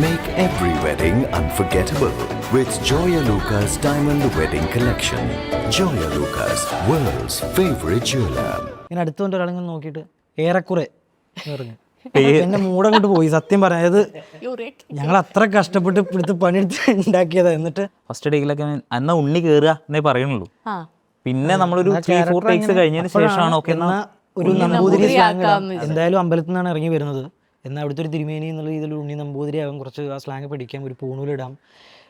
Make every wedding unforgettable with Joya Lucas Diamond Wedding Collection. Joya Lucas, world's favorite jeweler. ഇങ്ങനെ അടുത്തുകൊണ്ട് ഒരാളെങ്കിലും നോക്കിയിട്ട് ഏറെക്കുറെ എന്ന് പറഞ്ഞു എന്നെ മൂടങ്ങോട്ട് പോയി. സത്യം പറയാം, ഞങ്ങൾ അത്ര കഷ്ടപ്പെട്ട് എടുത്ത് പണിയെടുത്ത് ഉണ്ടാക്കിയതാ. എന്നിട്ട് ഫസ്റ്റ് ഡേയിലൊക്കെ എന്നാ ഉണ്ണി കയറുക എന്നേ പറയുന്നുള്ളൂ. പിന്നെ നമ്മളൊരു 3-4 ടേക്സ് കഴിഞ്ഞതിന് ശേഷമാണ് ഓക്കെ എന്നാ ഒരു നമ്പൂതിരി സ്ലാങ് എന്തായാലും അമ്പലത്തിൽ നിന്നാണ് ഇറങ്ങി വരുന്നത്. എന്നാൽ അവിടുത്തെ ഒരു തിരുമേനി എന്നുള്ള രീതിയിൽ ഉണ്ണി നമ്പൂതിരി ആകും, കുറച്ച് ആ സ്ലാങ് പഠിക്കാം, ഒരു പൂണൂലിടാം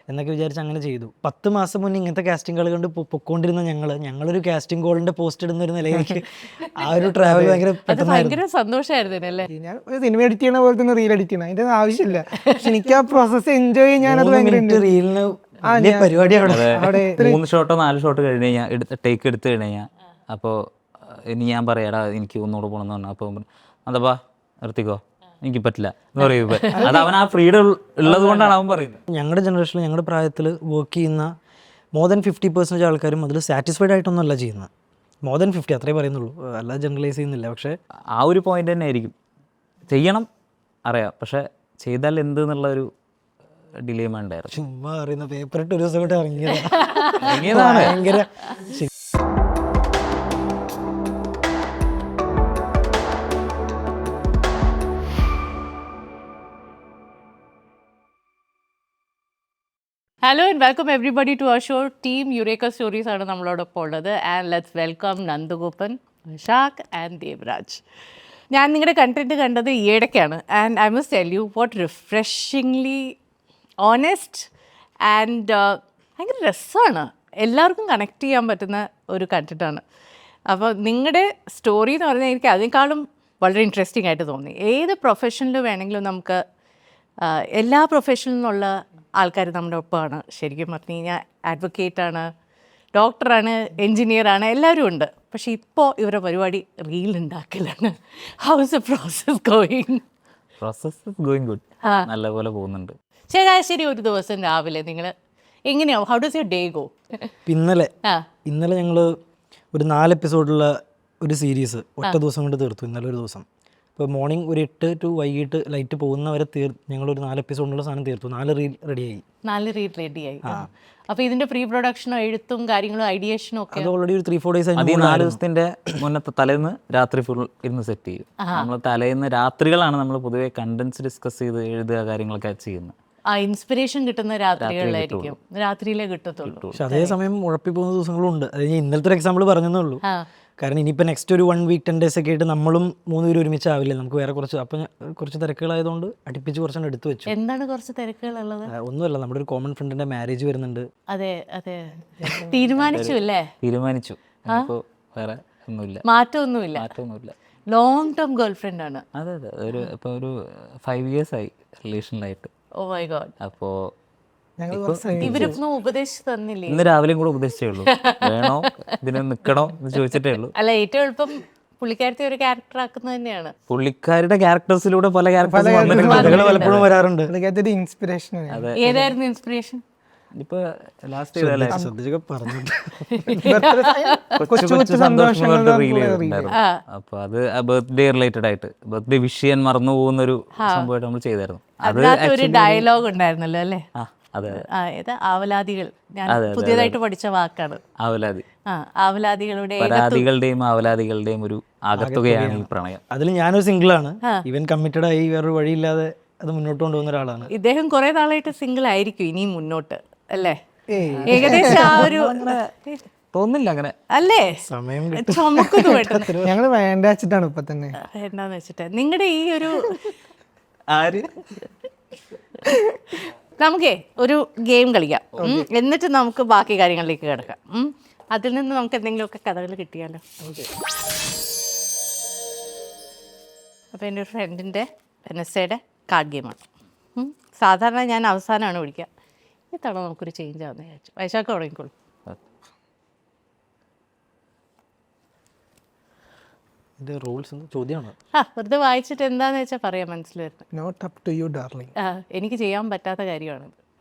എന്നൊക്കെ വിചാരിച്ച് അങ്ങനെ ചെയ്തു. 10 മാസം മുന്നേ ഇങ്ങനത്തെ കാസ്റ്റിംഗ് കൾ കണ്ട് പൊക്കോണ്ടിരുന്ന ഞങ്ങളൊരു കാസ്റ്റിംഗ് കോളിന്റെ പോസ്റ്റ് ഇടുന്ന ഒരു നിലയിലേക്ക് ആ ഒരു ട്രാവൽ ഭയങ്കര സന്തോഷമായിരുന്നു. ഞാൻ ഒരു സിനിമ എഡിറ്റ് ചെയ്യണ പോലെ തന്നെ റീൽ എഡിറ്റ് ചെയ്യണം, അതിന്റെ ആവശ്യമില്ല. പക്ഷെ എനിക്ക് ആ പ്രോസസ്സ് എൻജോയ് ചെയ്യാൻ അത് ഭയങ്കര റീലിന് പരിപാടി. അവിടെ 3 ഷോട്ടോ 4 ഷോട്ട് കഴിഞ്ഞ് കഴിഞ്ഞാൽ ടേക്ക് എടുത്ത് കഴിഞ്ഞാൽ അപ്പോൾ ഇനി ഞാൻ പറയാടാ എനിക്ക് ഒന്നുകൂടെ പോകണമെന്ന് പറഞ്ഞു. അപ്പോൾ അതപ്പാ നിർത്തിക്കോ, എനിക്ക് പറ്റില്ല എന്ന് പറയുമ്പോൾ അത് അവൻ ആ ഫ്രീഡം ഉള്ളത് കൊണ്ടാണ് അവൻ പറയുന്നത്. ഞങ്ങളുടെ ജനറേഷനിൽ ഞങ്ങളുടെ പ്രായത്തിൽ വർക്ക് ചെയ്യുന്ന മോർ ദാൻ 50% ആൾക്കാരും അതിൽ സാറ്റിസ്ഫൈഡ് ആയിട്ടൊന്നുമല്ല ചെയ്യുന്നത്. മോർ ദാൻ 50 അത്രേ പറയുന്നുള്ളൂ, അല്ല ജനറലൈസ് ചെയ്യുന്നില്ല. പക്ഷേ ആ ഒരു പോയിന്റ് തന്നെ ആയിരിക്കും, ചെയ്യണം അറിയാം, പക്ഷെ ചെയ്താൽ എന്ത് എന്നുള്ള ഒരു ഡിലേമ ഉണ്ടായിരുന്നു. ചുമ്മാ അറിയുന്ന പേപ്പർ ഇട്ട് ഒരു ദിവസം കൂടെ ഇറങ്ങിയതാണ്. ഭയങ്കര hello and welcome everybody to our show. Team Eureka Stories ആണ് നമ്മളോടൊപ്പം ഉള്ളത്. And let's welcome Nandagopan, Vaishakh and Devaraj. ഞാൻ നിങ്ങളുടെ കണ്ടന്റ് കണ്ടത് ഈയിടയ്ക്കാണ്. And I must tell you what refreshingly honest and ഭയങ്കര രസമാണ്, എല്ലാവർക്കും കണക്ട് ചെയ്യാൻ പറ്റുന്ന ഒരു കണ്ടന്റാണ്. അപ്പോൾ നിങ്ങളുടെ സ്റ്റോറി എന്ന് പറഞ്ഞാൽ എനിക്ക് അതിനേക്കാളും വളരെ ഇൻട്രസ്റ്റിംഗ് ആയിട്ട് തോന്നി. ഏത് പ്രൊഫഷനിൽ വേണമെങ്കിലും നമുക്ക് എല്ലാ പ്രൊഫഷനിൽ നിന്നുള്ള ആൾക്കാർ നമ്മുടെ ഒപ്പമാണ്. ശരിക്കും പറഞ്ഞു കഴിഞ്ഞാൽ അഡ്വക്കേറ്റാണ്, ഡോക്ടറാണ്, എൻജിനീയറാണ്, എല്ലാവരും ഉണ്ട്. പക്ഷേ ഇപ്പോൾ ഇവരുടെ പരിപാടി റീൽ ഉണ്ടാക്കലാണ്. How is the process going? Process going good, നല്ലപോലെ പോകുന്നുണ്ട്. ശരാശരി ഒരു ദിവസം രാവിലെ നിങ്ങൾ എങ്ങനെയാവും? How does your day go? ഇന്നലെ ഞങ്ങൾ ഒരു 4 എപ്പിസോഡുള്ള ഒരു സീരീസ് ഒറ്റ ദിവസം കൊണ്ട് തീർത്തു. ഇന്നലെ ഒരു ദിവസം ഇപ്പോൾ മോർണിംഗ് ഒരു 8 to വൈകിട്ട് ലൈറ്റ് പോകുന്നവരെ ഞങ്ങളൊരു 4 എപ്പിസോഡിനുള്ള സാധനം തീർത്തു. 4 റീൽ റെഡിയായി. 4 റീൽ റെഡിയായി. അപ്പോൾ ഇതിൻ്റെ പ്രീ പ്രൊഡക്ഷനോ എഴുത്തും കാര്യങ്ങളും ഐഡിയേഷനും ഒക്കെ അത് ഓൾറെഡി ഒരു 3-4 ഡേയ്സ് അത് 4 ദിവസത്തിൻ്റെ മുന്നത്തെ തലേന്ന് രാത്രി ഫുൾ ഇരുന്ന് സെറ്റ് ചെയ്യും. നമ്മൾ തലേന്ന് രാത്രികളാണ് നമ്മൾ പൊതുവേ കണ്ടൻസ് ഡിസ്കസ് ചെയ്ത് എഴുതുക കാര്യങ്ങളൊക്കെ ചെയ്യുന്നത്. ആ ഇൻസ്പിറേഷൻ കിട്ടുന്ന രാത്രികളിലായിരിക്കും, രാത്രിയിലേ കിട്ടത്തുള്ളൂ. പക്ഷെ അതേസമയം ഉഴപ്പി പോകുന്ന ദിവസങ്ങളും ഉണ്ട്. അത് ഞാൻ ഇന്നലത്തെ ഒരു എക്സാമ്പിൾ പറഞ്ഞതേ ഉള്ളൂ. കാരണം ഇനിയിപ്പോൾ നെക്സ്റ്റ് ഒരു 1 week 10 days ഒക്കെ ആയിട്ട് നമ്മളും 3 പേരും ഒരുമിച്ചാവില്ല, നമുക്ക് വേറെ കുറച്ച് അപ്പം കുറച്ച് തിരക്കുകളായതുകൊണ്ട് അടുപ്പിച്ച് കുറച്ചെണ്ണം എടുത്തു വെച്ചു. എന്താണ് കുറച്ച് തിരക്കുകളുള്ളത്? ഒന്നുമല്ല, നമ്മുടെ ഒരു കോമൺ ഫ്രണ്ടിന്റെ മാരേജ് വരുന്നുണ്ട്. അതെ അതെ, തീരുമാനിച്ചു അല്ലേ? തീരുമാനിച്ചു, വേറെ ഒന്നുമില്ല, മാറ്റമൊന്നുമില്ല. ലോങ് ടേം ഗേൾ ഫ്രണ്ട് ആണ്. അതെ അതെ, ഇപ്പോൾ ഒരു 5 years ആയി റിലേഷനിലായിട്ട്. Oh my God. അപ്പോൾ ഇവരൊന്നും ഉപദേശിച്ചു തന്നില്ലേ? ഇന്ന് രാവിലെയും കൂടെ ഉപദേശിച്ചേ ഉള്ളൂ, വേണോ ഇതിന് നിൽക്കണോ എന്ന് ചോദിച്ചിട്ടേ ഉള്ളൂ. അല്ല, ഏറ്റവും എളുപ്പം പുള്ളിക്കാരത്തെ ഒരു ക്യാരക്ടർ ആക്കുന്നത് തന്നെയാണ്. പുള്ളിക്കാരുടെ ക്യാരക്ടേഴ്സിലൂടെ പല ക്യാരക്ടേഴ്സ് പലപ്പോഴും വരാറുണ്ട്. ഇൻസ്പിറേഷൻ. ഏതായിരുന്നു ഇൻസ്പിറേഷൻ? ഇപ്പൊ ലാസ്റ്റ് റീൽ അപ്പൊ അത് ബർത്ത്ഡേ റിലേറ്റഡ് ആയിട്ട് ബർത്ത്ഡേ വിഷ് ചെയ്യാൻ മറന്നു പോകുന്ന ഒരു സംഭവമായിട്ട് നമ്മൾ ചെയ്തായിരുന്നു. അതിനകത്ത് ഒരു ഡയലോഗ് ഉണ്ടായിരുന്നല്ലോ അല്ലേ? അതെ, ആവലാദികൾ. ഞാൻ പുതിയതായിട്ട് പഠിച്ച വാക്കാണ് ആവലാതി. ആവലാദികളുടെയും ആവലാദികളുടെയും ഒരു ആകത്തുകയാണ് ഈ പ്രണയം. അതിൽ ഞാനൊരു സിംഗിളാണ്, ഇവൻ കമ്മിറ്റഡ് ആയി വേറൊരു വഴിയില്ലാതെ അത് മുന്നോട്ട് കൊണ്ടുപോകുന്ന ഒരാളാണ്. ഇദ്ദേഹം കുറെ നാളായിട്ട് സിംഗിൾ ആയിരിക്കും ഇനിയും മുന്നോട്ട് അല്ലേ? ഏകദേശം ആ ഒരു തോന്നില്ല അങ്ങനെ അല്ലേ? സമയം ചുമക്കുന്നു പെട്ടെന്ന്. ഞങ്ങള് വേണ്ട വെച്ചിട്ടാണ് ഇപ്പൊ തന്നെ. എന്താന്ന് വെച്ചിട്ട് നിങ്ങളുടെ ഈ ഒരു നമുക്കേ ഒരു ഗെയിം കളിക്കാം, എന്നിട്ട് നമുക്ക് ബാക്കി കാര്യങ്ങളിലേക്ക് കിടക്കാം. അതിൽ നിന്ന് നമുക്ക് എന്തെങ്കിലുമൊക്കെ കഥകൾ കിട്ടിയാലോ? അപ്പോൾ എൻ്റെ ഒരു ഫ്രണ്ടിൻ്റെ വെനസ്ഡേയുടെ കാർഡ് ഗെയിമാണ്. സാധാരണ ഞാൻ അവസാനമാണ് വിളിക്കുക. ഈ തവണ നമുക്കൊരു ചേഞ്ച് ആവുന്ന വിചാരിച്ചു. വൈശാഖ് തുടങ്ങിക്കോളൂ. വെറുതെ വായിച്ചിട്ട് എന്താന്ന് വെച്ചാൽ പറയാം, മനസ്സിൽ വരുന്നത്. Not up to you darling. എനിക്ക് ചെയ്യാൻ പറ്റാത്ത കാര്യമാണ്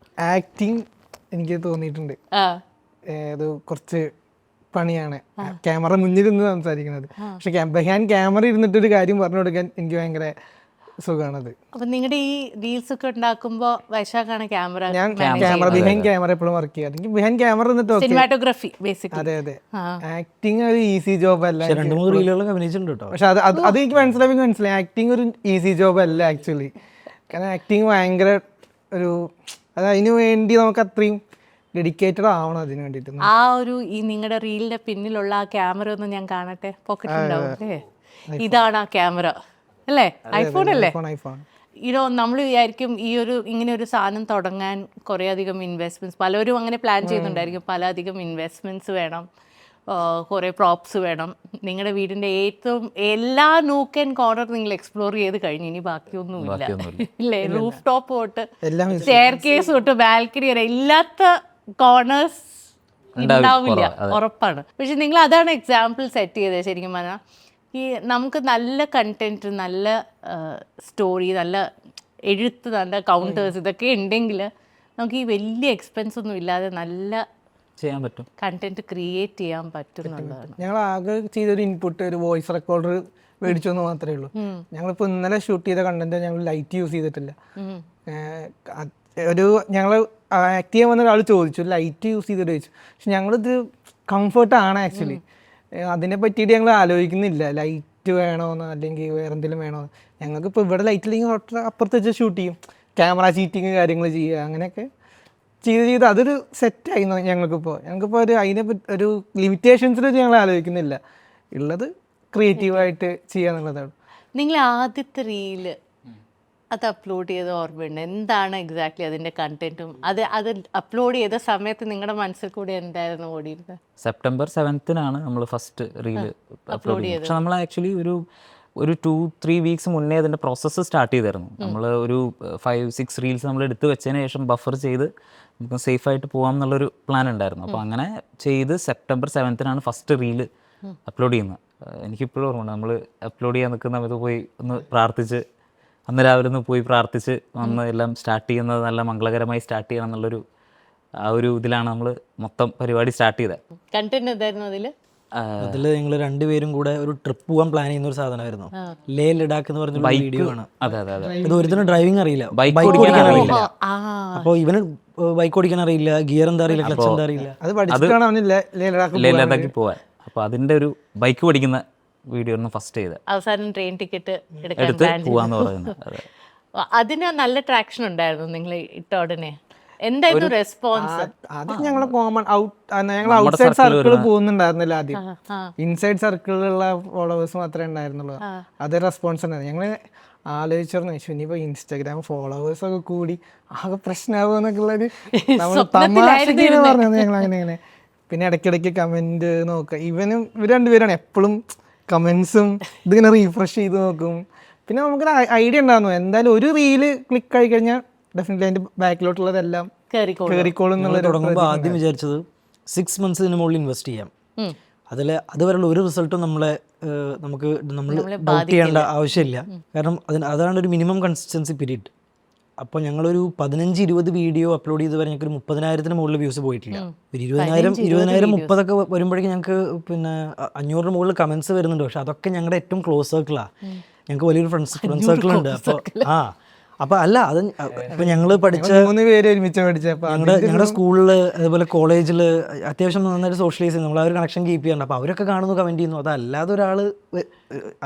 ആക്ടിങ്. എനിക്ക് തോന്നിയിട്ടുണ്ട് അത് കുറച്ച് പണിയാണ്, ക്യാമറ മുന്നിൽ നിന്ന് സംസാരിക്കുന്നത്. പക്ഷെ ബിഹൈൻഡ് ക്യാമറ ഇരുന്നിട്ടൊരു കാര്യം പറഞ്ഞു കൊടുക്കാൻ എനിക്ക് ഭയങ്കര സുഖമാണത്. അപ്പൊ നിങ്ങളുടെ ഈ റീൽസ് ഒക്കെ ഉണ്ടാക്കുമ്പോ വൈശാഖാണ് ക്യാമറ ഞാൻ ക്യാമറ ബിഹൈൻഡ് ക്യാമറ എപ്പോഴും വർക്ക് ചെയ്യാം. എനിക്ക് ബിഹൈൻഡ് ക്യാമറ നിന്നിട്ട് സിനിമാറ്റോഗ്രാഫി ബേസിക്കലി. അതെ അതെ, ആക്ടിങ് ഒരു ഈസി ജോബ് അല്ല. 2-3 റീലുകളൊക്കെ അഭിനയിച്ചിട്ടുണ്ട് കേട്ടോ. പക്ഷെ അത് എനിക്ക് മനസ്സിലായി ആക്ടിങ് ഒരു ഈസി ജോബ് അല്ല ആക്ച്വലി. കാരണം ആക്ടിങ് ഭയങ്കര ഒരു അതിനു വേണ്ടി നമുക്ക് അത്രയും ഡെഡിക്കേറ്റഡ് ആവണം അതിന് വേണ്ടിയിട്ട്. ആ ഒരു ഈ നിങ്ങളുടെ റീലിന്റെ പിന്നിലുള്ള ആ ക്യാമറ ഒന്ന് ഞാൻ കാണട്ടെ. പോക്കറ്റ് ഉണ്ടാവും അല്ലേ? ഇതാണ് ആ ക്യാമറ അല്ലേ? ഐഫോൺ അല്ലേ? ഐഫോൺ. നമ്മൾ വിചാരിക്കും ഈ ഒരു ഇങ്ങനെ ഒരു സാധനം തുടങ്ങാൻ കുറേ അധികം ഇൻവെസ്റ്റ്മെൻറ്റ്സ്, പലരും അങ്ങനെ പ്ലാൻ ചെയ്യുന്നുണ്ടായിരിക്കും, പല അധികം ഇൻവെസ്റ്റ്മെൻറ്റ്സ് വേണം, കുറേ പ്രോപ്സ് വേണം. നിങ്ങളുടെ വീടിൻ്റെ ഏറ്റവും എല്ലാ നോക്ക് ആൻഡ് കോർണർ നിങ്ങൾ എക്സ്പ്ലോർ ചെയ്ത് കഴിഞ്ഞു, ഇനി ബാക്കിയൊന്നുമില്ല ഇല്ലേ? റൂഫ് ടോപ്പ് തൊട്ട് സ്റ്റെയർ കേസ് തൊട്ട് ബാൽക്കണി വരെ ഇല്ലാത്ത കോർണേഴ്സ് ഉണ്ടാവില്ല, ഉറപ്പാണ്. പക്ഷെ നിങ്ങൾ അതാണ് എക്സാമ്പിൾ സെറ്റ് ചെയ്തത് ശരിക്കും പറഞ്ഞാൽ. ഈ നമുക്ക് നല്ല കണ്ടന്റ്, നല്ല സ്റ്റോറി, നല്ല എഴുത്ത്, നല്ല കൗണ്ടേഴ്സ് ഇതൊക്കെ ഉണ്ടെങ്കിൽ നമുക്ക് ഈ വലിയ എക്സ്പെൻസ് ഒന്നും ഇല്ലാതെ നല്ല ചെയ്യാൻ പറ്റും, കണ്ടന്റ് ക്രിയേറ്റ് ചെയ്യാൻ പറ്റും എന്നുള്ളതാണ്. ഞങ്ങൾ ആകെ ചെയ്തൊരു ഇൻപുട്ട് ഒരു വോയിസ് റെക്കോർഡർ മേടിച്ചു എന്ന് മാത്രമേ ഉള്ളൂ. ഞങ്ങളിപ്പോൾ ഇന്നലെ ഷൂട്ട് ചെയ്ത കണ്ടന്റ് ഞങ്ങൾ ലൈറ്റ് യൂസ് ചെയ്തിട്ടില്ല. ഒരു ഞങ്ങൾ ആക്ട് ചെയ്യാൻ വന്ന ഒരാൾ ചോദിച്ചു ലൈറ്റ് യൂസ് ചെയ്തിട്ട് ചോദിച്ചു. പക്ഷെ ഞങ്ങളിത് കംഫർട്ടാണ് ആക്ച്വലി, അതിനെ പറ്റിയിട്ട് ഞങ്ങൾ ആലോചിക്കുന്നില്ല ലൈറ്റ് വേണമെന്നോ അല്ലെങ്കിൽ വേറെ എന്തെങ്കിലും വേണമെന്നോ. ഞങ്ങൾക്ക് ഇപ്പോൾ ഇവിടെ ലൈറ്റ് ഇല്ലെങ്കിൽ അപ്പുറത്ത് വെച്ച് ഷൂട്ട് ചെയ്യും, ക്യാമറ ചീറ്റിങ് കാര്യങ്ങൾ ചെയ്യുക, അങ്ങനെയൊക്കെ ചെയ്ത് അതൊരു സെറ്റായി ഞങ്ങൾക്കിപ്പോൾ ഒരു അതിനെ ഒരു ലിമിറ്റേഷൻസിൽ ഞങ്ങൾ ആലോചിക്കുന്നില്ല, ഉള്ളത് ക്രിയേറ്റീവായിട്ട് ചെയ്യുക എന്നുള്ളതാണ്. നിങ്ങൾ ആദ്യത്തെ റീല് അത് അപ്ലോഡ് ചെയ്ത് ഓർമ്മയുണ്ട്? എന്താണ് എക്സാക്ട്ലി അതിൻ്റെ കണ്ടന്റും അത് അപ്ലോഡ് ചെയ്ത സമയത്ത് നിങ്ങളുടെ മനസ്സിൽ കൂടെ എന്തായിരുന്നു ഓടിയിരുന്നത്? September 7th നമ്മൾ ഫസ്റ്റ് റീല് അപ്ലോഡ് ചെയ്തു. പക്ഷെ നമ്മൾ ആക്ച്വലി ഒരു 2-3 വീക്സ് മുന്നേ അതിൻ്റെ പ്രോസസ്സ് സ്റ്റാർട്ട് ചെയ്തായിരുന്നു. നമ്മൾ ഒരു 5-6 റീൽസ് നമ്മൾ എടുത്ത് വെച്ചതിന് ശേഷം ബഫർ ചെയ്ത് നമുക്ക് സേഫായിട്ട് പോകാം എന്നുള്ളൊരു പ്ലാൻ ഉണ്ടായിരുന്നു. അപ്പോൾ അങ്ങനെ ചെയ്ത് September 7th first reel upload ചെയ്യുന്നത്. എനിക്കിപ്പോഴും ഓർമ്മയുണ്ട്, നമ്മൾ അപ്ലോഡ് ചെയ്യാൻ നിൽക്കുന്ന സമയത്ത് പോയി ഒന്ന് പ്രാർത്ഥിച്ച്, അന്ന് രാവിലെ ഒന്ന് പോയി പ്രാർത്ഥിച്ച് വന്ന് എല്ലാം സ്റ്റാർട്ട് ചെയ്യുന്നത് നല്ല മംഗളകരമായി സ്റ്റാർട്ട് ചെയ്യണം എന്നുള്ളൊരു ആ ഒരു ഇതിലാണ് നമ്മൾ മൊത്തം പരിപാടി സ്റ്റാർട്ട് ചെയ്തത്. കണ്ടന്റ് എന്തായിരുന്നു അതിൽ ഞങ്ങൾ രണ്ടുപേരും കൂടെ ഒരു ട്രിപ്പ് പോകാൻ പ്ലാൻ ചെയ്യുന്ന ഒരു സാധനമായിരുന്നു. ലേ ലഡാക്ക് എന്ന് പറഞ്ഞ വീഡിയോ ആണ്. ഇത് ഒരുത്തനും ഡ്രൈവിംഗ് അറിയില്ല, ബൈക്ക് ഓടിക്കാൻ അറിയില്ല. അപ്പോൾ ഇവന് ബൈക്ക് ഓടിക്കാൻ അറിയില്ല, ഗിയർ എന്താ അറിയില്ല, ക്ലച്ച് എന്താ അറിയില്ല. അത് പഠിച്ചിട്ടാണ് ലേ ലഡാക്കിൽ പോവാൻ. അപ്പോൾ അതിൻ്റെ ഒരു ബൈക്ക് പഠിക്കുന്ന വീഡിയോ ആണ് ഫസ്റ്റ് ചെയ്തത്. അവസാനം ട്രെയിൻ ടിക്കറ്റ് എടുത്ത് പോവാന്ന് പറയുന്നത്. അതിന് നല്ല ട്രാക്ഷൻ ഉണ്ടായിരുന്നു നിങ്ങൾ ഇട്ട ഉടനെ? എന്തായിരുന്നു റെസ്പോൺസ്? അത് ഞങ്ങൾ കോമൺ ഞങ്ങൾ ഔട്ട്സൈഡ് സർക്കിൾ പോകുന്നുണ്ടായിരുന്നില്ല ആദ്യം, ഇൻസൈഡ് സർക്കിളിലുള്ള ഫോളോവേഴ്സ് മാത്രമേ ഉണ്ടായിരുന്നുള്ളൂ. അത് റെസ്പോൺസ് ഉണ്ടായിരുന്നു. ഞങ്ങൾ ആലോചിച്ചിരുന്നു ഇനിയിപ്പോൾ ഇൻസ്റ്റാഗ്രാം ഫോളോവേഴ്സ് ഒക്കെ കൂടി ആകെ പ്രശ്നമാകും എന്നൊക്കെ ഉള്ളൊരു നമ്മൾ തമാശക്ക് പറഞ്ഞത് ഞങ്ങൾ അങ്ങനെ. പിന്നെ ഇടയ്ക്കിടയ്ക്ക് കമന്റ് നോക്കുക, ഇവർ രണ്ടുപേരാണ് എപ്പോഴും കമന്റ്സും ഇതിങ്ങനെ റീഫ്രഷ് ചെയ്ത് നോക്കും. പിന്നെ നമുക്കൊരു ഐഡിയ ഉണ്ടായിരുന്നു എന്തായാലും ഒരു റീല് ക്ലിക്ക് ആയി കഴിഞ്ഞാൽ ഡെഫിനറ്റ്ലി അതിന്റെ ബാക്കിലോട്ടുള്ളതെല്ലാം കേറിക്കോളും എന്നുള്ളത്. തുടങ്ങുമ്പോൾ ആദ്യം വിചാരിച്ചത് 6 months മുകളിൽ ഇൻവെസ്റ്റ് ചെയ്യാം. അതുവരെയുള്ള ഒരു റിസൾട്ടും നമ്മൾ ഡൗട്ട് ചെയ്യേണ്ട ആവശ്യമില്ല. കാരണം അതാണ് ഒരു മിനിമം കൺസിസ്റ്റൻസി പീരീഡ്. അപ്പോൾ ഞങ്ങളൊരു 15-20 വീഡിയോ അപ്ലോഡ് ചെയ്ത് വരെ ഞങ്ങൾക്ക് ഒരു 30,000 മുകളിൽ വ്യൂസ് പോയിട്ടില്ല. ഒരു 20,000 30 വരുമ്പോഴേക്കും ഞങ്ങൾക്ക് പിന്നെ 500 മുകളിൽ കമൻസ് വരുന്നുണ്ട്. പക്ഷെ അതൊക്കെ ഞങ്ങളുടെ ഏറ്റവും ക്ലോസ് സർക്കിളാണ്. ഞങ്ങൾക്ക് വലിയൊരു ഫ്രണ്ട് സർക്കിൾ ഉണ്ട്. അപ്പോൾ അപ്പോൾ അല്ല അത് ഇപ്പം ഞങ്ങൾ പഠിച്ച 3 പേര് ഒരുമിച്ച് പഠിച്ച ഞങ്ങളുടെ സ്കൂളിൽ അതുപോലെ കോളേജിൽ അത്യാവശ്യം നന്നായിട്ട് സോഷ്യലൈസ് ചെയ്യുന്നു, നമ്മൾ ആ ഒരു കണക്ഷൻ കീപ്പ് ചെയ്യാറുണ്ട്. അപ്പോൾ അവരൊക്കെ കാണുന്നു, കമൻറ്റ് ചെയ്യുന്നു. അതല്ലാതെ ഒരാൾ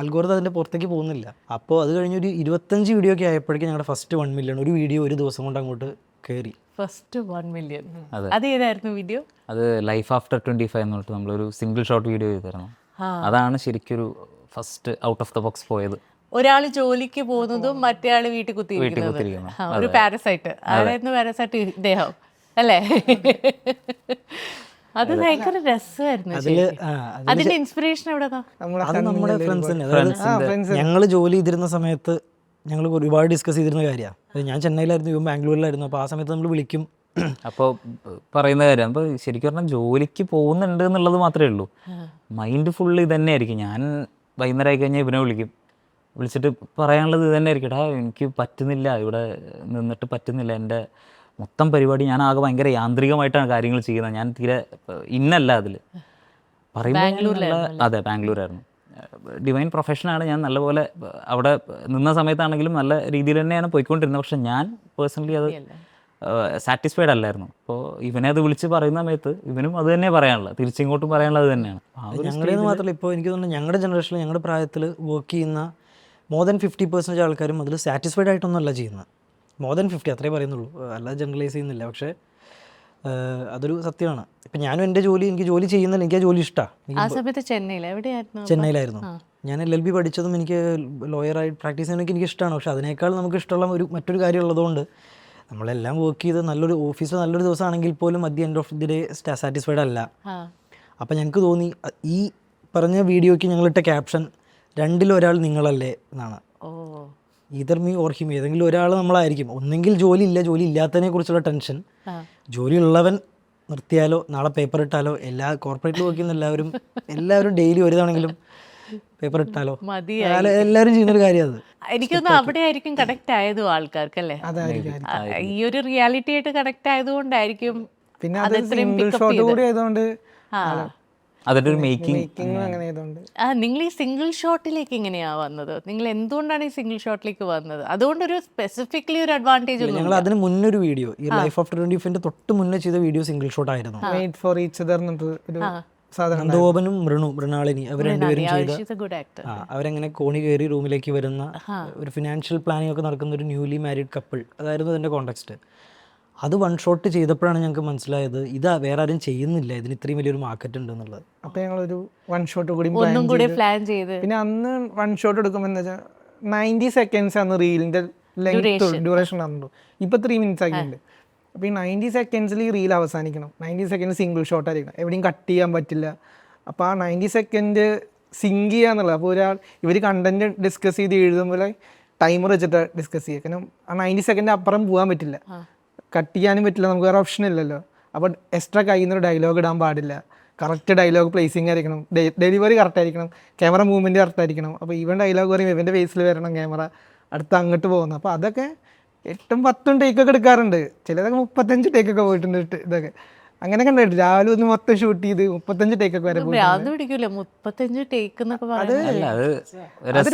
അൽഗോരിതം അതിൻ്റെ പുറത്തേക്ക് പോകുന്നില്ല. അപ്പോൾ അത് കഴിഞ്ഞൊരു 25 വീഡിയോ ഒക്കെ ആയപ്പോഴേക്കും ഞങ്ങളുടെ ഫസ്റ്റ് 1 million ഒരു വീഡിയോ ഒരു ദിവസം കൊണ്ട് അങ്ങോട്ട് കയറി. First 1 million. അത് ഏതായിരുന്നു വീഡിയോ? അത് ലൈഫ് ആഫ്റ്റർ 25 എന്ന് പറഞ്ഞിട്ട് നമ്മളൊരു സിംഗിൾ ഷോട്ട് വീഡിയോ ചെയ്തായിരുന്നു. അതാണ് ശരിക്കൊരു first out of the box പോയത്. ഒരാൾ ജോലിക്ക് പോകുന്നതും മറ്റേ ആള് വീട്ടിൽ കുത്തിയിരിക്കുന്നതും ഒരു പാരസൈറ്റ്. അതായിരുന്നു പാരസൈറ്റ് ഇദ്ദേഹം അല്ലേ? അത് ഭയങ്കര രസമായിരുന്നു. അതിന്റെ ഇൻസ്പിറേഷൻ എവിടെയാ? നമ്മുടെ ഫ്രണ്ട്സ് തന്നെ. അതായത് ഞങ്ങൾ ജോലി ചെയ്തിരുന്ന സമയത്ത് ഞങ്ങൾ ഒരുപാട് ഡിസ്കസ് ചെയ്തിരുന്ന കാര്യമാണ്. ഞാൻ ചെന്നൈയിലായിരുന്നു, ഇവൻ ബാംഗ്ലൂരിലായിരുന്നു. അപ്പോൾ ആ സമയത്ത് നമ്മൾ വിളിക്കും. അപ്പോൾ പറയുന്ന കാര്യം അപ്പോൾ ശരിക്കും പറഞ്ഞാൽ ജോലിക്ക് പോകുന്നുണ്ട് എന്നുള്ളത് മാത്രമേ ഉള്ളൂ, മൈൻഡ് ഫുള്ള് ഇത് തന്നെ ആയിരിക്കും. ഞാൻ വൈകുന്നേരം ആയി കഴിഞ്ഞാൽ ഇവനെ വിളിച്ചിട്ട് പറയാനുള്ളത് ഇത് തന്നെ ആയിരിക്കും, എനിക്ക് പറ്റുന്നില്ല, ഇവിടെ നിന്നിട്ട് പറ്റുന്നില്ല, എൻ്റെ മൊത്തം പരിപാടി ഞാൻ ആകെ ഭയങ്കര യാന്ത്രികമായിട്ടാണ് കാര്യങ്ങൾ ചെയ്യുന്നത്, ഞാൻ തീരെ ഇന്നല്ല അതിൽ പറയുമ്പോൾ. അതെ, ബാംഗ്ലൂരായിരുന്നു. ഡിവൈൻ പ്രൊഫഷനാണ്. ഞാൻ നല്ലപോലെ അവിടെ നിന്ന സമയത്താണെങ്കിലും നല്ല രീതിയിൽ തന്നെയാണ് പോയിക്കൊണ്ടിരുന്നത്. പക്ഷെ ഞാൻ പേഴ്സണലി അത് സാറ്റിസ്ഫൈഡ് അല്ലായിരുന്നു. അപ്പോൾ ഇവനെ അത് വിളിച്ച് പറയുന്ന സമയത്ത് ഇവനും അത് തന്നെ പറയാനുള്ളത്, തിരിച്ചിങ്ങോട്ടും പറയാനുള്ളത് അത് തന്നെയാണ്. ഞങ്ങളുടേത് മാത്രമല്ല, ഇപ്പോൾ എനിക്ക് തോന്നുന്നു ഞങ്ങളുടെ ജനറേഷനിൽ ഞങ്ങളുടെ പ്രായത്തിൽ വർക്ക് ചെയ്യുന്ന മോർ ദാൻ 50% ആൾക്കാരും അതിൽ സാറ്റിസ്ഫൈഡ് ആയിട്ടൊന്നുമല്ല ചെയ്യുന്നത്. മോർ ദാൻ 50 അത്രേ പറയുന്നുള്ളൂ, അല്ലാതെ ജനറലൈസ് ചെയ്യുന്നില്ല. പക്ഷേ അതൊരു സത്യമാണ്. ഇപ്പം ഞാനും എൻ്റെ ജോലി, എനിക്ക് ജോലി ചെയ്യുന്നില്ല, എനിക്ക് ആ ജോലി ഇഷ്ടമാണ്. ആ സമയത്ത് എവിടെയായിരുന്നു? ചെന്നൈയിലായിരുന്നു ഞാൻ. LLB പഠിച്ചതും എനിക്ക് ലോയറായി പ്രാക്ടീസ് ചെയ്യാനൊക്കെ എനിക്ക് ഇഷ്ടമാണ്. പക്ഷേ അതിനേക്കാൾ നമുക്ക് ഇഷ്ടമുള്ള മറ്റൊരു കാര്യം ഉള്ളതുകൊണ്ട് നമ്മളെല്ലാം വർക്ക് ചെയ്ത് നല്ലൊരു ഓഫീസ് നല്ലൊരു ദിവസമാണെങ്കിൽ പോലും at the end of the day satisfied അല്ല. അപ്പം ഞങ്ങൾക്ക് തോന്നി ഈ പറഞ്ഞ വീഡിയോയ്ക്ക് ഞങ്ങളിട്ട ക്യാപ്ഷൻ രണ്ടിലൊരാൾ നിങ്ങളല്ലേ എന്നാണ്. ഈതർ മീ ഓർ ഹിം, ഏതെങ്കിലും ഒരാൾ നമ്മളായിരിക്കും. ഒന്നെങ്കിൽ ജോലി ഇല്ല, ജോലി ഇല്ലാത്തതിനെ കുറിച്ചുള്ള ടെൻഷൻ. ജോലി ഉള്ളവൻ നിർത്തിയാലോ നാളെ പേപ്പർ ഇട്ടാലോ, എല്ലാ കോർപ്പറേറ്റിൽ വർക്ക് ചെയ്യുന്ന എല്ലാവരും ഡെയിലി ഒരു തവണെങ്കിലും പേപ്പർ ഇട്ടാലോ, എല്ലാവരും ചെയ്യുന്നൊരു കാര്യം അത്. എനിക്കൊന്ന് അവിടെ ആയിരിക്കും കണക്ട് ആയതും ആൾക്കാർക്കല്ലേ, ഈ ഒരു റിയാലിറ്റി ആയിട്ട് കണക്ട് ആയതുകൊണ്ടായിരിക്കും. പിന്നെ അത് സിംഗിൾ ഷോട്ട് കൂടി ആയതുകൊണ്ട് അതിൻ്റെ ഒരു മേക്കിംഗ് അങ്ങനെ ആയതുകൊണ്ട്. നിങ്ങൾ ഈ സിംഗിൾ ഷോട്ടിലേക്ക് എങ്ങനെയാ വന്നത്? നിങ്ങൾ എന്തുകൊണ്ടാണ് ഈ സിംഗിൾ ഷോട്ടിലേക്ക് വന്നത്? അതുകൊണ്ടൊരു സ്പെസിഫിക്കലി ഒരു അഡ്വാൻറ്റേജ് ഒന്നും. ഞങ്ങൾ അതിന് മുന്നൊരു വീഡിയോ, ഈ ലൈഫ് ആഫ്റ്റർ 25 തൊട്ട് മുന്നേ ചെയ്ത വീഡിയോ സിംഗിൾ ഷോട്ട് ആയിരുന്നു. മെയ്ഡ് ഫോർ ഈച്ച് അതർ ഒരു സാധനം. നന്ദഗോപനും മൃണാളിനി അവർ രണ്ടുപേരും ചെയ്ത അവരെങ്ങനെ കോണി കയറി റൂമിലേക്ക് വരുന്ന ഒരു ഫിനാൻഷ്യൽ പ്ലാനിങ് ഒക്കെ നടക്കുന്ന ഒരു ന്യൂലി മാരീഡ് കപ്പിൾ, അതായിരുന്നു അതിൻ്റെ കോണ്ടെക്സ്റ്റ്. അത് വൺ ഷോട്ട് ചെയ്തപ്പോഴാണ് ഞങ്ങൾക്ക് മനസ്സിലായത് ഇത് വേറെ ആരും ചെയ്യുന്നില്ല, ഇതിന് ഇത്രയും വലിയൊരു മാർക്കറ്റ് ഉണ്ട് എന്നുള്ളത്. അപ്പോൾ ഞങ്ങളൊരു വൺ ഷോട്ട് കൂടി പ്ലാൻ ചെയ്ത്, പിന്നെ അന്ന് വൺ ഷോട്ട് എടുക്കുമ്പോൾ എന്താ വെച്ചാൽ 90 seconds ആണ് റീലിൻ്റെ ഡ്യൂറേഷൻ ആണല്ലോ. ഇപ്പോൾ 3 minutes ആക്കിയിട്ടുണ്ട്. അപ്പോൾ ഈ 90 seconds റീൽ അവസാനിക്കണം. 90 seconds സിംഗിൾ ഷോട്ട് ആയിരിക്കണം, എവിടെയും കട്ട് ചെയ്യാൻ പറ്റില്ല. അപ്പോൾ ആ 90 second സിങ്ക് ചെയ്യാന്നുള്ളത്. അപ്പോൾ ഇവർ കണ്ടന്റ് ഡിസ്കസ് ചെയ്ത് എഴുതുമ്പോൾ ടൈമർ വെച്ചിട്ട് ഡിസ്കസ് ചെയ്യുക. കാരണം ആ 90 second അപ്പുറം പോകാൻ പറ്റില്ല, കട്ട് ചെയ്യാനും പറ്റില്ല, നമുക്ക് വേറെ ഓപ്ഷൻ ഇല്ലല്ലോ. അപ്പോൾ എക്സ്ട്രാ കയ്യിൽ നിന്നൊരു ഡയലോഗ് ഇടാൻ പാടില്ല, കറക്റ്റ് ഡയലോഗ് പ്ലേസിങ് ആയിരിക്കണം, ഡെലിവറി കറക്റ്റ് ആയിരിക്കണം, ക്യാമറ മൂവ്മെൻറ്റ് കറക്റ്റ് ആയിരിക്കണം. അപ്പോൾ ഇവൻ ഡയലോഗ് പറയും ഇവൻ്റെ ഫേസിൽ വരണം ക്യാമറ, അടുത്ത് അങ്ങോട്ട് പോകുന്നു. അപ്പോൾ അതൊക്കെ 8-10 ടേക്കൊക്കെ എടുക്കാറുണ്ട്. ചിലതൊക്കെ 35 ടേക്കൊക്കെ പോയിട്ടുണ്ട്. ഇതൊക്കെ അങ്ങനെ കണ്ടിട്ട് രാവിലെ ഒന്ന് മൊത്തം ഷൂട്ട് ചെയ്ത് 35 ടേക്കൊക്കെ വരെ പോയി. 35 ടേക്ക് എന്നൊക്കെ അത്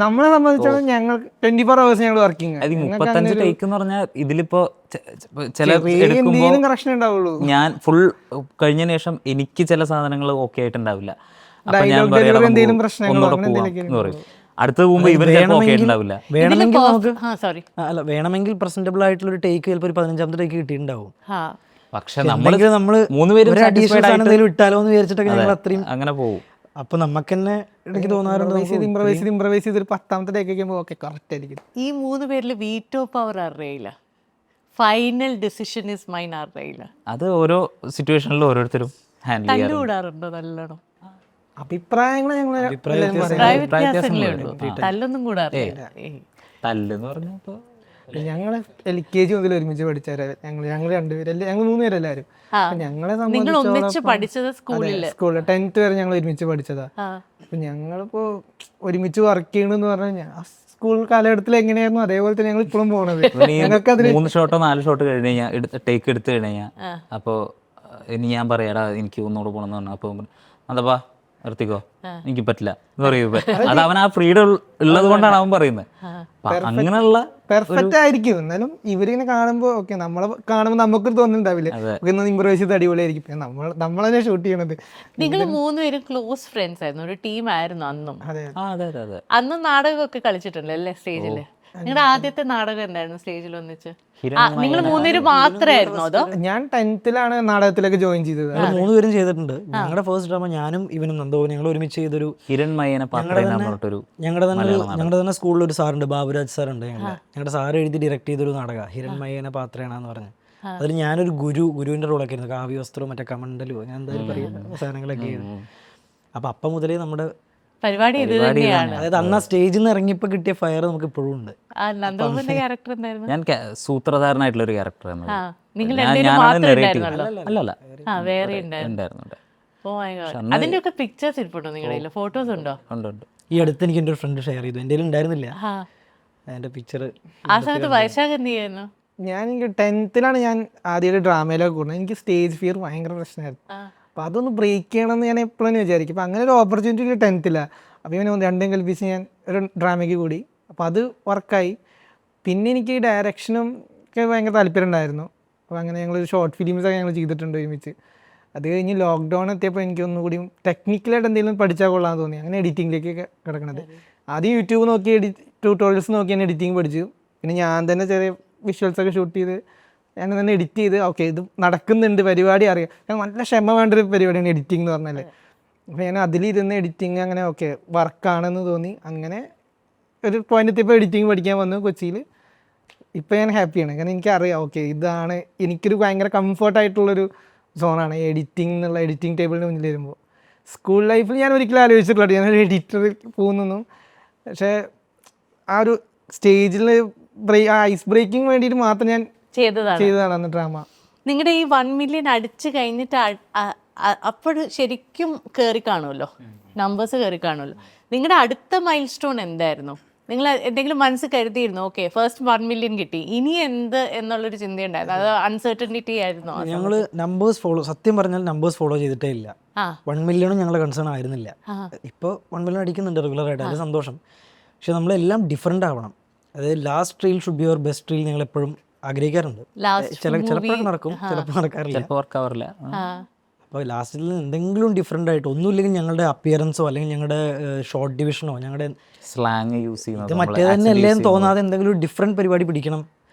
നമ്മളെ സംബന്ധിച്ചാണ് ഞങ്ങൾ 24 hours ഞങ്ങൾ വർക്കിംഗ്. 35 ടേക്ക് എന്ന് പറഞ്ഞാൽ ഇതിലിപ്പോ ചില കറക്ഷൻ ഉണ്ടാവുള്ളൂ. ഞാൻ ഫുൾ കഴിഞ്ഞതിന് ശേഷം എനിക്ക് ചില സാധനങ്ങൾ ഓക്കെ ആയിട്ടുണ്ടാവില്ല. അപ്പൊ ഞാൻ പറയും അടുത്ത പോകുമ്പോ ഇവർ ഉണ്ടാവില്ല. വേണമെങ്കിൽ പ്രസന്റബിൾ ആയിട്ടുള്ള ഒരു ടേക്ക് ചിലപ്പോൾ ഒരു 15ാമത്തെ ടേക്ക് കിട്ടിയിട്ടുണ്ടാവും. പക്ഷെ നമ്മൾ മൂന്നുപേരും വിട്ടാലോ എന്ന് വിചാരിച്ചിട്ടൊക്കെ ഞങ്ങൾ അത്രയും അങ്ങനെ പോകും. അപ്പൊ നമുക്ക് തന്നെ എനിക്ക് തോന്നാറുണ്ട് ഇംപ്രവൈസ് ചെയ്ത് ഒരു 10ാമത്തെ ടേക്കൊക്കെ ഓക്കെ കറക്റ്റ് ആയിരിക്കും. ഈ 3 പേരിൽ വീറ്റോ പവർ അറിയില്ല, ഫൈനൽ ഡിസിഷൻ ഇസ് മൈൻ അറിയില്ല. അത് ഓരോ സിറ്റുവേഷനിലും ഓരോരുത്തരും ഹാൻഡിൽ ചെയ്യാറുണ്ട്. കൂടാറുണ്ടോ നല്ലോണം? അഭിപ്രായങ്ങൾ തല്ലൊന്നും കൂടാറില്ല. തല്ലെന്ന് പറഞ്ഞപ്പോ ഞങ്ങള് LKG മുതൽ ഒരുമിച്ച് പഠിച്ചവരെ ഞങ്ങൾ രണ്ടുപേരും, ഞങ്ങൾ 3 പേരെല്ലാവരും. ഞങ്ങളെ സ്കൂളിൽ 10th വരെ ഞങ്ങൾ ഒരുമിച്ച് പഠിച്ചതാ. അപ്പൊ ഞങ്ങളിപ്പോ ഒരുമിച്ച് വർക്ക് ചെയ്യണമെന്ന് പറഞ്ഞാൽ സ്കൂൾ കാലഘട്ടത്തിൽ എങ്ങനെയായിരുന്നു അതേപോലെ തന്നെ ഞങ്ങൾ ഇപ്പോഴും പോണത്. ഞങ്ങൾക്ക് 3 ഷോട്ടോ 4 ഷോട്ട് കഴിഞ്ഞ് കഴിഞ്ഞാൽ ടേക്ക് എടുത്ത് കഴിഞ്ഞാൽ അപ്പോൾ ഇനി ഞാൻ പറയാടാ എനിക്ക് ഒന്നുകൂടെ പോകണമെന്ന് പറഞ്ഞു. അപ്പോൾ അതപ്പാ നിർത്തിക്കോ എനിക്ക് പറ്റില്ല എന്ന് പറയുമ്പോ അത് അവൻ ആ ഫ്രീഡം ഉള്ളത് കൊണ്ടാണ് അവൻ പറയുന്നത്. അങ്ങനെയുള്ള പെർഫെക്റ്റ് ആയിരിക്കും. എന്നാലും ഇവരിങ്ങനെ കാണുമ്പോ ഓക്കെ നമ്മളെ കാണുമ്പോൾ നമുക്കൊരു തോന്നുന്നുണ്ടാവില്ലേ ഇംപ്രവൈസ് ചെയ്ത് അടിപൊളിയായിരിക്കും. നമ്മളെ ഷൂട്ട് ചെയ്യണത്. നിങ്ങൾ 3 പേരും ക്ലോസ് ഫ്രണ്ട്സ് ആയിരുന്നു, ഒരു ടീം ആയിരുന്നു അന്നും. അതെ അന്നും നാടകമൊക്കെ കളിച്ചിട്ടുണ്ട് അല്ലേ സ്റ്റേജില്? നിങ്ങളുടെ ആദ്യത്തെ നാടകം എന്തായിരുന്നു സ്റ്റേജിൽ ഒന്നിച്ച്? നിങ്ങൾ 3 പേരും മാത്രമായിരുന്നു അതോ? ഞാൻ 10th നാടകത്തിലൊക്കെ ജോയിൻ ചെയ്തത്. 3 പേരും ചെയ്തിട്ടുണ്ട്. ഞങ്ങളുടെ ഫസ്റ്റ് ഡ്രാമ ഞാനും ഇവനും നന്ദോവും ഞങ്ങൾ ഒരുമിച്ച് ചെയ്തൊരു ഞങ്ങളുടെ തന്നെ സ്കൂളിൽ ഒരു സാറുണ്ട്, ബാബുരാജ് സാറുണ്ട്. ഞങ്ങളുടെ സാർ എഴുതി ഡയറക്ട് ചെയ്തൊരു നാടക ഹിരൺമയേന പാത്രേണെന്ന് പറഞ്ഞ്. അതിൽ ഞാനൊരു ഗുരുവിന്റെ റോളൊക്കെ ആയിരുന്നു. കാവ്യവസ്ത്രവും മറ്റേ കമണ്ടലോ ഞാൻ എന്തായാലും പറയുന്ന സാധനങ്ങളൊക്കെ ആയിരുന്നു. അപ്പം മുതലേ നമ്മുടെ പരിപാടി ഇത് തന്നെയാണ്. അതായത് അന്ന് ആ സ്റ്റേജിൽ നിന്ന് ഇറങ്ങിയപ്പോൾ കിട്ടിയ ഫയർ നമുക്ക് ഇപ്പോഴും ഉണ്ട്. നന്ദഗോപന്റെ ക്യാരക്ടർ എന്തായിരുന്നു? ഞാൻ സൂത്രധാരനായിട്ടുള്ള ഒരു ക്യാരക്ടറായിരുന്നു. വേറെ ഉണ്ടായിരുന്നു. അതിന്റെ ഒക്കെ പിക്ചേഴ്സ് ഇരിപ്പുണ്ടോ നിങ്ങളുടെ? ഫോട്ടോസ് ഉണ്ടോ? ഈ അടുത്ത് എനിക്ക് എൻ്റെ ഒരു ഫ്രണ്ട് ഷെയർ ചെയ്തു, എൻ്റെ ഉണ്ടായിരുന്നില്ല അതിന്റെ പിക്ചർ. ആ സമയത്ത് വൈശാഖ് എന്ത് ചെയ്യുന്നു? ഞാൻ 10th ഞാൻ ആദ്യമായിട്ട് ഡ്രാമയിലൊക്കെ കൂടുന്നത്. എനിക്ക് സ്റ്റേജ് ഫിയർ ഭയങ്കര പ്രശ്നമായിരുന്നു. അപ്പോൾ അതൊന്ന് ബ്രേക്ക് ചെയ്യണമെന്ന് ഞാൻ എപ്പോഴും വിചാരിക്കും. അപ്പോൾ അങ്ങനെ ഒരു ഓപ്പർച്യൂണിറ്റി 10th അപ്പോൾ ഇവന് രണ്ടും കൽപ്പിച്ച് ഞാൻ ഒരു ഡ്രാമയ്ക്ക് കൂടി. അപ്പോൾ അത് വർക്കായി. പിന്നെ എനിക്ക് ഡയറക്ഷനും ഒക്കെ ഭയങ്കര താല്പര്യം ഉണ്ടായിരുന്നു. അപ്പോൾ അങ്ങനെ ഞങ്ങളൊരു ഷോർട്ട് ഫിലിംസൊക്കെ ഞങ്ങൾ ചെയ്തിട്ടുണ്ട് ഒരുമിച്ച്. അത് കഴിഞ്ഞ് ലോക്ക്ഡൗൺ എത്തിയപ്പോൾ എനിക്ക് ഒന്നുകൂടി ടെക്നിക്കലായിട്ട് എന്തെങ്കിലും പഠിച്ചാൽ കൊള്ളാമെന്ന് തോന്നി. അങ്ങനെ എഡിറ്റിങ്ങിലേക്ക് കിടക്കണത്. ആദ്യം യൂട്യൂബ് നോക്കി ട്യൂട്ടോറിയൽസ് നോക്കി ഞാൻ എഡിറ്റിംഗ് പഠിച്ചു. പിന്നെ ഞാൻ തന്നെ ചെറിയ വിഷ്വൽസൊക്കെ ഷൂട്ട് ചെയ്ത് ഞാൻ തന്നെ എഡിറ്റ് ചെയ്ത് ഓക്കെ ഇത് നടക്കുന്നുണ്ട്, പരിപാടി അറിയാം. ഞാൻ നല്ല ക്ഷമ വേണ്ടൊരു പരിപാടിയാണ് എഡിറ്റിംഗ് എന്ന് പറഞ്ഞാൽ. അപ്പോൾ ഞാൻ അതിലിരുന്ന് എഡിറ്റിംഗ് അങ്ങനെ ഓക്കെ വർക്കാണെന്ന് തോന്നി. അങ്ങനെ ഒരു പോയിന്റ് എത്തിയപ്പോൾ എഡിറ്റിംഗ് പഠിക്കാൻ വന്നു കൊച്ചിയിൽ. ഇപ്പോൾ ഞാൻ ഹാപ്പിയാണ്. കാരണം എനിക്കറിയാം ഓക്കെ ഇതാണ് എനിക്കൊരു ഭയങ്കര കംഫർട്ടായിട്ടുള്ളൊരു സോണാണ് എഡിറ്റിംഗ് എന്നുള്ള എഡിറ്റിംഗ് ടേബിളിന് മുന്നിൽ വരുമ്പോൾ. സ്കൂൾ ലൈഫിൽ ഞാൻ ഒരിക്കലും ആലോചിച്ചിട്ടില്ല ഞാനൊരു എഡിറ്ററിൽ പോകുന്നൊന്നും. പക്ഷേ ആ ഒരു സ്റ്റേജിൽ ഐസ് ബ്രേക്കിംഗ് വേണ്ടിയിട്ട് മാത്രം ഞാൻ ചെയ്തതാണ് അന്ന് ഡ്രാമ. നിങ്ങളുടെ ഈ 1 million അടിച്ച് കഴിഞ്ഞിട്ട് അപ്പോൾ ശരിക്കും കയറി കാണുമല്ലോ, നമ്പേഴ്സ് കയറി കാണുമല്ലോ. നിങ്ങളുടെ അടുത്ത മൈൽ സ്റ്റോൺ എന്തായിരുന്നു? നിങ്ങൾ എന്തെങ്കിലും മനസ്സ് കരുതിയിരുന്നു ഓക്കെ ഫസ്റ്റ് 1 million കിട്ടി, ഇനി എന്ത് എന്നുള്ളൊരു ചിന്തയുണ്ടായിരുന്നു? അത് അൺസർട്ടനിറ്റി ആയിരുന്നോ? ഞങ്ങൾ നമ്പേഴ്സ് സത്യം പറഞ്ഞാൽ നമ്പേഴ്സ് ഫോളോ ചെയ്തിട്ടേ ഇല്ല. 1 million ഞങ്ങളുടെ കൺസേൺ ആയിരുന്നില്ല. ഇപ്പോൾ 1 million അടിക്കുന്നുണ്ട് റെഗുലറായിട്ട്, അത് സന്തോഷം. പക്ഷെ നമ്മളെല്ലാം ഡിഫറെൻ്റ് ആവണം. അതായത് last reel should be your best reel ഞങ്ങൾ എപ്പോഴും ആഗ്രഹിക്കാറുണ്ട്. ചിലപ്പോൾ നടക്കും, ചിലപ്പോൾ നടക്കാറില്ല. അപ്പോൾ ലാസ്റ്റിൽ എന്തെങ്കിലും ഡിഫറെൻ്റ് ആയിട്ട് ഒന്നുമില്ലെങ്കിൽ ഞങ്ങളുടെ അപ്പിയറൻസോ അല്ലെങ്കിൽ ഞങ്ങളുടെ ഷോർട്ട് ഡിവിഷനോ ഞങ്ങളുടെ സ്ലാങ് യൂസ് ചെയ്യുന്നത് ഇത് മറ്റേ തന്നെ അല്ലേന്ന് തോന്നാതെ എന്തെങ്കിലും ഡിഫറെൻറ്റ് പരിപാടി പിടിക്കണം.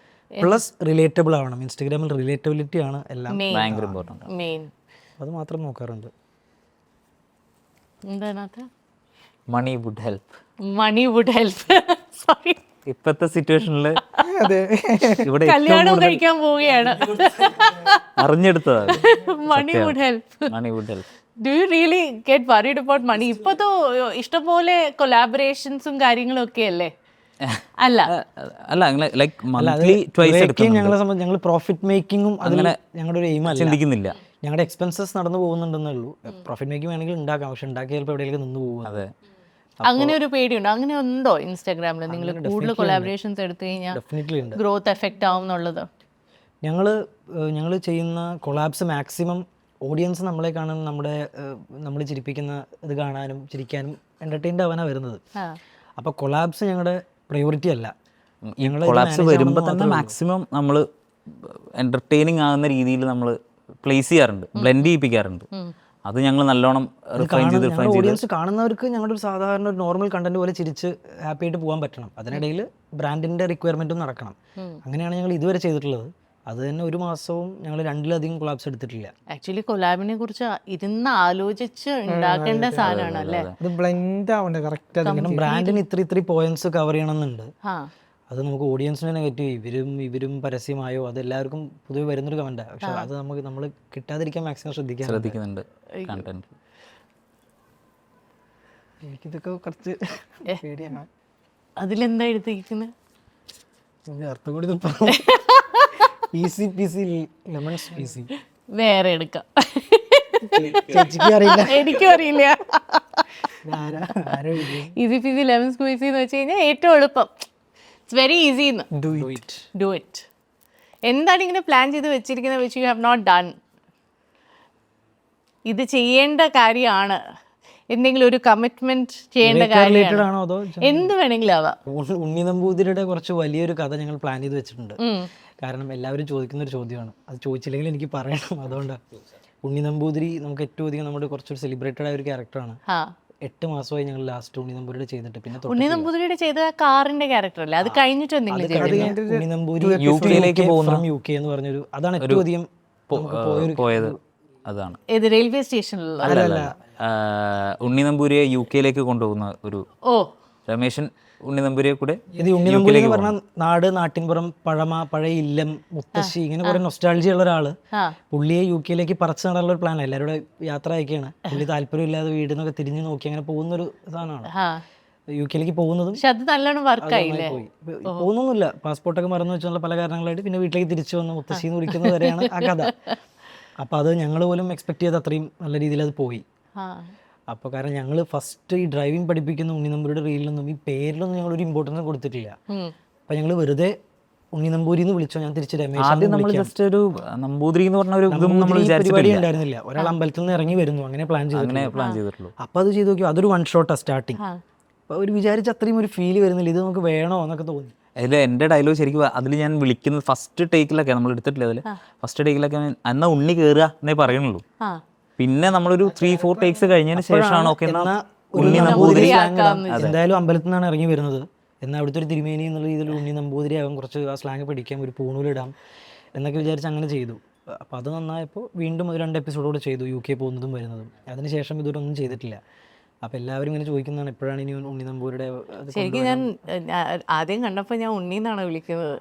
പ്ലസ് റിലേറ്റബിൾ ആവണം. ഇൻസ്റ്റഗ്രാമിൽ റിലേറ്റബിലിറ്റി ആണ് എല്ലാം ഭയങ്കര ഇമ്പോർട്ടൻ്റ്. അത് മാത്രം നോക്കാറുണ്ട്. മണി വുഡ് ഹെൽപ്പ്. സോറി, ഇപ്പോഴത്തെ സിറ്റുവേഷനിൽ ഇവിടെ കല്യാണം കഴിക്കാൻ പോവുകയാണ്. അറിഞ്ഞെടുത്തതാണ് money would help. Do you really get worried about money? ഇപ്പോഴത്തെ ഇഷ്ടംപോലെ കൊലാബറേഷൻസും കാര്യങ്ങളും ഒക്കെ അല്ലേ? അല്ല ലൈക്ക് മന്ത്ലി ട്വൈസ് ഞങ്ങളെ സംബന്ധിച്ച് ഞങ്ങൾ പ്രോഫിറ്റ് മേക്കിങ്ങും അങ്ങനെ ഞങ്ങളുടെ ഒരു എയിം ചിന്തിക്കുന്നില്ല. ഞങ്ങളുടെ എക്സ്പെൻസസ് നടന്നു പോകുന്നുണ്ടെന്നേ ഉള്ളൂ. പ്രോഫിറ്റ് മേക്കിംഗ് വേണമെങ്കിൽ ഉണ്ടാക്കാം, പക്ഷെ ഉണ്ടാക്കി ചിലപ്പോൾ എവിടെയെങ്കിലും നിന്ന് പോകും. അതെ, അങ്ങനെ ഒരു പേടിയുണ്ടോ? അങ്ങനെ ഉണ്ടോ ഇൻസ്റ്റാഗ്രാമിൽ നിങ്ങൾ കൂടുതൽ കൊലാബറേഷൻസ് എടുത്തു കഴിഞ്ഞാൽ ഗ്രോത്ത് എഫക്റ്റ് ആവും എന്നുള്ളത്? ഞങ്ങൾ ചെയ്യുന്ന കൊളാബ്സ് മാക്സിമം ഓഡിയൻസ് നമ്മളെ കാണുന്ന നമ്മൾ ചിരിപ്പിക്കുന്ന ഇത് കാണാനും ചിരിക്കാനും എൻ്റർടൈൻഡ് ആവാനാണ് വരുന്നത്. അപ്പോൾ കൊളാബ്സ് ഞങ്ങളുടെ പ്രയോറിറ്റി അല്ല. കൊളാബ്സ് വരുമ്പോൾ തന്നെ മാക്സിമം നമ്മൾ എൻ്റർടൈനിങ് ആകുന്ന രീതിയിൽ നമ്മൾ പ്ലേസ് ചെയ്യാറുണ്ട്, ബ്ലെൻഡ് ചെയ്യിപ്പിക്കാറുണ്ട്. അത് ഞങ്ങൾ നല്ലോണം ഓഡിയൻസ് കാണുന്നവർക്ക് ഞങ്ങളുടെ ഒരു സാധാരണ ഒരു നോർമൽ കണ്ടന്റ് പോലെ ചിരിച്ച് ഹാപ്പി ആയിട്ട് പോകാൻ പറ്റണം. അതിനിടയിൽ ബ്രാൻഡിന്റെ റിക്വയർമെന്റും നടക്കണം. അങ്ങനെയാണ് ഞങ്ങൾ ഇതുവരെ ചെയ്തിട്ടുള്ളത്. അത് തന്നെ ഒരു മാസവും ഞങ്ങൾ 2-ലധികം കൊളാബ്സ് എടുത്തിട്ടില്ല. ആക്ച്വലി കൊലാബിനെ കുറിച്ച് ഇരുന്ന് ആലോചിച്ച് ഉണ്ടാക്കേണ്ട സാധനമാണ് അല്ലേ? ബ്രാൻഡിന് ഇത്ര പോയിന്റ്സ് കവർ ചെയ്യണമെന്നുണ്ട്. അത് നമുക്ക് ഓഡിയൻസിന് നെഗറ്റീവ് ഇവരും പരസ്യമായോ അത് എല്ലാവർക്കും പൊതുവെ വരുന്നൊരു കമന്റാണ്. പക്ഷെ അത് നമ്മൾ കിട്ടാതിരിക്കാൻ മാക്സിമം ശ്രദ്ധിക്കുന്നുണ്ട്. എനിക്കിതൊക്കെ കുറച്ച് പേടിയാണ്. അതിലെന്താ എഴുതിയിരിക്കുന്നത്? അർത്ഥം കൂടി വേറെ എടുക്കാം. അറിയില്ല, എനിക്കും അറിയില്ല. ഈസി പീസി ലെമൺ സ്ക്വീസി എന്ന് വെച്ച് കഴിഞ്ഞാൽ ഏറ്റവും എളുപ്പം. It's very easy. Do it. എന്താണ് ഇങ്ങനെ പ്ലാൻ ചെയ്ത് വെച്ചിരിക്കുന്നത് which you have not done? ഇത് ചെയ്യേണ്ട കാര്യമാണ്, എന്തെങ്കിലും ഒരു കമ്മിറ്റ്മെന്റ് ചെയ്യേണ്ട കാര്യമാണ്, എന്ത് വേണമെങ്കിലും ആവാം. ഉണ്ണി നമ്പൂതിരിയുടെ കുറച്ച് വലിയൊരു കഥ ഞങ്ങൾ പ്ലാൻ ചെയ്ത് വെച്ചിട്ടുണ്ട്. കാരണം എല്ലാവരും ചോദിക്കുന്ന ഒരു ചോദ്യമാണ്, അത് ചോദിച്ചില്ലെങ്കിൽ എനിക്ക് പറയണം. അതുകൊണ്ടാണ്. ഉണ്ണി നമ്പൂതിരി നമുക്ക് ഏറ്റവും അധികം നമ്മുടെ കുറച്ചൊരു സെലിബ്രേറ്റഡ് ആയ ഒരു ക്യാരക്ടറാണ്. 8 മാസമായി ഞങ്ങൾ ലാസ്റ്റ് ഉണ്ണി നമ്പൂരിയുടെ ചെയ്തിട്ട്. പിന്നെ ഉണ്ണി നമ്പൂതിരിയുടെ ചെയ്ത കാറിന്റെ ക്യാരക്ടർ അല്ലേ? അത് കഴിഞ്ഞിട്ട് ഉണ്ണി നമ്പൂരി യുകെയിലേക്ക് പോകുന്ന UK എന്ന് പറഞ്ഞൊരു അതാണ് ഏറ്റവും അധികം പോയത്. അതാണ് ഏത് റെയിൽവേ സ്റ്റേഷനിലുള്ള ഉണ്ണി നമ്പൂരിയെ UK കൊണ്ടുപോകുന്ന ഒരു രമേശൻ ഉണ്ണി നമ്പൂരിയെ കൂടെ. ഇത് ഉണ്ണി നമ്പൂരി എന്ന് പറഞ്ഞാൽ നാട്, നാട്ടിൻപുറം, പഴയ ഇല്ലം, മുത്തശ്ശി, ഇങ്ങനെ കുറെ നൊസ്റ്റാൾജിയ ഉള്ള ഒരാള്. പുള്ളിയെ UK പറച്ചു നടാനുള്ള ഒരു പ്ലാൻ. എല്ലാവരുടെ യാത്ര അയക്കുകയാണ്. പുള്ളി താല്പര്യമില്ലാതെ വീടിനൊക്കെ തിരിഞ്ഞു നോക്കി അങ്ങനെ പോകുന്നൊരു സാധനമാണ്. UK പോകുന്നതും പോകുന്നൊന്നുമില്ല. പാസ്പോർട്ടൊക്കെ മറന്നു വെച്ചുള്ള പല കാരണങ്ങളായിട്ട് പിന്നെ വീട്ടിലേക്ക് തിരിച്ചു വന്ന് മുത്തശ്ശിന്ന് വിളിക്കുന്നത് വരെയാണ് ആ കഥ. അപ്പോൾ അത് ഞങ്ങൾ പോലും എക്സ്പെക്ട് ചെയ്ത് അത്രയും നല്ല രീതിയിൽ അത് പോയി. അപ്പോൾ കാരണം ഞങ്ങൾ ഫസ്റ്റ് ഈ ഡ്രൈവിംഗ് പഠിപ്പിക്കുന്ന ഉണ്ണി നമ്പൂരിയുടെ റീലിലൊന്നും ഈ പേരിലൊന്നും ഞങ്ങളൊരു ഇമ്പോർട്ടൻസ് കൊടുത്തിട്ടില്ല. അപ്പോൾ ഞങ്ങൾ വെറുതെ ഉണ്ണി നമ്പൂരിന്ന് വിളിച്ചോ, ഞാൻ തിരിച്ച് രമേശ് ആദ്യം നമ്മൾ ജസ്റ്റ് ഒരു നമ്പൂതിരി എന്ന് പറഞ്ഞ ഒരു ഇതും നമ്മൾ പരിപാടി വിചാരിച്ചിട്ടില്ല. ഉണ്ടായിരുന്നില്ല. ഒരാൾ അമ്പലത്തിൽ നിന്ന് ഇറങ്ങി വരുന്നു, അങ്ങനെ പ്ലാൻ അങ്ങനെ ചെയ്തു. പ്ലാൻ ചെയ്തിട്ടുള്ളൂ. അപ്പോൾ അത് ചെയ്ത് നോക്കിയോ, അതൊരു വൺ ഷോട്ടാണ് സ്റ്റാർട്ടിങ്. അപ്പോൾ അവർ വിചാരിച്ച അത്രയും ഒരു ഫീൽ വരുന്നില്ല, ഇത് നമുക്ക് വേണോ എന്നൊക്കെ തോന്നി. അതിൽ എൻ്റെ ഡയലോഗ് ശരിക്കും അതിൽ ഞാൻ വിളിക്കുന്നത് ഫസ്റ്റ് ടേക്കിലൊക്കെ നമ്മൾ എടുത്തിട്ടില്ല. അതിൽ ഫസ്റ്റ് ടേക്കിലൊക്കെ എന്നാൽ ഉണ്ണി കയറുക എന്നേ പറയുന്നുള്ളൂ. പിന്നെ നമ്മളൊരു 3-4 ടേക്സ് കഴിഞ്ഞതിന് ശേഷമാണ് ഓക്കെ എന്നാ ഉണ്ണി നമ്പൂതിരി. എന്തായാലും അമ്പലത്തിൽ നിന്നാണ് ഇറങ്ങി വരുന്നത്, എന്നാൽ അവിടുത്തെ ഒരു തിരുമേനി എന്നുള്ള രീതിയിൽ ഉണ്ണി നമ്പൂതിരി ആകും, കുറച്ച് ആ സ്ലാങ് പഠിക്കാം, ഒരു പൂണൂലിടാം എന്നൊക്കെ വിചാരിച്ച് അങ്ങനെ ചെയ്തു. അപ്പോൾ അത് നന്നായപ്പോൾ വീണ്ടും ഒരു 2 എപ്പിസോഡോട് ചെയ്തു, UK പോകുന്നതും വരുന്നതും. അതിനുശേഷം ഇതൊന്നും ചെയ്തിട്ടില്ല. അപ്പോൾ എല്ലാവരും ഇങ്ങനെ ചോദിക്കുന്നതാണ് എപ്പോഴാണ് ഇനി ഉണ്ണി നമ്പൂരിയുടെ. ശരിക്കും ഞാൻ ആദ്യം കണ്ടപ്പോൾ ഞാൻ ഉണ്ണി എന്നാണ് വിളിക്കുന്നത്.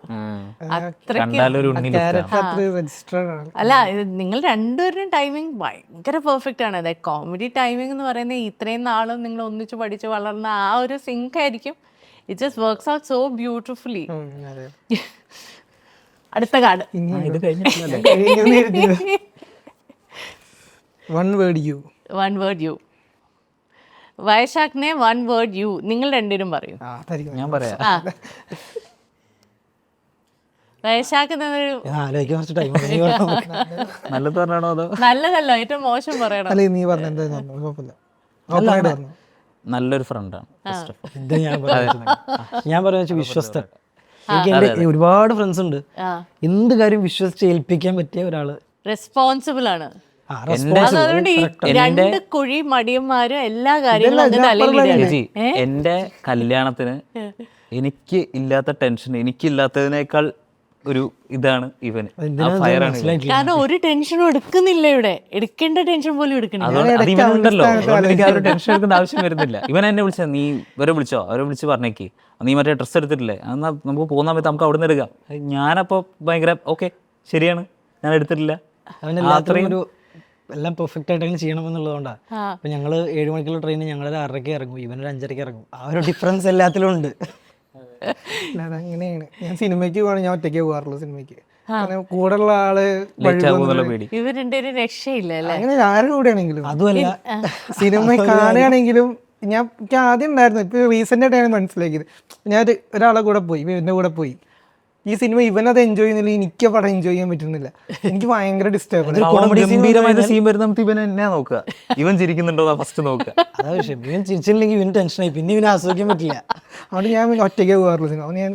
കണ്ടാലൊരു ഉണ്ണി അല്ല, നിങ്ങൾ രണ്ടുപേരുടെയും ടൈമിങ് ഭയങ്കര പെർഫെക്റ്റ് ആണ്. അതായത് കോമഡി ടൈമിംഗ് എന്ന് പറയുന്നത് ഇത്രയും നാളും നിങ്ങൾ ഒന്നിച്ച് പഠിച്ച് വളർന്ന ആ ഒരു സിങ്ക് ആയിരിക്കും. It just works out so beautifully. അടുത്ത കാർഡ്. ഇത് കഴിഞ്ഞിട്ടില്ല. One word you. One word you. വൈശാഖിനെ വൺ വേർഡ് യു. നിങ്ങൾ രണ്ടുപേരും പറയൂ. ഞാൻ പറയാം. വൈശാഖ് എന്നൊരു ആലോചിക്കാൻ കുറച്ച് ടൈം. നല്ലത് പറഞ്ഞാണോ അതോ നല്ലതല്ല, ഏറ്റവും മോശം പറയണം. അല്ലെ നീ പറഞ്ഞ നല്ലൊരു ഫ്രണ്ടാണ്. ഇത് ഞാൻ പറയാ വിശ്വസ്തൻ. എനിക്ക് എൻ്റെ ഒരുപാട് ഫ്രണ്ട്സ് ഉണ്ട്, എന്ത് കാര്യം വിശ്വസിച്ച് ഏൽപ്പിക്കാൻ പറ്റിയ ഒരാള്. റെസ്പോൺസിബിൾ ആണ്. അതുകൊണ്ട് ഈ രണ്ട് കുഴി മടിയന്മാരും എല്ലാ ചേച്ചി എന്റെ കല്യാണത്തിന് എനിക്ക് ഇല്ലാത്ത ടെൻഷൻ എനിക്കില്ലാത്തതിനേക്കാൾ ഒരു ഇതാണ് ഇവന്. കാരണം ഒരു ടെൻഷനും എടുക്കുന്നില്ല ഇവിടെ, എടുക്കേണ്ട ടെൻഷൻ പോലും എടുക്കണില്ല. അത് ഇവനുണ്ടല്ലോ, അതുകൊണ്ട് എനിക്ക് ആ ഒരു ടെൻഷൻ എടുക്കേണ്ട ആവശ്യം വരുന്നില്ല. ഇവൻ എന്നെ വിളിച്ച നീ ഇവരെ വിളിച്ചോ, അവരെ വിളിച്ച് പറഞ്ഞേക്ക്, നീ മറ്റേ ഡ്രസ്സ് എടുത്തിട്ടില്ലേ, എന്നാൽ നമുക്ക് പോകുന്ന സമയത്ത് നമുക്ക് അവിടെ നിന്ന് എടുക്കാം. ഞാനപ്പോൾ ഭയങ്കര ഓക്കെ ശരിയാണ്, ഞാൻ എടുത്തിട്ടില്ല. അവനെല്ലാത്രയും ഒരു എല്ലാം പെർഫെക്റ്റ് ആയിട്ട് അങ്ങനെ ചെയ്യണമെന്നുള്ളതുകൊണ്ടാണ്. അപ്പം ഞങ്ങൾ 7 മണിക്കുള്ള ട്രെയിൻ ഞങ്ങളൊരു 6:30 ഇറങ്ങും, ഇവനൊരു 5:30 ഇറങ്ങും. ആ ഒരു ഡിഫറൻസ് എല്ലാത്തിലും ഉണ്ട്. അതങ്ങനെയാണ്. ഞാൻ സിനിമയ്ക്ക് പോകണം, ഞാൻ ഒറ്റയ്ക്ക് പോകാറുള്ളൂ സിനിമയ്ക്ക്. കൂടെ ഉള്ള ആള് ഇവർ രണ്ടുപേരും രക്ഷയില്ല അല്ലേ? അങ്ങനെ ആരുടെ കൂടെ ആണെങ്കിലും, അതുമല്ല സിനിമ കാണുകയാണെങ്കിലും എനിക്ക് ആദ്യം ഉണ്ടായിരുന്നു, ഇപ്പൊ റീസെന്റ് ആയിട്ടാണ് മനസ്സിലാക്കിയത്. ഞാൻ ഒരാളെ കൂടെ പോയി, ഇവന്റെ കൂടെ പോയി, ഈ സിനിമ ഇവനത് എൻജോയ് ചെയ്യുന്നില്ല, എനിക്ക് പടം എൻജോയ് ചെയ്യാൻ പറ്റുന്നില്ല. എനിക്ക് ഭയങ്കര ഡിസ്റ്റർബ്. ഗംഭീരമായിട്ട് സീൻ വരുന്ന ഇവൻ എന്നെ നോക്കുക, ഇവൻ ചിരിക്കുന്നുണ്ടോ ഫസ്റ്റ് നോക്കുക. അതാ വിഷയം. ഇവൻ ചിരിച്ചില്ലെങ്കിൽ ഇവന് ടെൻഷനായി, പിന്നെ ഇവനെ ആസ്വദിക്കാൻ പറ്റില്ല. അതുകൊണ്ട് ഞാൻ ഒറ്റയ്ക്ക് പോകാറുള്ളൂ സിനിമ. അതുകൊണ്ട് ഞാൻ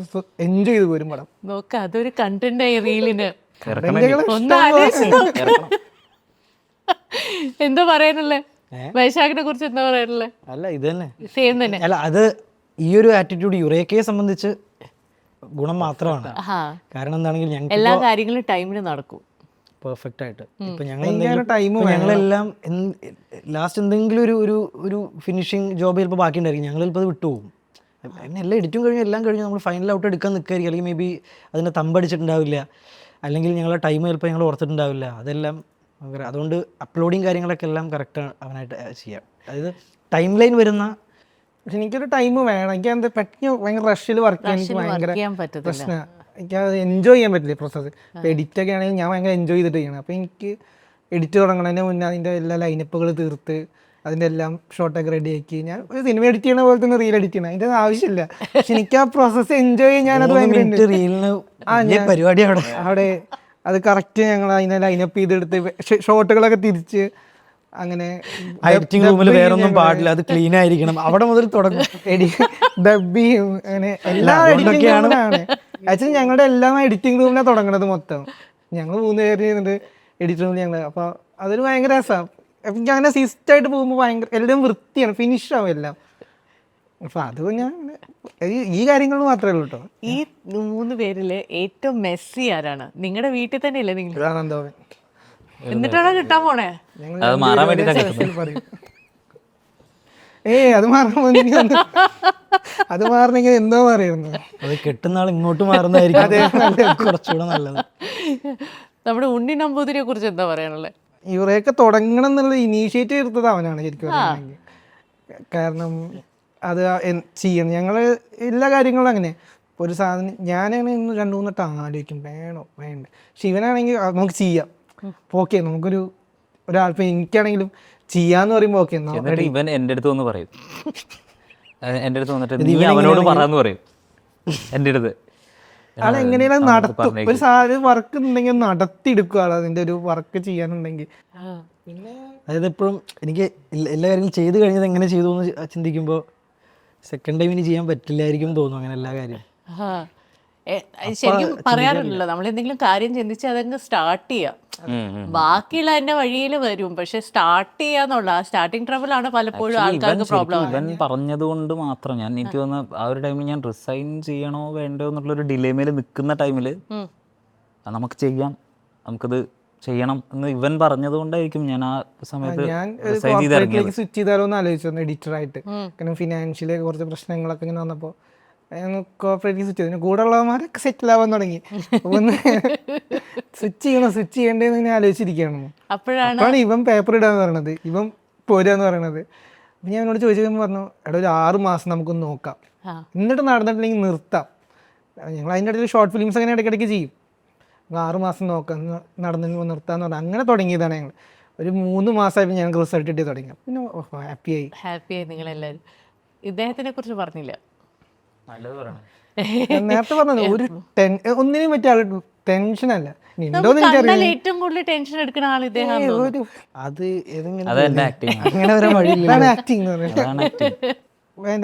എൻജോയ് ചെയ്ത് പോരും പടം. നോക്ക, അതൊരു കണ്ടന്റ് റീലിന്. എന്താ പറയാനുള്ളേ വൈശാഖിനെ കുറിച്ച്? എന്താ പറയാനുള്ളേ? അല്ല ഇത് തന്നെ സെയിം തന്നെ. അല്ല അത് ഈ ഒരു ആറ്റിറ്റ്യൂഡ് യുറേക്കയെ സംബന്ധിച്ച് ഗുണം മാത്രമാണ്. കാരണം എന്താണെങ്കിൽ ഞങ്ങൾ എല്ലാ കാര്യങ്ങളും ടൈമിന് നടക്കും പെർഫെക്റ്റ് ആയിട്ട്. ഇപ്പൊ ഞങ്ങളെല്ലാം ലാസ്റ്റ് എന്തെങ്കിലും ഒരു ഫിനിഷിങ് ജോബ് ചിലപ്പോൾ ബാക്കി ഉണ്ടായിരിക്കും, ഞങ്ങൾ ചിലപ്പോൾ അത് വിട്ടുപോകും. പിന്നെ എല്ലാം എഡിറ്റും കഴിഞ്ഞു എല്ലാം കഴിഞ്ഞു നമ്മൾ ഫൈനൽ ഔട്ട് എടുക്കാൻ നിൽക്കുകയായിരിക്കും, അല്ലെങ്കിൽ മേ ബി അതിൻ്റെ തമ്പടിച്ചിട്ടുണ്ടാവില്ല, അല്ലെങ്കിൽ ഞങ്ങളുടെ ടൈം ചിലപ്പോൾ ഞങ്ങൾ ഓർത്തിട്ടുണ്ടാവില്ല. അതെല്ലാം അതുകൊണ്ട് അപ്ലോഡിങ് കാര്യങ്ങളൊക്കെ എല്ലാം കറക്റ്റ് അവനായിട്ട് ചെയ്യാം. അതായത് ടൈം ലൈൻ വരുന്ന. പക്ഷെ എനിക്കൊരു ടൈം വേണം. എനിക്ക് എന്താ പെട്ടെന്ന് ഭയങ്കര റഷിൽ വർക്ക് ചെയ്യാൻ എനിക്ക് ഭയങ്കര പ്രശ്നമാണ്. എനിക്കത് എൻജോയ് ചെയ്യാൻ പറ്റില്ല പ്രോസസ്സ്. ഇപ്പോൾ എഡിറ്റൊക്കെ ആണെങ്കിൽ ഞാൻ ഭയങ്കര എൻജോയ് ചെയ്തിട്ട് ചെയ്യണം. അപ്പോൾ എനിക്ക് എഡിറ്റ് തുടങ്ങുന്നതിന് മുന്നേ അതിൻ്റെ എല്ലാ ലൈനപ്പുകൾ തീർത്ത് അതിൻ്റെ എല്ലാം ഷോട്ടൊക്കെ റെഡിയാക്കി ഞാൻ ഒരു സിനിമ എഡിറ്റ് ചെയ്യണ പോലെ തന്നെ റീൽ എഡിറ്റ് ചെയ്യണം. അതിൻ്റെ ആവശ്യമില്ല. പക്ഷെ എനിക്ക് ആ പ്രോസസ്സ് എൻജോയ് ചെയ്യാൻ ഞാനത് ഭയങ്കര പരിപാടി അവിടെ അത് കറക്റ്റ് ഞങ്ങൾ അതിനെ ലൈനപ്പ് ചെയ്തെടുത്ത് ഷോട്ടുകളൊക്കെ തിരിച്ച് അങ്ങനെ എഡിറ്റിംഗ് റൂമിൽ വേറൊന്നും പാടില്ല, അത് ക്ലീൻ ആയിരിക്കണം. അവിടെ മുതൽ തുടങ്ങും ഡബ്ബിയും അങ്ങനെ എല്ലാ എഡിറ്റിംഗ്. ആക്ച്വലി ഞങ്ങളുടെ എല്ലാം എഡിറ്റിംഗ് റൂമിലാണ് തുടങ്ങണത് മൊത്തം. ഞങ്ങൾ 3 പേര് ചെയ്യുന്നുണ്ട് എഡിറ്റ് റൂമിൽ ഞങ്ങൾ. അപ്പോൾ അതൊരു ഭയങ്കര രസമാണ്. എനിക്ക് അങ്ങനെ സിസ്റ്റായിട്ട് പോകുമ്പോൾ ഭയങ്കര എല്ലാം വൃത്തിയാണ്, ഫിനിഷ് ആവും എല്ലാം. അപ്പോൾ അത് ഞാൻ ഈ കാര്യങ്ങൾ മാത്രമേ ഉള്ളൂ കേട്ടോ. ഈ 3 പേരില് ഏറ്റവും മെസ്സി ആരാണ്? നിങ്ങളുടെ വീട്ടിൽ തന്നെ അല്ലേ നിങ്ങൾ? ആനന്ദോവൻ. എന്നിട്ടാണോ കിട്ടാൻ പോണേ? അത് മാറാൻ വേണ്ടി അത് മാറണമെങ്കിൽ എന്തോ പറയുന്നു. അത് കെട്ടുന്ന ആൾ ഇങ്ങോട്ട് മാറുന്നതായിരിക്കും കുറച്ചുകൂടെ നല്ലത്. നമ്മുടെ ഉണ്ണി നമ്പൂതിരിയെ കുറിച്ച് എന്താ പറയാനുള്ളത്? ഇവരെയൊക്കെ തുടങ്ങണം എന്നുള്ള ഇനീഷ്യേറ്റീവ് എടുത്തത് അവനാണ് ശരിക്കും പറയുകയാണെങ്കിൽ. കാരണം അത് ചെയ്യണം. ഞങ്ങൾ എല്ലാ കാര്യങ്ങളും അങ്ങനെ ഒരു സാധനം ഞാനാണ് 2-3 വട്ടം ആലോചിക്കും വേണോ വേണ്ട. പക്ഷെ ഇവനാണെങ്കിൽ നമുക്ക് ചെയ്യാം, ഓക്കെ നമുക്കൊരു ഒരാളിപ്പോൾ എനിക്കാണെങ്കിലും ചെയ്യാന്ന് പറയുമ്പോൾ ഓക്കെ. ഇവൻ എൻ്റെ അടുത്ത് വന്ന് പറയും, എൻ്റെ അടുത്ത് വന്നിട്ട് നീ അവനോട് പറയാന്ന് പറയും എൻ്റെ അടുത്ത്. ആളെ എങ്ങനെയാണ് നടത്തും, ഒരു സാധനം വർക്ക് ഉണ്ടെങ്കിൽ നടത്തിയെടുക്കും ആൾ, അതിന്റെ ഒരു വർക്ക് ചെയ്യാനുണ്ടെങ്കിൽ. അതായത് എപ്പോഴും എനിക്ക് എല്ലാ കാര്യങ്ങളും ചെയ്ത് കഴിഞ്ഞത് എങ്ങനെ ചെയ്തു എന്ന് ചിന്തിക്കുമ്പോൾ സെക്കൻഡ് ടൈം ഇനി ചെയ്യാൻ പറ്റില്ലായിരിക്കും തോന്നും അങ്ങനെ എല്ലാ കാര്യം. ശരിക്കും പറയാറുണ്ടല്ലോ, നമ്മൾ എന്തെങ്കിലും കാര്യം ചിന്തിച്ച് അതങ്ങ് സ്റ്റാർട്ട് ചെയ്യാം, ബാക്കിയുള്ള അതിന്റെ വഴിയിൽ വരും. പക്ഷെ സ്റ്റാർട്ട് ചെയ്യാന്നുള്ള ആ സ്റ്റാർട്ടിങ് ട്രബിളാണ് പലപ്പോഴും ആൾക്കാർക്ക് പ്രോബ്ലം. ഇവൻ പറഞ്ഞതുകൊണ്ട് മാത്രം എനിക്ക് തോന്നുന്നു ആ ഒരു ടൈമിൽ ഞാൻ റിസൈൻ ചെയ്യണോ വേണ്ടോ എന്നുള്ളൊരു ഡിലേമേൽ നിൽക്കുന്ന ടൈമിൽ നമുക്ക് ചെയ്യാം, നമുക്കത് ചെയ്യണം എന്ന് ഇവൻ പറഞ്ഞത് കൊണ്ടായിരിക്കും ഞാൻ ആ സമയത്ത് ഞാൻ കോർപ്പറേറ്റിലേക്ക് സ്വിച്ച് ചെയ്താലോ എന്ന് ആലോചിച്ചു എഡിറ്ററായിട്ട്. കാരണം ഫിനാൻഷ്യലി കുറച്ച് പ്രശ്നങ്ങളൊക്കെ ഇങ്ങനെ വന്നപ്പോൾ കോർപ്പറേറ്റിലേക്ക് സ്വിച്ച് ചെയ്തു. കൂടെ ഉള്ളവന്മാരൊക്കെ സെറ്റിൽ ആവാൻ തുടങ്ങി. ഒന്ന് സ്വിച്ച് ചെയ്യണ്ടേന്ന് ഇങ്ങനെ ആലോചിച്ചിരിക്കുകയാണ്. അപ്പോഴാണ് ഇവൻ പേപ്പർ ഇടാന്ന് പറയണത്, ഇവൻ പോരാന്ന് പറയണത്. അപ്പം ഞാൻ എന്നോട് ചോദിച്ചപ്പോൾ പറഞ്ഞു, എടാ ഒരു 6 മാസം നമുക്കൊന്ന് നോക്കാം, എന്നിട്ട് നടന്നിട്ടുണ്ടെങ്കിൽ നിർത്താം. ഞങ്ങൾ അതിൻ്റെ ഇടയിൽ ഷോർട്ട് ഫിലിംസ് അങ്ങനെ ഇടയ്ക്കിടയ്ക്ക് ചെയ്യും. 6 മാസം നോക്കാം, നടന്നു നിർത്താന്ന് പറഞ്ഞാൽ അങ്ങനെ തുടങ്ങിയതാണ് ഞങ്ങൾ. ഒരു 3 മാസമായപ്പോൾ ഞങ്ങൾക്ക് റിസൾട്ട് കിട്ടി തുടങ്ങി. പിന്നെ ഹാപ്പിയായി നിങ്ങളെല്ലാവരും. ഇദ്ദേഹത്തിനെ കുറിച്ച് പറഞ്ഞില്ല, നേരത്തെ പറഞ്ഞത് ഒരു ഒന്നിനും പറ്റിയ ആൾ ടെൻഷനല്ല. ഏറ്റവും കൂടുതൽ ടെൻഷൻ എടുക്കുന്ന ആൾ ഇദ്ദേഹം. അത് അങ്ങനെ വരാൻ വഴിയില്ല. ആക്ടിങ്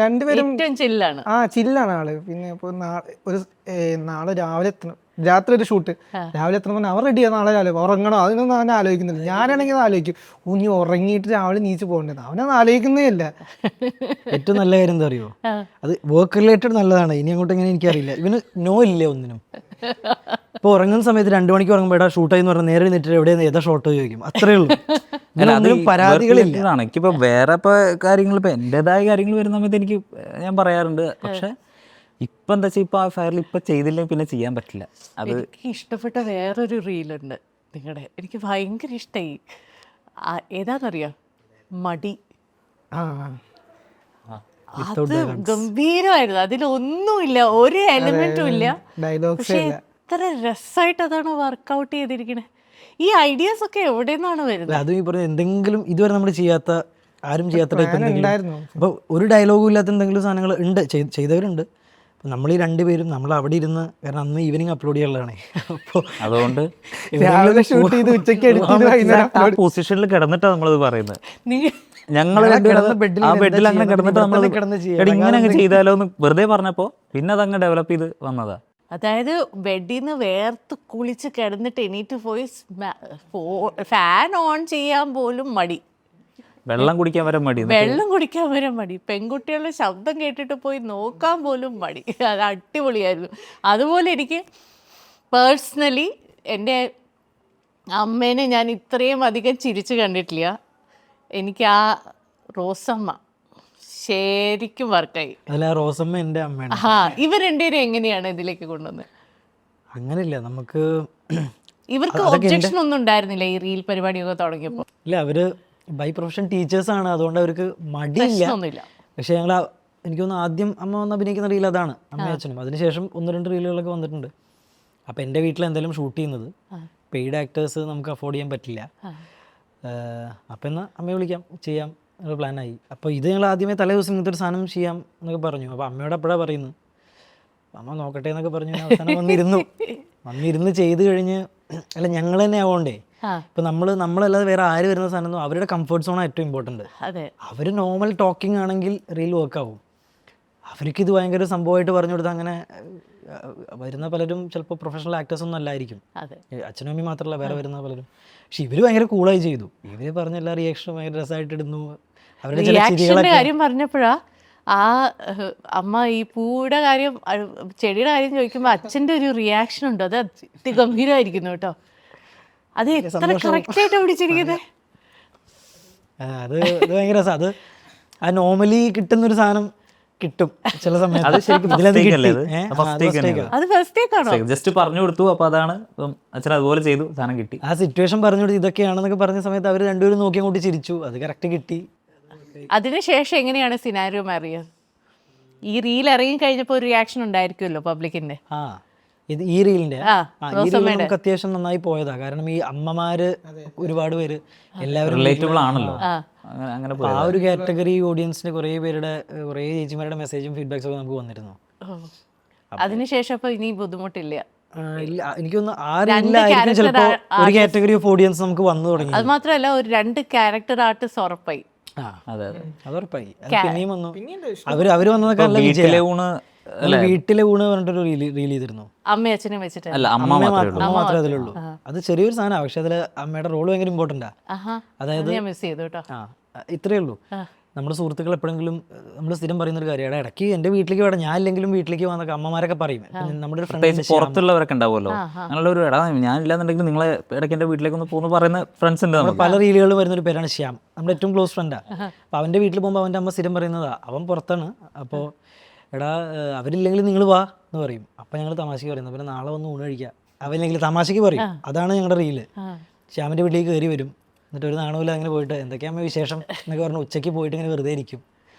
രണ്ടുപേരും ചില്ലാണ് ആള്. പിന്നെ ഇപ്പോൾ നാളെ രാവിലെ എത്തണം, രാത്രി ഒരു ഷൂട്ട്, രാവിലെ എത്തണം, അവർ റെഡിയാ, നാളെ രാവിലെ ഉറങ്ങണോ അതിനൊന്നും അവനെ ആലോചിക്കുന്നില്ല. ഞാനാണെങ്കിൽ ആലോചിക്കും, നീ ഉറങ്ങിയിട്ട് രാവിലെ നീച്ച് പോകേണ്ടത്, അവനൊന്നും ആലോചിക്കുന്നേ ഇല്ല. ഏറ്റവും നല്ല കാര്യം എന്താ അറിയോ, അത് വർക്ക് റിലേറ്റഡ് നല്ലതാണ്. ഇനി അങ്ങോട്ട് എങ്ങനെ എനിക്കറിയില്ല. ഇവന് നോ ഇല്ലേ ഒന്നിനും. ഇപ്പൊ ഉറങ്ങുന്ന സമയത്ത് 2 മണിക്ക് ഉറങ്ങുമ്പോൾ ഷൂട്ടായി എന്ന് പറഞ്ഞാൽ നേരെ നിന്നിട്ട് എവിടെ ഏതാ ഷോട്ടോ ചോദിക്കും, അത്രേ ഉള്ളൂ. പരാതികളില്ല. എനിക്കിപ്പോ വേറെ ഇപ്പൊ കാര്യങ്ങൾ, ഇപ്പൊ എന്റേതായ കാര്യങ്ങൾ വരുന്ന സമയത്ത് ഞാൻ പറയാറുണ്ട്. പക്ഷെ ഇപ്പൊ എന്താ വെച്ചാൽ ഇപ്പൊ ആ ഫയറിൽ ഇപ്പൊ ചെയ്തില്ലെങ്കിൽ പിന്നെ ചെയ്യാൻ പറ്റില്ല. അത് എനിക്ക് ഇഷ്ടപ്പെട്ട വേറൊരു റീലുണ്ട് നിങ്ങളുടെ, എനിക്ക് ഭയങ്കര ഇഷ്ടമായി. ഏതാന്നറിയാം, മടി. അത് ഗംഭീരമായിരുന്നു, അതിലൊന്നുമില്ല, ഒരു എലമെന്റും ഇല്ല. പക്ഷെ എത്ര രസമായിട്ട് അതാണ് വർക്ക്ഔട്ട് ചെയ്തിരിക്കണേ. ഈ ഐഡിയാസ് ഒക്കെ എവിടെ നിന്നാണ് വരുന്നത്? അതും ഈ പറഞ്ഞ എന്തെങ്കിലും ഇതുവരെ നമ്മൾ ചെയ്യാത്ത, ആരും ചെയ്യാത്ത ടൈപ്പ് എന്തെങ്കിലും, അപ്പോൾ ഒരു ഡയലോഗും ഇല്ലാത്ത എന്തെങ്കിലും സാധനങ്ങൾ ഉണ്ട്, ചെയ്തവരുണ്ട്. നമ്മൾ ഈ 2 പേരും നമ്മൾ അവിടെ ഇരുന്ന്, കാരണം അന്ന് ഈവനിങ് അപ്ലോഡ് ചെയ്യാനുള്ളതാണ്. അപ്പോൾ അതുകൊണ്ട് പൊസിഷനിൽ കിടന്നിട്ടാണ് നമ്മളത് പറയുന്നത്. ഞങ്ങൾ ആ ബെഡിൽ അങ്ങനെ കിടന്നിട്ട് നമ്മൾ ഇങ്ങനെ അങ്ങ് ചെയ്താലോ എന്ന് വെറുതെ പറഞ്ഞപ്പോൾ പിന്നെ അതങ്ങ് ഡെവലപ്പ് ചെയ്ത് വന്നതാ. അതായത് ബെഡിൽ നിന്ന് വേർത്ത് കുളിച്ച് കിടന്നിട്ട് എണീറ്റ് പോയി ഫാൻ ഓൺ ചെയ്യാൻ പോലും മടി, വെള്ളം കുടിക്കാൻ വരെ മടി, പെൺകുട്ടികളുടെ ശബ്ദം കേട്ടിട്ട് പോയി നോക്കാൻ പോലും മടി. അത് അടിപൊളിയായിരുന്നു. അതുപോലെ എനിക്ക് പേഴ്സണലി എൻ്റെ അമ്മേനെ ഞാൻ ഇത്രയും അധികം ചിരിച്ച് കണ്ടിട്ടില്ല. എനിക്ക് ആ റോസമ്മ ശരിക്കും വർക്കായി. അല്ല, റോസമ്മ എൻ്റെ അമ്മയാണ്. ഇവർ രണ്ടുപേരും എങ്ങനെയാണ് ഇതിലേക്ക് കൊണ്ടുവന്നത്? അങ്ങനെയില്ല, നമുക്ക് ഇവർക്ക് ഒബ്ജക്ഷൻ ഒന്നും ഉണ്ടായിരുന്നില്ല ഈ റീൽ പരിപാടിയൊക്കെ തുടങ്ങിയപ്പോൾ? ഇല്ല, അവര് ബൈ പ്രൊഫഷൻ ടീച്ചേഴ്സാണ്, അതുകൊണ്ട് അവർക്ക് മടിയില്ല. പക്ഷെ ഞങ്ങൾ എനിക്ക് തോന്നുന്നു ആദ്യം അമ്മ വന്ന് അഭിനയിക്കുന്ന റീൽ അതാണ്, അമ്മയും അച്ഛനും. അതിനുശേഷം 1-2 റീലുകളൊക്കെ വന്നിട്ടുണ്ട്. അപ്പോൾ എൻ്റെ വീട്ടിൽ എന്തായാലും ഷൂട്ട് ചെയ്യുന്നത് പെയ്ഡ് ആക്ടേഴ്സ് നമുക്ക് അഫോർഡ് ചെയ്യാൻ പറ്റില്ല. അപ്പം എന്നാൽ അമ്മയെ വിളിക്കാം, ചെയ്യാം എന്നുള്ള പ്ലാനായി. അപ്പോൾ ഇത് ഞങ്ങൾ ആദ്യമേ തലേ ദിവസം ഇങ്ങനത്തെ ഒരു സാധനം ചെയ്യാം എന്നൊക്കെ പറഞ്ഞു. അപ്പോൾ അമ്മയോട് അപ്പോഴാണ് പറയുന്നത്, അമ്മ നോക്കട്ടെ എന്നൊക്കെ പറഞ്ഞു. അവസാനം വന്നിരുന്ന് ചെയ്ത് കഴിഞ്ഞ്, അല്ല ഞങ്ങൾ തന്നെ ആവണ്ടേ. ഇപ്പം നമ്മളല്ലാതെ വേറെ ആര് വരുന്ന സാധനം, അവരുടെ കംഫർട്ട് സോണാണ് ഏറ്റവും ഇമ്പോർട്ടൻറ്റ്. അവർ നോർമൽ ടോക്കിംഗ് ആണെങ്കിൽ റീൽ വർക്ക് ആവും. അവർക്കിത് ഭയങ്കര സംഭവമായിട്ട് പറഞ്ഞു കൊടുത്താൽ അങ്ങനെ വരുന്ന പലരും ചിലപ്പോൾ പ്രൊഫഷണൽ ആക്ടേഴ്സ് ഒന്നും അല്ലായിരിക്കും. അച്ഛനും അമ്മയും മാത്രമല്ല, വേറെ വരുന്ന പലരും. പക്ഷെ ഇവർ ഭയങ്കര കൂളായി ചെയ്തു. ഇവർ പറഞ്ഞ എല്ലാ റിയാക്ഷനും ഭയങ്കര രസമായിട്ട് ഇടുന്നു. അവരുടെ ചില ചിരികളൊക്കെ കാര്യം പറഞ്ഞപ്പോഴാ ആ അമ്മ ഈ പൂയുടെ കാര്യം, ചെടിയുടെ കാര്യം ചോദിക്കുമ്പോൾ അച്ഛൻ്റെ ഒരു റിയാക്ഷൻ ഉണ്ട്, അത് അതിഗംഭീരമായിരിക്കുന്നു കേട്ടോ. അത് എത്ര കറക്റ്റായിട്ട് പിടിച്ചിരിക്കുന്നത്. അത് ഭയങ്കര രസം. അത് ആ നോർമലി കിട്ടുന്നൊരു സാധനം കിട്ടും ചില സമയത്ത്. ജസ്റ്റ് പറഞ്ഞു കൊടുത്തു, അപ്പൊ അതാണ് അച്ഛൻ അതുപോലെ ചെയ്തു, സാധനം കിട്ടി. ആ സിറ്റുവേഷൻ പറഞ്ഞു കൊടുത്തു ഇതൊക്കെയാണെന്നൊക്കെ പറഞ്ഞ സമയത്ത് അവർ രണ്ടുപേരും നോക്കി അങ്ങോട്ട് ചിരിച്ചു, അത് കറക്റ്റ് കിട്ടി. അതിനുശേഷം എങ്ങനെയാണ് സിനാരിയോ മാറിയത്? ഈ റീൽ ഇറങ്ങി കഴിഞ്ഞപ്പോൾ ഒരു റിയാക്ഷൻ ഉണ്ടായിരിക്കുമല്ലോ പബ്ലിക്കിന്റെ. ഇത് ഈ റീലിന്റെ നമുക്ക് അത്യാവശ്യം നന്നായി പോയതാ. കാരണം ഈ അമ്മമാര് ഒരുപാട് പേര് എല്ലാവരും റിലേറ്റബിൾ ആണല്ലോ. ആ ഒരു കാറ്റഗറി ഓഡിയൻസിന് കുറേ ചേച്ചിമാരുടെ മെസ്സേജും ഫീഡ്ബാക്സ് ഒക്കെ നമുക്ക് വന്നിരുന്നു. അതിനുശേഷം അപ്പോൾ ഇനി ബുദ്ധിമുട്ടില്ല. ഇല്ല, എനിക്കൊന്ന് ആ രീതിയിലായിരിക്കും ചിലപ്പോൾ ഒരു കാറ്റഗറി ഓഫ് ഓഡിയൻസ് നമുക്ക് വന്നു തുടങ്ങി. അത് മാത്രമല്ല ഒരു 2 ക്യാരക്ടർ ആർട്ടിസ്റ്റ് ഉറപ്പായി. അതെ അത് ഉറപ്പായി. പിന്നെയും വന്നു അവര് വന്നതൊക്കെ നല്ല വീട്ടിലെ ഊണ് വീട്ടിലെ ഊണ് പറഞ്ഞിട്ടൊരു റീൽ ചെയ്തിരുന്നു. അമ്മയും അച്ഛനും വെച്ചിട്ട് അല്ല, അമ്മ മാത്രമേ അതിലുള്ളൂ. അത് ചെറിയൊരു സാധനമാണ്, പക്ഷെ അതിൽ അമ്മയുടെ റോള് ഭയങ്കര ഇമ്പോർട്ടൻ്റാ. അതായത് ഞാൻ മിസ് ചെയ്തു കേട്ടോ. ഇത്രയേ ഉള്ളൂ. നമ്മുടെ സുഹൃത്തുക്കൾ എപ്പോഴെങ്കിലും നമ്മൾ സ്ഥിരം പറയുന്നൊരു കാര്യമാണ്, ഇടയ്ക്ക് എൻ്റെ വീട്ടിലേക്ക് വേണം, ഞാൻ ഇല്ലെങ്കിലും വീട്ടിലേക്ക് വന്നൊക്കെ അമ്മമാരൊക്കെ പറയും. നമ്മുടെ ഒരു ഫ്രണ്ട് പുറത്തുള്ളവരൊക്കെ ഉണ്ടാവുമല്ലോ, അങ്ങനെയുള്ള ഒരു ഇടാ ഞാനില്ലാന്നുണ്ടെങ്കിൽ നിങ്ങളെ ഇടയ്ക്ക് എൻ്റെ വീട്ടിലേക്ക് ഒന്ന് പോകുന്നു പറയുന്ന ഫ്രണ്ട്സ് ഉണ്ട്. പല റീലുകളും വരുന്നൊരു പേരാണ് ശ്യാം, നമ്മുടെ ഏറ്റവും ക്ലോസ് ഫ്രണ്ടാണ്. അപ്പോൾ അവൻ്റെ വീട്ടിൽ പോകുമ്പോൾ അവൻ്റെ അമ്മ സ്ഥിരം പറയുന്നതാ, അവൻ പുറത്താണ്, അപ്പോൾ എടാ അവരില്ലെങ്കിൽ നിങ്ങൾ വാ എന്ന് പറയും. അപ്പം ഞങ്ങൾ തമാശയ്ക്ക് പറയുന്നത്, പിന്നെ നാളെ വന്ന് ഊണ് കഴിക്കാം, അവനില്ലെങ്കിൽ തമാശയ്ക്ക് പറയും. അതാണ് ഞങ്ങളുടെ റീല്. ശ്യാമിൻ്റെ വീട്ടിലേക്ക് കയറി വരും, എന്നിട്ട് ഒരു നാണമില്ല അങ്ങനെ പോയിട്ട് എന്തൊക്കെയാ വിശേഷം എന്നൊക്കെ പറഞ്ഞ് ഉച്ചയ്ക്ക് പോയിട്ട് ഇങ്ങനെ വെറുതെ ഇരിക്കും.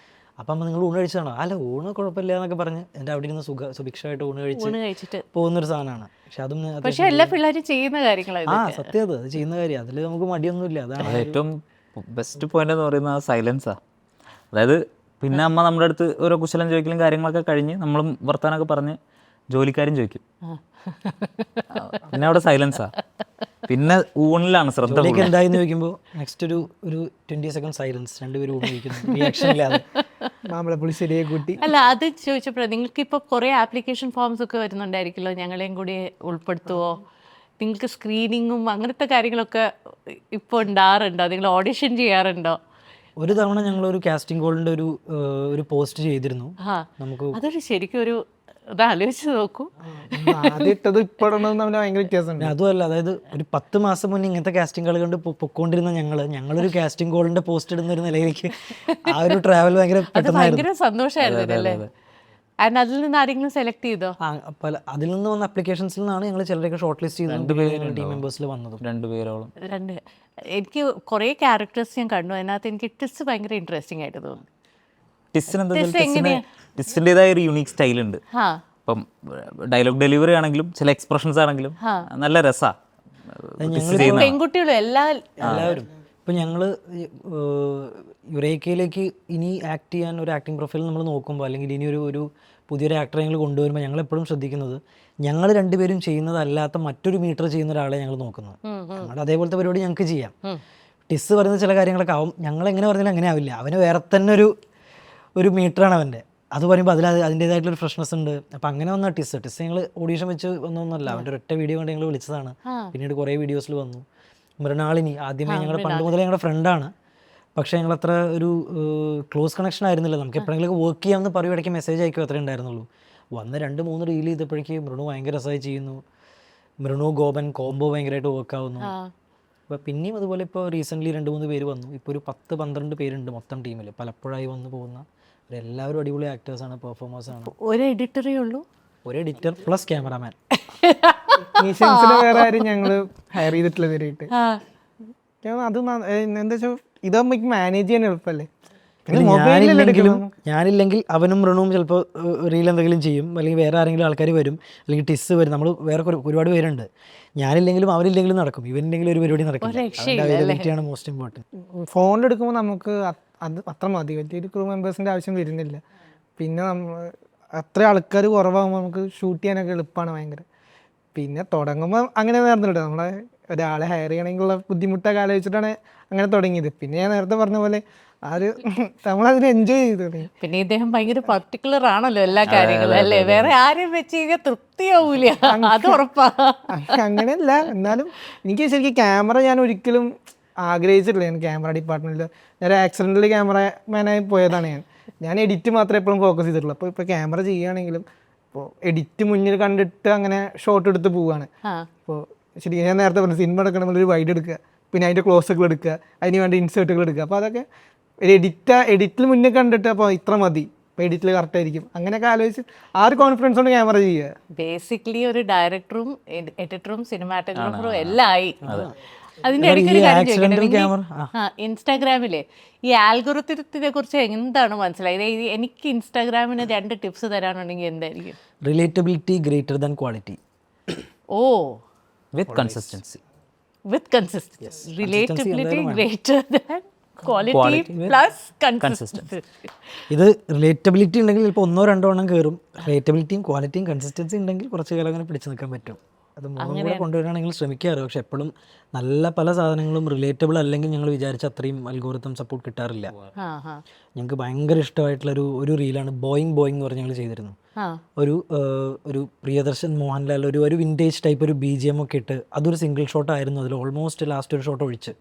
അപ്പം അമ്മ നിങ്ങൾ ഊണ് കഴിച്ചതാണോ? അല്ല, ഊണ് കുഴപ്പമില്ല എന്നൊക്കെ പറഞ്ഞ് എൻ്റെ അവിടെ ഇരുന്ന് സുഭിക്ഷമായിട്ട് ഊണ് കഴിച്ചിട്ട് പോകുന്നൊരു സാധനമാണ്. പക്ഷെ അതും പക്ഷേ എല്ലാ പിള്ളേരും ചെയ്യുന്ന കാര്യങ്ങളാണ്. സത്യം, അത് ചെയ്യുന്ന കാര്യം, അതിൽ നമുക്ക് മടിയൊന്നുമില്ല. അതാണ് ഏറ്റവും ബെസ്റ്റ് പോയിന്റ് എന്ന് പറയുന്നത് ആ സൈലൻസാണ്. അതായത് പിന്നെ അമ്മ നമ്മുടെ അടുത്ത് ഓരോ കുശലം ചോദിക്കലും കാര്യങ്ങളൊക്കെ കഴിഞ്ഞ് നമ്മളും വർത്താനൊക്കെ പറഞ്ഞ് ജോലിക്കാരും ചോദിക്കും, പിന്നെ അവിടെ സൈലൻസാ. പിന്നെ ഊണിലാണ് ശ്രദ്ധ. എന്തായെന്ന് ചോദിക്കുമ്പോൾ നെക്സ്റ്റ് ഒരു 20 സെക്കൻഡ് സൈലൻസ്, രണ്ടുപേരും ഊണ് കഴിക്കുന്നു, റിയാക്ഷൻ ഇല്ലാതെ. മാമ്പഴപ്പുളിശ്ശേരിയെ കൂട്ടി. അല്ല, അത് ചോദിച്ചപ്പോഴേ നിങ്ങൾക്ക് ഇപ്പോൾ കുറേ ആപ്ലിക്കേഷൻ ഫോംസ് ഒക്കെ വരുന്നുണ്ടായിരിക്കുമല്ലോ, ഞങ്ങളെയും കൂടി ഉൾപ്പെടുത്തുമോ? നിങ്ങൾക്ക് സ്ക്രീനിങ്ങും അങ്ങനത്തെ കാര്യങ്ങളൊക്കെ ഇപ്പോൾ ഉണ്ടാറുണ്ടോ? നിങ്ങൾ ഓഡിഷൻ ചെയ്യാറുണ്ടോ? ഒരു തവണ ഞങ്ങളൊരു കാസ്റ്റിംഗ് കോളിൻ്റെ ഒരു പോസ്റ്റ് ചെയ്തിരുന്നു. നമുക്ക് അതൊരു ശരിക്കും ഒരു ആലോചിച്ച് നോക്കൂ, ആദ്യമിട്ടത് ഇപ്പോഴൊന്നും തമ്മിൽ ഭയങ്കര വ്യത്യാസമുണ്ട്. അതുമല്ല, അതായത് ഒരു 10 മാസം മുന്നേ ഇങ്ങനത്തെ കാസ്റ്റിംഗ് കോൾ കണ്ട് പൊക്കോണ്ടിരുന്ന ഞങ്ങളൊരു കാസ്റ്റിംഗ് കോളിന്റെ പോസ്റ്റ് ഇടുന്ന ഒരു നിലയിലേക്ക് ആ ഒരു ട്രാവൽ ഭയങ്കര സന്തോഷമായിരുന്നു അല്ലേ? ആൻഡ് അതിൽ നിന്ന് ആരെങ്കിലും സെലക്ട് ചെയ്തോ? അതിൽ നിന്ന് വന്ന അപ്ലിക്കേഷൻസിൽ നിന്നാണ് ഞങ്ങൾ ചിലരൊക്കെ ഷോർട്ട് ലിസ്റ്റ് ചെയ്തത്. ടീം മെമ്പേഴ്സിൽ വന്നതും 2 പേരോളം. എനിക്ക് കുറേ ക്യാരക്ടേഴ്സ് ഞാൻ കണ്ടു, അതിനകത്ത് എനിക്ക് ടിസ് ഭയങ്കര ഇൻട്രസ്റ്റിംഗ് ആയിട്ട് തോന്നി. ടിസ്സിൻ്റെതായ ഒരു യുണീക്ക് സ്റ്റൈൽ ഉണ്ട്. ഇപ്പം ഡയലോഗ് ഡെലിവറി ആണെങ്കിലും ചില എക്സ്പ്രഷൻസ് ആണെങ്കിലും നല്ല രസമാണ്. പെൺകുട്ടികളും എല്ലാവരും. ഇപ്പം ഞങ്ങൾ യുറേക്കയിലേക്ക് ഇനി ആക്ട് ചെയ്യാൻ ഒരു ആക്ടിങ് പ്രൊഫൈൽ നമ്മൾ നോക്കുമ്പോൾ, അല്ലെങ്കിൽ ഇനി ഒരു പുതിയൊരു ആക്ടറെ ഞങ്ങൾ കൊണ്ടുവരുമ്പോൾ ഞങ്ങൾ എപ്പോഴും ശ്രദ്ധിക്കുന്നത് ഞങ്ങൾ രണ്ടുപേരും ചെയ്യുന്നതല്ലാത്ത മറ്റൊരു മീറ്റർ ചെയ്യുന്ന ഒരാളെ ഞങ്ങൾ നോക്കുന്നത്. ഞങ്ങളുടെ അതേപോലത്തെ പരിപാടി ഞങ്ങൾക്ക് ചെയ്യാം. ടിസ് പറയുന്ന ചില കാര്യങ്ങളൊക്കെ ആവും, ഞങ്ങൾ എങ്ങനെ പറഞ്ഞാലും അങ്ങനെ ആവില്ല. അവന് വേറെ തന്നെ ഒരു മീറ്ററാണ് അവൻ്റെ. അത് പറയുമ്പോൾ അതിൻ്റേതായിട്ടുള്ളൊരു ഫ്രഷ്നെസ് ഉണ്ട്. അപ്പം അങ്ങനെ വന്ന ടിസ് ഞങ്ങൾ ഓഡീഷൻ വെച്ച് വന്നൊന്നുമല്ല, അവൻ്റെ ഒരൊറ്റ വീഡിയോ കൊണ്ട് ഞങ്ങൾ വിളിച്ചതാണ്. പിന്നീട് കുറേ വീഡിയോസിൽ വന്നു. മൃണാളിനി ആദ്യമേ ഞങ്ങളുടെ പണ്ട് മുതലേ ഞങ്ങളുടെ ഫ്രണ്ടാണ്, പക്ഷേ ഞങ്ങളത്ര ഒരു ക്ലോസ് കണക്ഷൻ ആയിരുന്നില്ല. നമുക്ക് എപ്പോഴെങ്കിലും വർക്ക് ചെയ്യാമെന്ന് പറയും, ഇടയ്ക്ക് മെസ്സേജ് അയക്കും, അത്രേ ഉണ്ടായിരുന്നുള്ളൂ. വന്ന് 2-3 റീൽ ചെയ്തപ്പോഴേക്ക് മൃണു ഭയങ്കര രസമായി ചെയ്യുന്നു. മൃണു ഗോപൻ കോംബോ ഭയങ്കരമായിട്ട് വർക്കാവുന്നു. അപ്പോൾ പിന്നെയും അതുപോലെ ഇപ്പോൾ റീസെൻ്റ്ലി 2-3 പേര് വന്നു. ഇപ്പോൾ ഒരു 10-12 പേരുണ്ട് മൊത്തം ടീമിൽ, പലപ്പോഴായി വന്നു പോകുന്ന. എല്ലാവരും അടിപൊളി ആക്ടേഴ്സാണ്, പെർഫോമേഴ്സാണ്. ഒരു എഡിറ്ററേ ഉള്ളൂ, ഒരു എഡിറ്റർ പ്ലസ് ക്യാമറാമാൻ. വേറെ ആരും ഞങ്ങൾ ഹയർ ചെയ്തിട്ടുള്ള പേരായിട്ട്. അത് എന്താ വെച്ചാൽ ഇതാകുമ്പോൾ എനിക്ക് മാനേജ് ചെയ്യാൻ എളുപ്പമല്ലേ. ഞാനില്ലെങ്കിൽ അവനും മൃണുവും ചിലപ്പോൾ റീൽ എന്തെങ്കിലും ചെയ്യും, അല്ലെങ്കിൽ വേറെ ആരെങ്കിലും ആൾക്കാർ വരും, അല്ലെങ്കിൽ ടിസ് വരും. നമ്മൾ വേറെ ഒരുപാട് പേരുണ്ട്. ഞാനില്ലെങ്കിലും അവരില്ലെങ്കിലും നടക്കും, ഇവനില്ലെങ്കിലും ഒരു പരിപാടി നടക്കും. അവൈലബിലിറ്റിയാണ് മോസ്റ്റ് ഇമ്പോർട്ടൻറ്റ്. ഫോണിലെടുക്കുമ്പോൾ നമുക്ക് അത് അത്ര മതി, വലിയൊരു ക്രൂ മെമ്പേഴ്സിൻ്റെ ആവശ്യം വരുന്നില്ല. പിന്നെ അത്ര ആൾക്കാർ കുറവാകുമ്പോൾ നമുക്ക് ഷൂട്ട് ചെയ്യാനൊക്കെ എളുപ്പമാണ് ഭയങ്കര. പിന്നെ തുടങ്ങുമ്പോൾ അങ്ങനെ നേർന്നില്ല, നമ്മളെ ഒരാളെ ഹയർ ചെയ്യണമെങ്കിലുള്ള ബുദ്ധിമുട്ടൊക്കെ ആലോചിച്ചിട്ടാണ് അങ്ങനെ തുടങ്ങിയത്. പിന്നെ ഞാൻ നേരത്തെ പറഞ്ഞ പോലെ നമ്മളതിന് എൻജോയ് ചെയ്ത് തുടങ്ങി. പിന്നെ ഇദ്ദേഹം ഭയങ്കര പർട്ടിക്കുലർ ആണല്ലോ എല്ലാ കാര്യങ്ങളും അല്ലേ, വേറെ ആരും വെച്ച് കഴിഞ്ഞാൽ തൃപ്തിയാവൂല, അത് ഉറപ്പാ. അങ്ങനെയല്ല, എന്നാലും എനിക്ക് ശരിക്കും ക്യാമറ ഞാൻ ഒരിക്കലും ആഗ്രഹിച്ചിട്ടില്ല. ഞാൻ ക്യാമറ ഡിപ്പാർട്ട്മെൻറ്റിൽ ഞാൻ ആക്സിഡൻ്റലി ക്യാമറമാനായി പോയതാണ്. ഞാൻ എഡിറ്റ് മാത്രമേ എപ്പോഴും ഫോക്കസ് ചെയ്തിട്ടുള്ളൂ. അപ്പോൾ ഇപ്പോൾ ക്യാമറ ചെയ്യുകയാണെങ്കിലും ഇപ്പോൾ എഡിറ്റ് മുന്നിൽ കണ്ടിട്ട് അങ്ങനെ ഷോട്ട് എടുത്ത് പോവുകയാണ്. അപ്പോൾ ശരിക്കും ഞാൻ നേരത്തെ പറഞ്ഞു, സിനിമ എടുക്കണമെങ്കിൽ ഒരു വൈഡ് എടുക്കുക, പിന്നെ അതിൻ്റെ ക്ലോസുകൾ എടുക്കുക, അതിന് വേണ്ടി ഇൻസേർട്ടുകൾ എടുക്കുക. അപ്പോൾ അതൊക്കെ ഒരു എഡിറ്റിൽ മുന്നേ കണ്ടിട്ട് അപ്പോൾ ഇത്ര മതി, ഇപ്പോൾ എഡിറ്റിൽ കറക്റ്റായിരിക്കും, അങ്ങനെയൊക്കെ ആലോചിച്ച് ആ ഒരു കോൺഫിഡൻസ് കൊണ്ട് ക്യാമറ ചെയ്യുക. ബേസിക്കലി ഒരു ഡയറക്ടറും എഡിറ്ററും സിനിമാറ്റോഗ്രാഫറും എല്ലാം ആയി. അതിൻ്റെ ഇൻസ്റ്റാഗ്രാമിലെ ഈ ആൽഗോരിതത്തിനെ കുറിച്ച് എന്താണ് മനസ്സിലായത്? എനിക്ക് ഇൻസ്റ്റാഗ്രാമിന് 2 ടിപ്സ് തരാനുണ്ടെങ്കിൽ എന്തായിരിക്കും? Relatability greater than quality. Oh, with consistency. Relatability greater than quality plus consistency. ഇത് റിലേറ്റബിലിറ്റി ഉണ്ടെങ്കിൽ ഇപ്പോൾ 1-2 എണ്ണം കയറും. റിലേറ്റബിലിറ്റിയും ക്വാളിറ്റിയും കൺസിസ്റ്റൻസി ഉണ്ടെങ്കിൽ കുറച്ച് കാലം അങ്ങനെ പിടിച്ചു നിൽക്കാൻ പറ്റും. അത് മൂന്നും കൂടെ കൊണ്ടുവരാണെങ്കിൽ ശ്രമിക്കാറ്. പക്ഷെ എപ്പോഴും നല്ല പല സാധനങ്ങളും റിലേറ്റബിൾ അല്ലെങ്കിൽ ഞങ്ങൾ വിചാരിച്ച അത്രയും അൽഗോരിതം സപ്പോർട്ട് കിട്ടാറില്ല. ഞങ്ങൾക്ക് ഭയങ്കര ഇഷ്ടമായിട്ടുള്ളൊരു ഒരു റീലാണ് ബോയിങ് എന്ന് പറഞ്ഞ് ഞങ്ങൾ ചെയ്തിരുന്നു. ഒരു പ്രിയദർശൻ മോഹൻലാൽ ഒരു വിൻറ്റേജ് ടൈപ്പ് ഒരു BGM ഒക്കെ ഇട്ട് അതൊരു സിംഗിൾ ഷോട്ട് ആയിരുന്നു. അതിൽ ഓൾമോസ്റ്റ് ലാസ്റ്റ് ഒരു ഷോട്ട് ഒഴിച്ച്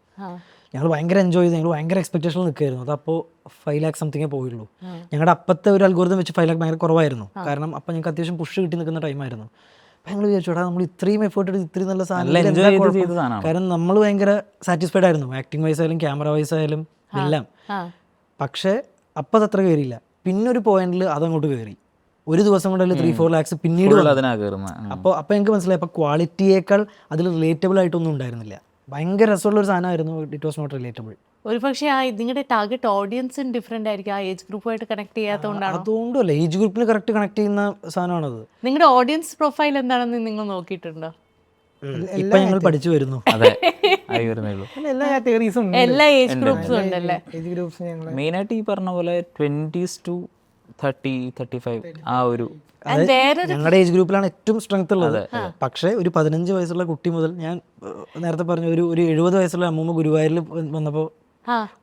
ഞങ്ങൾ ഭയങ്കര എൻജോയ് ചെയ്ത്, ഞങ്ങൾ ഭയങ്കര എക്സ്പെക്ടേഷനിൽ നിൽക്കുമായിരുന്നു. അതപ്പോൾ 5 lakhs സംതിങ്ങേ പോയുള്ളൂ. ഞങ്ങളുടെ അപ്പത്തെ ഒരു അൽഗോരിതം വെച്ച് 5 lakh ഭയങ്കര കുറവായിരുന്നു. കാരണം അപ്പം ഞങ്ങൾക്ക് അത്യാവശ്യം പുഷ് കിട്ടി നിൽക്കുന്ന ടൈമായിരുന്നു. അപ്പം ഞങ്ങൾ വിചാരിച്ചോടാ നമ്മൾ ഇത്രയും എഫേർട്ട് എടുത്ത് ഇത്രയും നല്ല സാധനം, കാരണം നമ്മൾ ഭയങ്കര സാറ്റിസ്ഫൈഡ് ആയിരുന്നു ആക്ടിങ് വൈസ് ആയാലും ക്യാമറ വൈസ് ആയാലും എല്ലാം. പക്ഷേ അപ്പം അത് അത്ര കയറിയില്ല. പിന്നെ ഒരു പോയിന്റിൽ അതങ്ങോട്ട് കയറി. ഒരു ദിവസം കൊണ്ടല്ലേ 3-4 lakhs പിന്നീട്. അപ്പോൾ എനിക്ക് മനസ്സിലായി അപ്പോൾ ക്വാളിറ്റിയേക്കാൾ അതിൽ റിലേറ്റബിൾ ആയിട്ടൊന്നും ഉണ്ടായിരുന്നില്ല. ഭയങ്കര രസമുള്ള ഒരു സാധനമായിരുന്നു. It was not relatable. ഒരു പക്ഷേ നിങ്ങളുടെ ടാർഗറ്റ് ഓഡിയൻസും ഡിഫറെന്റ് ആയിരിക്കും, ആ ഏജ് ഗ്രൂപ്പുമായിട്ട് കണക്ട് ചെയ്യാത്തതുകൊണ്ടാണ്. അതുകൊണ്ടല്ല, ഏജ് ഗ്രൂപ്പിന് കറക്റ്റ് കണക്ട് ചെയ്യുന്ന സാധനമാണത്. നിങ്ങളുടെ ഓഡിയൻസ് പ്രൊഫൈൽ എന്താണെന്ന് നിങ്ങൾ നോക്കിയിട്ടുണ്ടോ? ഇപ്പൊ ഞങ്ങൾ പഠിച്ചു വരുന്നു. എല്ലാ ഏജ് ഗ്രൂപ്പ്സും ഉണ്ടല്ലേ? മെയിനായിട്ട് ഈ പറഞ്ഞ പോലെ 20s to 30-35 ആ ഒരു ഞങ്ങളുടെ ഏജ് ഗ്രൂപ്പിലാണ് ഏറ്റവും സ്ട്രെങ്ത് ഉള്ളത്. പക്ഷേ ഒരു 15 വയസ്സുള്ള കുട്ടി മുതൽ ഞാൻ നേരത്തെ പറഞ്ഞ ഒരു 70 വയസ്സുള്ള അമ്മൂമ്മ ഗുരുവായൂരിൽ വന്നപ്പോൾ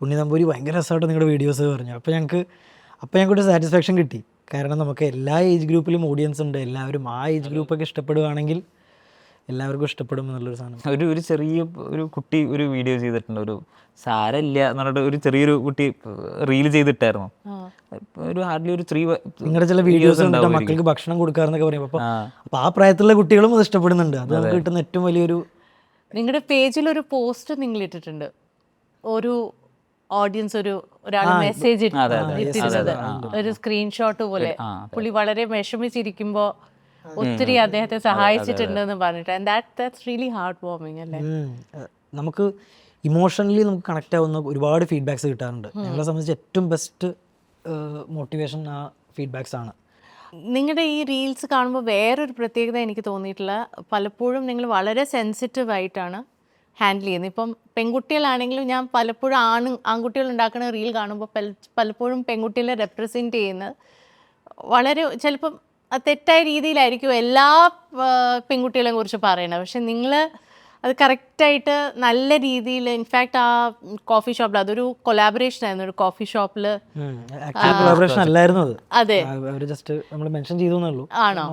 ഉണ്ണി നമ്പൂരി ഭയങ്കര രസമായിട്ട് നിങ്ങളുടെ വീഡിയോസ് പറഞ്ഞു. അപ്പോൾ ഞങ്ങൾക്ക് ഒരു സാറ്റിസ്ഫാക്ഷൻ കിട്ടി. കാരണം നമുക്ക് എല്ലാ ഏജ് ഗ്രൂപ്പിലും ഓഡിയൻസ് ഉണ്ട്. എല്ലാവരും ആ ഏജ് ഗ്രൂപ്പൊക്കെ ഇഷ്ടപ്പെടുകയാണെങ്കിൽ എല്ലാവർക്കും ഇഷ്ടപ്പെടും എന്നുള്ളൊരു സാധനം. ഒരു ചെറിയ ഒരു കുട്ടി ഒരു വീഡിയോ ചെയ്തിട്ടുണ്ട്, ഒരു സാരമില്ല എന്ന് പറഞ്ഞിട്ട് ഒരു ചെറിയൊരു കുട്ടി റീൽ ചെയ്തിട്ടായിരുന്നു. ഒരു ഹാർഡ്ലി ഒരു 3 നിങ്ങളുടെ ചില വീഡിയോസ് കണ്ടിട്ട് മക്കൾക്ക് ഭക്ഷണം കൊടുക്കാറെന്നൊക്കെ പറയും. അപ്പോൾ ആ പ്രായത്തിലുള്ള കുട്ടികളും അത് ഇഷ്ടപ്പെടുന്നുണ്ട്. അത് നമുക്ക് കിട്ടുന്ന ഏറ്റവും വലിയൊരു. നിങ്ങളുടെ പേജിൽ ഒരു പോസ്റ്റ് നിങ്ങൾ ഇട്ടിട്ടുണ്ട്, ഒരു ഓഡിയൻസ് ഒരാൾ മെസ്സേജ് ഇട്ടിരുന്നത്, ഒരു സ്ക്രീൻഷോട്ട് പോലെ. പുള്ളി വളരെ വിഷമിച്ചിരിക്കുമ്പോ ഒത്തിരി അദ്ദേഹത്തെ സഹായിച്ചിട്ടുണ്ടെന്ന് പറഞ്ഞിട്ട്. And that's really heart warming അല്ലേ? നമുക്ക് ഇമോഷണലി നമുക്ക് കണക്ട് ആവുന്ന ഒരുപാട് ഫീഡ്ബാക്സ് കിട്ടാറുണ്ട്. ഞങ്ങളെ സംബന്ധിച്ച് ഏറ്റവും ബെസ്റ്റ് മോട്ടിവേഷൻ ആ ഫീഡ്ബാക്സ് ആണ്. നിങ്ങളുടെ ഈ റീൽസ് കാണുമ്പോൾ വേറൊരു പ്രത്യേകത എനിക്ക് തോന്നിയിട്ടുള്ള, പലപ്പോഴും നിങ്ങൾ വളരെ സെൻസിറ്റീവ് ആയിട്ടാണ് ഹാൻഡിൽ ചെയ്യുന്നത്. ഇപ്പം പെൺകുട്ടികളാണെങ്കിലും ഞാൻ പലപ്പോഴും ആൺകുട്ടികൾ ഉണ്ടാക്കുന്ന റീൽ കാണുമ്പോൾ പലപ്പോഴും പെൺകുട്ടികളെ റെപ്രസെൻറ്റ് ചെയ്യുന്നത് വളരെ ചിലപ്പം തെറ്റായ രീതിയിലായിരിക്കും എല്ലാ പെൺകുട്ടികളെയും കുറിച്ച് പറയുന്നത്. പക്ഷെ നിങ്ങൾ അത് കറക്റ്റായിട്ട് നല്ല രീതിയിൽ, ഇൻഫാക്ട് ആ കോഫി ഷോപ്പിൽ അതൊരു കൊലാബറേഷൻ ആയിരുന്നു. ഒരു കോഫി ഷോപ്പിൽ അതെ ആണോ?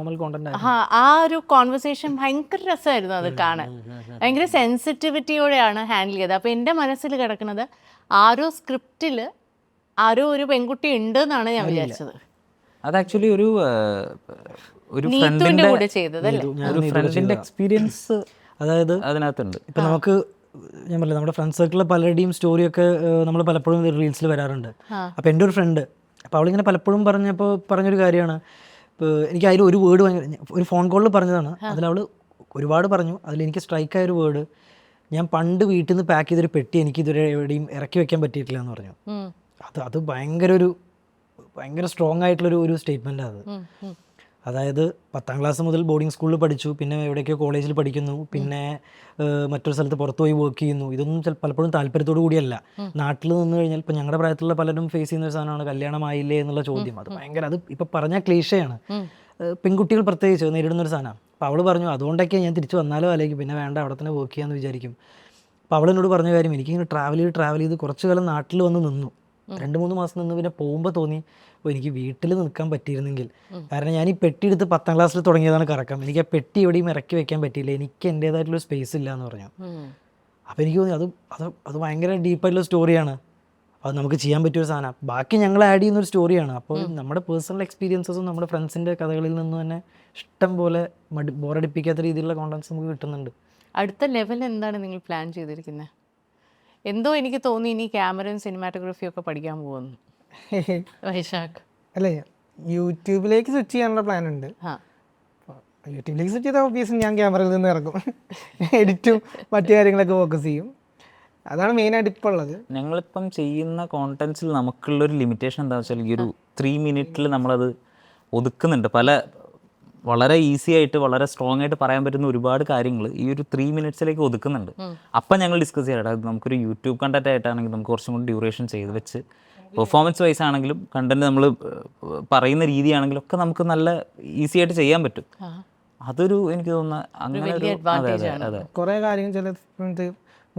ആ ഒരു കോൺവെർസേഷൻ ഭയങ്കര രസമായിരുന്നു അത് കാണാൻ. ഭയങ്കര സെൻസിറ്റിവിറ്റിയോടെയാണ് ഹാൻഡിൽ ചെയ്തത്. അപ്പോൾ എൻ്റെ മനസ്സിൽ കിടക്കുന്നത് ആരോ സ്ക്രിപ്റ്റിൽ ആരോ ഒരു പെൺകുട്ടി ഉണ്ട് എന്നാണ് ഞാൻ വിചാരിച്ചത്. അത് ആക്ച്വലി ഒരു ഫ്രണ്ടിന്റെ എക്സ്പീരിയൻസ് അതായത് അതിനകത്തുണ്ട്. ഇപ്പം നമുക്ക് ഞാൻ പറഞ്ഞില്ല, നമ്മുടെ ഫ്രണ്ട് സർക്കിളിലെ പലരുടെയും സ്റ്റോറിയൊക്കെ നമ്മൾ പലപ്പോഴും റീൽസിൽ വരാറുണ്ട്. അപ്പോൾ എൻ്റെ ഒരു ഫ്രണ്ട്, അപ്പോൾ അവളിങ്ങനെ പലപ്പോഴും പറഞ്ഞൊരു കാര്യമാണ്. ഇപ്പോൾ എനിക്ക് അതിൽ ഒരു വേർഡ് ഒരു ഫോൺ കോളിൽ പറഞ്ഞതാണ്. അതിലവൾ ഒരുപാട് പറഞ്ഞു. അതിലെനിക്ക് സ്ട്രൈക്കായൊരു വേർഡ്, ഞാൻ പണ്ട് വീട്ടിൽ നിന്ന് പാക്ക് ചെയ്തൊരു പെട്ടി എനിക്ക് ഇതുവരെ എവിടെയും ഇറക്കി വെക്കാൻ പറ്റിയിട്ടില്ല എന്ന് പറഞ്ഞു. അത് ഭയങ്കര സ്ട്രോങ് ആയിട്ടുള്ളൊരു സ്റ്റേറ്റ്മെൻറ്റാണ് അത്. അതായത് 10ാം ക്ലാസ് മുതൽ ബോർഡിംഗ് സ്കൂളിൽ പഠിച്ചു, പിന്നെ എവിടെയൊക്കെയോ കോളേജിൽ പഠിക്കുന്നു, പിന്നെ മറ്റൊരു സ്ഥലത്ത് പുറത്തു പോയി വർക്ക് ചെയ്യുന്നു. ഇതൊന്നും പലപ്പോഴും താല്പര്യത്തോടു കൂടിയല്ല. നാട്ടിൽ നിന്ന് കഴിഞ്ഞാൽ ഇപ്പം ഞങ്ങളുടെ പ്രായത്തിലുള്ള പലരും ഫേസ് ചെയ്യുന്ന ഒരു സാധനമാണ് കല്യാണമായില്ലേ എന്നുള്ള ചോദ്യം. അത് ഭയങ്കര, അത് ഇപ്പം പറഞ്ഞാൽ ക്ലീഷയാണ്. പെൺകുട്ടികൾ പ്രത്യേകിച്ച് നേരിടുന്നൊരു സാധനമാണ്. അപ്പോൾ അവൾ പറഞ്ഞു അതുകൊണ്ടൊക്കെ ഞാൻ തിരിച്ച് വന്നാലോ അല്ലെങ്കിൽ പിന്നെ വേണ്ട അവിടെ തന്നെ വർക്ക് ചെയ്യാമെന്ന് വിചാരിക്കും. അപ്പോൾ അവളെന്നോട് പറഞ്ഞ കാര്യം, എനിക്കിങ്ങനെ ട്രാവൽ ചെയ്ത് കുറച്ച് കാലം നാട്ടിൽ വന്ന് നിന്നു, 2-3 മാസം നിന്ന് പിന്നെ പോകുമ്പോൾ തോന്നി എനിക്ക് വീട്ടിൽ നിൽക്കാൻ പറ്റിയിരുന്നെങ്കിൽ. കാരണം ഞാൻ ഈ പെട്ടി എടുത്ത് 10ാം ക്ലാസ്സിൽ തുടങ്ങിയതാണ് കറക്കം. എനിക്ക് ആ പെട്ടി എവിടെയും ഇറക്കി വെക്കാൻ പറ്റിയില്ല, എനിക്ക് എൻ്റേതായിട്ടുള്ള സ്പേസ് ഇല്ല എന്ന് പറഞ്ഞു. അപ്പോൾ എനിക്ക് തോന്നി അത് ഭയങ്കര ഡീപ്പായിട്ടുള്ള സ്റ്റോറിയാണ്. അത് നമുക്ക് ചെയ്യാൻ പറ്റിയൊരു സാധനം. ബാക്കി ഞങ്ങൾ ആഡ് ചെയ്യുന്നൊരു സ്റ്റോറിയാണ്. അപ്പോൾ നമ്മുടെ പേഴ്സണൽ എക്സ്പീരിയൻസസും നമ്മുടെ ഫ്രണ്ട്സിൻ്റെ കഥകളിൽ നിന്ന് തന്നെ ഇഷ്ടം പോലെ ബോറടിപ്പിക്കാത്ത രീതിയിലുള്ള കോണ്ടൻസ് നമുക്ക് കിട്ടുന്നുണ്ട്. അടുത്ത ലെവൽ എന്താണ് നിങ്ങൾ പ്ലാൻ ചെയ്തിരിക്കുന്നത്? എന്തോ എനിക്ക് തോന്നി ഇനി ക്യാമറയും സിനിമാറ്റോഗ്രഫിയും ഒക്കെ പഠിക്കാൻ പോകുന്നു വൈശാഖ്. അല്ലേ, യൂട്യൂബിലേക്ക് സ്വിച്ച് ചെയ്യാനുള്ള പ്ലാൻ ഉണ്ട്. യൂട്യൂബിലേക്ക് സ്വിച്ച് ചെയ്താൽ ഓബിയസ്ലി ഞാൻ ക്യാമറയിൽ നിന്ന് ഇറക്കും, എഡിറ്റും മറ്റു കാര്യങ്ങളൊക്കെ ഫോക്കസ് ചെയ്യും. അതാണ് മെയിനായിട്ട് ഇപ്പോൾ ഉള്ളത്. ഞങ്ങളിപ്പം ചെയ്യുന്ന കോണ്ടൻസിൽ നമുക്കുള്ളൊരു ലിമിറ്റേഷൻ എന്താണെന്ന് വെച്ചാൽ ഈ ഒരു 3 minute നമ്മളത് ഒതുക്കുന്നുണ്ട്. പല വളരെ ഈസി ആയിട്ട് വളരെ സ്ട്രോങ് ആയിട്ട് പറയാൻ പറ്റുന്ന ഒരുപാട് കാര്യങ്ങൾ ഈ ഒരു 3 മിനിറ്റ്സിലേക്ക് ഒതുക്കുന്നുണ്ട്. അപ്പം ഞങ്ങൾ ഡിസ്കസ് ചെയ്യാം, അത് നമുക്കൊരു യൂട്യൂബ് കണ്ടന്റ് ആയിട്ടാണെങ്കിൽ നമുക്ക് കുറച്ചും കൂടി ഡ്യൂറേഷൻ ചെയ്ത് വെച്ച് പെർഫോമൻസ് വൈസ് ആണെങ്കിലും കണ്ടന്റ് നമ്മൾ പറയുന്ന രീതിയാണെങ്കിലും ഒക്കെ നമുക്ക് നല്ല ഈസി ആയിട്ട് ചെയ്യാൻ പറ്റും. അതൊരു എനിക്ക് തോന്നുന്ന അങ്ങനെ ഒരു അതെ അതെ അതെ കുറേ കാര്യങ്ങൾ ചില സമയത്ത്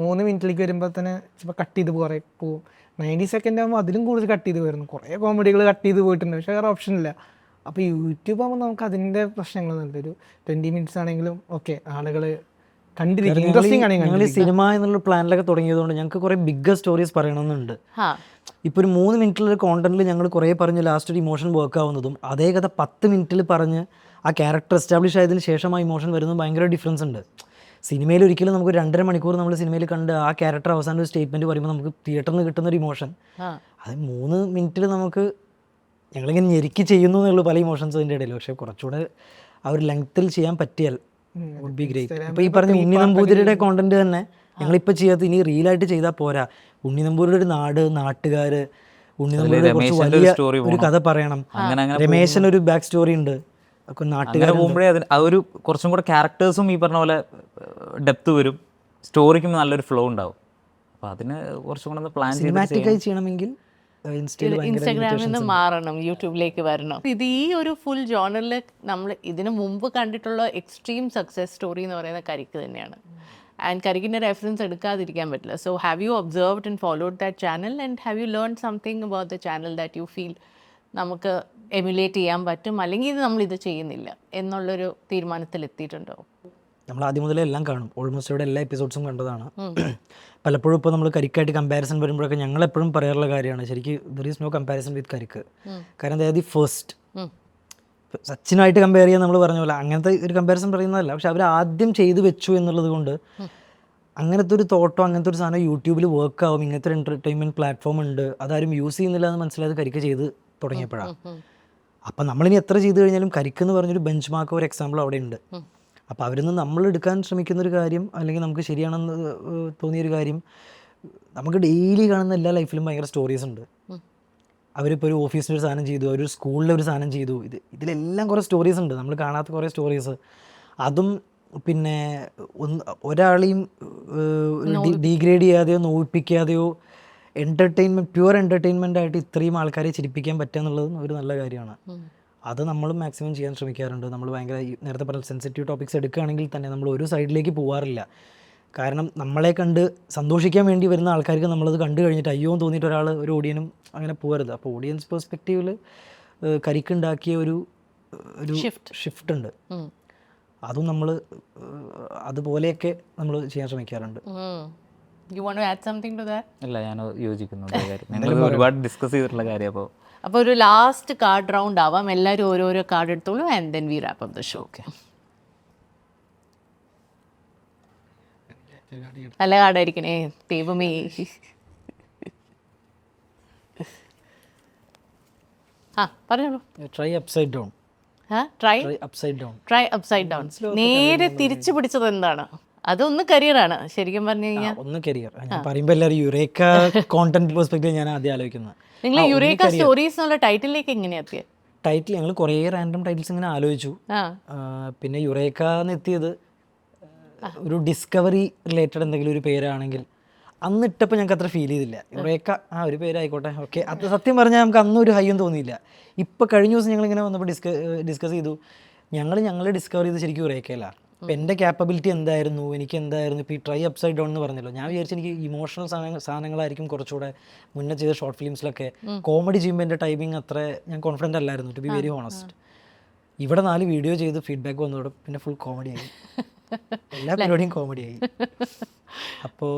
3 മിനിറ്റിലേക്ക് വരുമ്പോൾ തന്നെ ചിലപ്പോൾ കട്ട് ചെയ്ത് കുറേ പോവും. 90 സെക്കൻഡ് ആകുമ്പോൾ അതിലും കൂടുതൽ കട്ട് ചെയ്ത് വരുന്നു. കുറേ കോമഡികൾ കട്ട് ചെയ്ത് പോയിട്ടുണ്ട്, പക്ഷേ വേറെ ഓപ്ഷൻ ഇല്ല. അപ്പോൾ യൂട്യൂബ് ആകുമ്പോൾ നമുക്ക് അതിൻ്റെ പ്രശ്നങ്ങളൊന്നുമില്ല. ഒരു 20 മിനിറ്റ്സ് ആണെങ്കിലും ഓക്കെ, ആളുകൾ കണ്ടിരിക്കും, ഇൻട്രസ്റ്റിംഗ് ആണെങ്കിൽ ഞങ്ങൾ ഈ സിനിമ എന്നുള്ള പ്ലാനിലൊക്കെ തുടങ്ങിയതുകൊണ്ട് ഞങ്ങൾക്ക് കുറേ ബിഗ്ഗർ സ്റ്റോറീസ് പറയണമെന്നുണ്ട്. ഇപ്പോൾ ഒരു 3 മിനിറ്റിലുള്ള കോണ്ടന്റിൽ ഞങ്ങൾ കുറേ പറഞ്ഞ് ലാസ്റ്റ് ഒരു ഇമോഷൻ വർക്ക് ആവുന്നതും അതേ കഥ 10 മിനിറ്റിൽ പറഞ്ഞ് ആ ക്യാരക്ടർ എസ്റ്റാബ്ലിഷ് ആയതിനു ശേഷം ആ ഇമോഷൻ വരുന്നതും ഭയങ്കര ഡിഫറൻസ് ഉണ്ട്. സിനിമയിൽ ഒരിക്കലും നമുക്ക് 2.5 മണിക്കൂർ നമ്മൾ സിനിമയിൽ കണ്ട് ആ ക്യാരക്ടർ അവസാനം ഒരു സ്റ്റേറ്റ്മെൻറ്റ് പറയുമ്പോൾ നമുക്ക് തിയേറ്ററിൽ നിന്ന് കിട്ടുന്ന ഒരു ഇമോഷൻ അത് 3 മിനിറ്റിൽ നമുക്ക് ഞങ്ങളിങ്ങനെ ഞെരുക്കി ചെയ്യുന്നു എന്നുള്ളൂ പല ഇമോഷൻസ് അതിൻ്റെ ഇടയിൽ. പക്ഷേ കുറച്ചുകൂടെ ആ ഒരു ലെങ്ത്തിൽ ചെയ്യാൻ പറ്റിയാൽ വുഡ് ബി ഗ്രേറ്റ്. ഇപ്പോൾ ഈ പറഞ്ഞ ഉണ്ണി നമ്പൂതിരിയുടെ കോണ്ടന്റ് തന്നെ ഞങ്ങളിപ്പോൾ ചെയ്യാത്ത ഇനി റീലായിട്ട് ചെയ്താൽ പോരാ. ഉണ്ണി നമ്പൂതിരിയുടെ ഒരു നാട്, നാട്ടുകാർ, ഉണ്ണി നമ്പൂതിരിയുടെ കുറച്ച് വലിയ ഒരു കഥ പറയണം. രമേശന് ഒരു ബാക്ക് സ്റ്റോറി ഉണ്ട്. അങ്ങനെ പോകുമ്പോഴേ അതിന് ആ ഒരു കുറച്ചും കൂടെ ക്യാരക്ടേഴ്സും ഈ പറഞ്ഞ പോലെ ഡെപ്ത് വരും, സ്റ്റോറിക്കും നല്ലൊരു ഫ്ലോ ഉണ്ടാവും. അപ്പോൾ അതിന് കുറച്ചും കൂടെ പ്ലാൻ സിനിമാറ്റിക്കായി ചെയ്യണമെങ്കിൽ ഇൻസ്റ്റാഗ്രാമിൽ നിന്ന് മാറണം, യൂട്യൂബിലേക്ക് വരണം. ഇത് ഈ ഒരു ഫുൾ ജോണറിൽ നമ്മൾ ഇതിനു മുമ്പ് കണ്ടിട്ടുള്ള എക്സ്ട്രീം സക്സസ് സ്റ്റോറി എന്ന് പറയുന്ന കരിക്ക് തന്നെയാണ്. ആൻഡ് കരിക്കിൻ്റെ റെഫറൻസ് എടുക്കാതിരിക്കാൻ പറ്റില്ല. So have you observed and followed that channel and have you learn something about the channel that you feel നമുക്ക് എമുലേറ്റ് ചെയ്യാൻ പറ്റും, അല്ലെങ്കിൽ ഇത് നമ്മളിത് ചെയ്യുന്നില്ല എന്നുള്ളൊരു തീരുമാനത്തിൽ എത്തിയിട്ടുണ്ടോ? നമ്മൾ ആദ്യം മുതലേ എല്ലാം കാണും, ഓൾമോസ്റ്റ് ഇവിടെ എല്ലാ എപ്പിസോഡ്സും കണ്ടതാണ്. പലപ്പോഴും ഇപ്പോൾ നമ്മൾ കരിക്കായിട്ട് കമ്പാരിസൺ വരുമ്പോഴൊക്കെ ഞങ്ങൾ എപ്പോഴും പറയാറുള്ള കാര്യമാണ്, ശരിക്കും there is no comparison with Karikku. കാരണം അതായത് ഫസ്റ്റ് സച്ചിനായിട്ട് കമ്പയർ ചെയ്യാൻ നമ്മൾ പറഞ്ഞ പോലെ അങ്ങനത്തെ ഒരു കമ്പാരിസൺ പറയുന്നതല്ല. പക്ഷെ അവർ ആദ്യം ചെയ്തു വെച്ചു എന്നുള്ളത് കൊണ്ട് അങ്ങനത്തെ ഒരു തോട്ടോ അങ്ങനത്തെ ഒരു സാധനം യൂട്യൂബിൽ വർക്ക് ആവും, ഇങ്ങനത്തെ ഒരു എൻ്റർടൈൻമെൻറ്റ് പ്ലാറ്റ്ഫോം ഉണ്ട്, അതാരും യൂസ് ചെയ്യുന്നില്ല എന്ന് മനസ്സിലായത് കരിക്ക് ചെയ്ത് തുടങ്ങിയപ്പോഴാണ്. അപ്പം നമ്മളിനി എത്ര ചെയ്ത് കഴിഞ്ഞാലും കരിക്ക് എന്ന് പറഞ്ഞൊരു ബെഞ്ച് മാർക്ക്, ഒരു എക്സാമ്പിൾ അവിടെ ഉണ്ട്. അപ്പോൾ അവരിൽ നിന്ന് നമ്മൾ എടുക്കാൻ ശ്രമിക്കുന്നൊരു കാര്യം, അല്ലെങ്കിൽ നമുക്ക് ശരിയാണെന്ന് തോന്നിയൊരു കാര്യം, നമുക്ക് ഡെയിലി കാണുന്ന എല്ലാ ലൈഫിലും ഭയങ്കര സ്റ്റോറീസ് ഉണ്ട്. അവരിപ്പോൾ ഒരു ഓഫീസിൽ ഒരു സാധനം ചെയ്തു, ഒരു സ്കൂളിൽ ഒരു സാധനം ചെയ്തു, ഇതിലെല്ലാം കുറേ സ്റ്റോറീസ് ഉണ്ട്, നമ്മൾ കാണാത്ത കുറേ സ്റ്റോറീസ്. അതും പിന്നെ ഒരാളെയും ഡീഗ്രേഡ് ചെയ്യാതെയോ നോവിപ്പിക്കാതെയോ പ്യുവർ എൻ്റർടൈൻമെൻ്റ് ആയിട്ട് ഇത്രയും ആൾക്കാരെ ചിരിപ്പിക്കാൻ പറ്റുക എന്നുള്ളതും ഒരു നല്ല കാര്യമാണ്. അത് നമ്മളും മാക്സിമം ചെയ്യാൻ ശ്രമിക്കാറുണ്ട്. നമ്മൾ ഭയങ്കര നേരത്തെ പറഞ്ഞ സെൻസിറ്റീവ് ടോപ്പിക്സ് എടുക്കുകയാണെങ്കിൽ തന്നെ നമ്മൾ ഒരു സൈഡിലേക്ക് പോകാറില്ല. കാരണം നമ്മളെ കണ്ട് സന്തോഷിക്കാൻ വേണ്ടി വരുന്ന ആൾക്കാർക്ക് നമ്മളത് കണ്ടു കഴിഞ്ഞിട്ട് അയ്യോ എന്ന് തോന്നിയിട്ട് ഒരു ഓഡിയനും അങ്ങനെ പോകരുത്. അപ്പോൾ ഓഡിയൻസ് പെർസ്പെക്റ്റീവിൽ കരിക്കുണ്ടാക്കിയ ഒരു ഷിഫ്റ്റ് ഉണ്ട്. അതും നമ്മൾ അതുപോലെയൊക്കെ നമ്മൾ ചെയ്യാൻ ശ്രമിക്കാറുണ്ട്. You want to add something to that? അല്ല, ഞാൻ യോജിക്കുന്നു. ഞങ്ങൾ ഒരുപാട് ഡിസ്കസ് ചെയ്തിട്ടുള്ള കാര്യം. അപ്പോൾ ഒരു ലാസ്റ്റ് കാർഡ് റൗണ്ട് ആവാം, എല്ലാവരും ഓരോരോ കാർഡ് എടുത്തോളൂ and then we wrap up the show. Okay, നല്ല കാർഡായിരിക്കണേ ദൈവമേ. ആ പറഞ്ഞോളൂ. Try upside down. Try upside down. നേരെ തിരിച്ചു പിടിച്ചത് എന്താണ്? അതൊന്ന് കരിയറാണ് ശരിക്കും പറഞ്ഞു കഴിഞ്ഞാൽ. ഒന്ന് കരിയർ ഞാൻ പറയുമ്പോൾ എല്ലാവരും യുറേക്ക കോണ്ടന്റ് പെർസ്പെക്റ്റീവ് ഞാൻ ആദ്യം ആലോചിക്കുന്നത്. നിങ്ങൾ യുറേക്ക സ്റ്റോറീസ് എന്നുള്ള ടൈറ്റിലേക്ക് എങ്ങനെയാ എത്തിയത്? ടൈറ്റിൽ ഞങ്ങൾ കുറേ റാൻഡം ടൈറ്റിൽസ് ഇങ്ങനെ ആലോചിച്ചു. പിന്നെ യുറേക്ക എന്നെത്തിയത് ഒരു ഡിസ്കവറി റിലേറ്റഡ് എന്തെങ്കിലും ഒരു പേരാണെങ്കിൽ അന്ന് ഇട്ടപ്പോൾ ഞങ്ങൾക്ക് അത്ര ഫീൽ ചെയ്തില്ല. യുറേക്ക ഒരു പേരായിക്കോട്ടെ, ഓക്കെ. അത് സത്യം പറഞ്ഞാൽ നമുക്ക് അന്നൊരു ഹൈയും തോന്നിയില്ല. ഇപ്പോൾ കഴിഞ്ഞ ദിവസം ഞങ്ങളിങ്ങനെ വന്നപ്പോൾ ഡിസ്കസ് ചെയ്തു. ഞങ്ങൾ ഡിസ്കവർ ചെയ്ത് ശരിക്കും യുറേക്കയിലാണ്. അപ്പോൾ എൻ്റെ ക്യാപ്പബിലിറ്റി എന്തായിരുന്നു, എനിക്ക് എന്തായിരുന്നു. ഇപ്പോൾ ഈ ട്രൈ അപ്സൈഡ് ഡൗൺ എന്ന് പറഞ്ഞല്ലോ, ഞാൻ വിചാരിച്ചു എനിക്ക് ഇമോഷണൽ സാധനങ്ങളായിരിക്കും കുറച്ചുകൂടെ മുന്നേ ചെയ്ത ഷോർട്ട് ഫിലിംസിലൊക്കെ. കോമഡി ചെയ്യുമ്പോൾ എൻ്റെ ടൈമിങ് അത്ര ഞാൻ കോൺഫിഡൻ്റ് അല്ലായിരുന്നു, ടു ബി വെരി ഹോണസ്റ്റ്. ഇവിടെ 4 വീഡിയോ ചെയ്ത് ഫീഡ്ബാക്ക് വന്നതോടെ പിന്നെ ഫുൾ കോമഡിയായി, എല്ലാ പരിപാടിയും കോമഡിയായി. അപ്പോൾ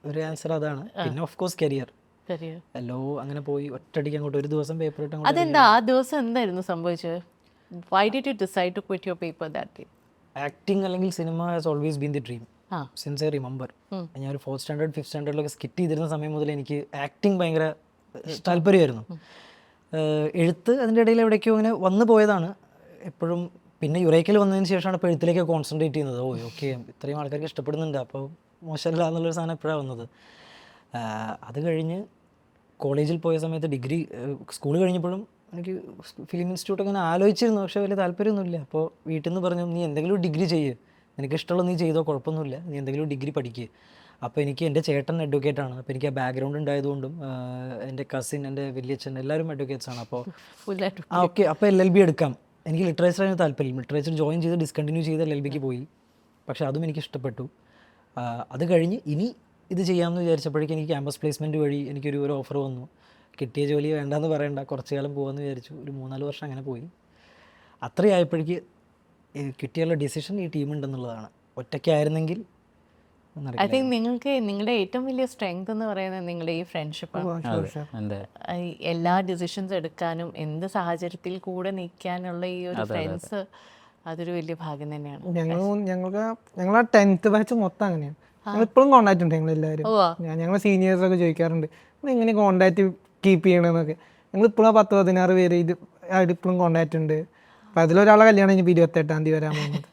ഒരു ആൻസർ അതാണ്. പിന്നെ ഓഫ് കോഴ്സ് കരിയർ എല്ലോ അങ്ങനെ പോയി ഒറ്റയടിക്ക് അങ്ങോട്ട് ഒരു ദിവസം പേപ്പർ ഇട്ട്. അതെന്താ ആ ദിവസം എന്തായിരുന്നു സംഭവിച്ചത്? Why did you decide to quit your paper that day? Acting അല്ലെങ്കിൽ cinema has always been the dream since I remember. ഞാൻ ഒരു 4th സ്റ്റാൻഡേർഡ് 5th സ്റ്റാൻഡേർഡിലൊക്കെ സ്കിറ്റ് ചെയ്തിരുന്ന സമയം മുതൽ എനിക്ക് ആക്ടിങ് ഭയങ്കര താല്പര്യമായിരുന്നു. എഴുത്ത് അതിൻ്റെ ഇടയിൽ എവിടേക്കോ അങ്ങനെ വന്നു പോയതാണ് എപ്പോഴും. പിന്നെ യുറേക്കയിൽ വന്നതിന് ശേഷമാണ് ഇപ്പോൾ എഴുത്തിലേക്ക് കോൺസെൻട്രേറ്റ് ചെയ്യുന്നത്. ഓക്കെ, ഇത്രയും ആൾക്കാർക്ക് ഇഷ്ടപ്പെടുന്നുണ്ട്, അപ്പോൾ മോശമല്ല എന്നുള്ളൊരു സാധനം എപ്പോഴാണ് വന്നത്. അത് കഴിഞ്ഞ് കോളേജിൽ പോയ സമയത്ത് സ്കൂൾ കഴിഞ്ഞപ്പോഴും എനിക്ക് ഫിലിം ഇൻസ്റ്റിറ്റ്യൂട്ട് അങ്ങനെ ആലോചിച്ചിരുന്നു, പക്ഷേ വലിയ താല്പര്യമൊന്നുമില്ല. അപ്പോൾ വീട്ടിൽ നിന്ന് പറഞ്ഞു, നീ എന്തെങ്കിലും ഡിഗ്രി ചെയ്യ്, നിനക്ക് ഇഷ്ടമുള്ള നീ ചെയ്തോ, കുഴപ്പമൊന്നുമില്ല, നീ എന്തെങ്കിലും ഡിഗ്രി പഠിക്കുക. അപ്പോൾ എനിക്ക് എൻ്റെ ചേട്ടൻ അഡ്വക്കേറ്റാണ്, അപ്പോൾ എനിക്ക് ആ ബാക്ക്ഗ്രൗണ്ട് ഉണ്ടായതുകൊണ്ടും എൻ്റെ കസിൻ, എൻ്റെ വലിയച്ഛൻ എല്ലാവരും അഡ്വക്കേറ്റ്സ് ആണ്. അപ്പോൾ ഓക്കെ, അപ്പോൾ LLB എടുക്കാം. എനിക്ക് ലിറ്ററേച്ചറാണ് താല്പര്യം. ലിറ്ററേച്ചർ ജോയിൻ ചെയ്ത് ഡിസ്കണ്ടിന്യൂ ചെയ്ത് LLBക്ക് പോയി. പക്ഷേ അതും എനിക്ക് ഇഷ്ടപ്പെട്ടു. അത് കഴിഞ്ഞ് ഇനി ഇത് ചെയ്യാമെന്ന് വിചാരിച്ചപ്പോഴേക്കും എനിക്ക് ക്യാമ്പസ് പ്ലേസ്മെൻറ്റ് വഴി എനിക്കൊരു ഓഫർ വന്നു. കിട്ടിയ ജോലി വേണ്ടാന്ന് പറയണ്ട, കുറച്ച് കാലം പോകാമെന്ന് വിചാരിച്ചു. ഒരു 3-4 വർഷം അങ്ങനെ പോയി. അത്രയായപ്പോഴേക്ക് കിട്ടിയുള്ള ഡിസിഷൻ ഈ ടീം ഉണ്ടെന്നുള്ളതാണ്. ഒറ്റയ്ക്കായിരുന്നെങ്കിൽ ഐ തിങ്ക് നിങ്ങൾക്ക് നിങ്ങളുടെ ഏറ്റവും വലിയ സ്ട്രെങ്ത് എന്ന് പറയുന്നത് നിങ്ങളുടെ ഈ ഫ്രണ്ട്ഷിപ്പാണ്. എല്ലാ ഡിസിഷൻസ് എടുക്കാനും എന്ത് സാഹചര്യത്തിൽ കൂടെ നിൽക്കാനുള്ള ഈ ഒരു ഫ്രണ്ട്സ്, അതൊരു വലിയ ഭാഗ്യം തന്നെയാണ്. ഞങ്ങൾ 10th ബാച്ച് മൊത്തം അങ്ങനെയാണ്. ഞങ്ങൾ ഇപ്പോഴും കോൺടാക്ട് ഉണ്ട് ഞങ്ങളെല്ലാവരും. ഞങ്ങൾ സീനിയേഴ്സൊക്കെ ചോദിക്കാറുണ്ട് എങ്ങനെ കോൺടാക്ട് കീപ്പ് ചെയ്യണമെന്നൊക്കെ. ഞങ്ങൾ ഇപ്പോഴും 10-16 പേര് ഇപ്പോഴും കോൺടാക്ട് ഉണ്ട്. അപ്പം അതിലൊരാളെ കല്യാണം ഇനി 28-ാം തീയതി വരാൻ പോകുന്നത്.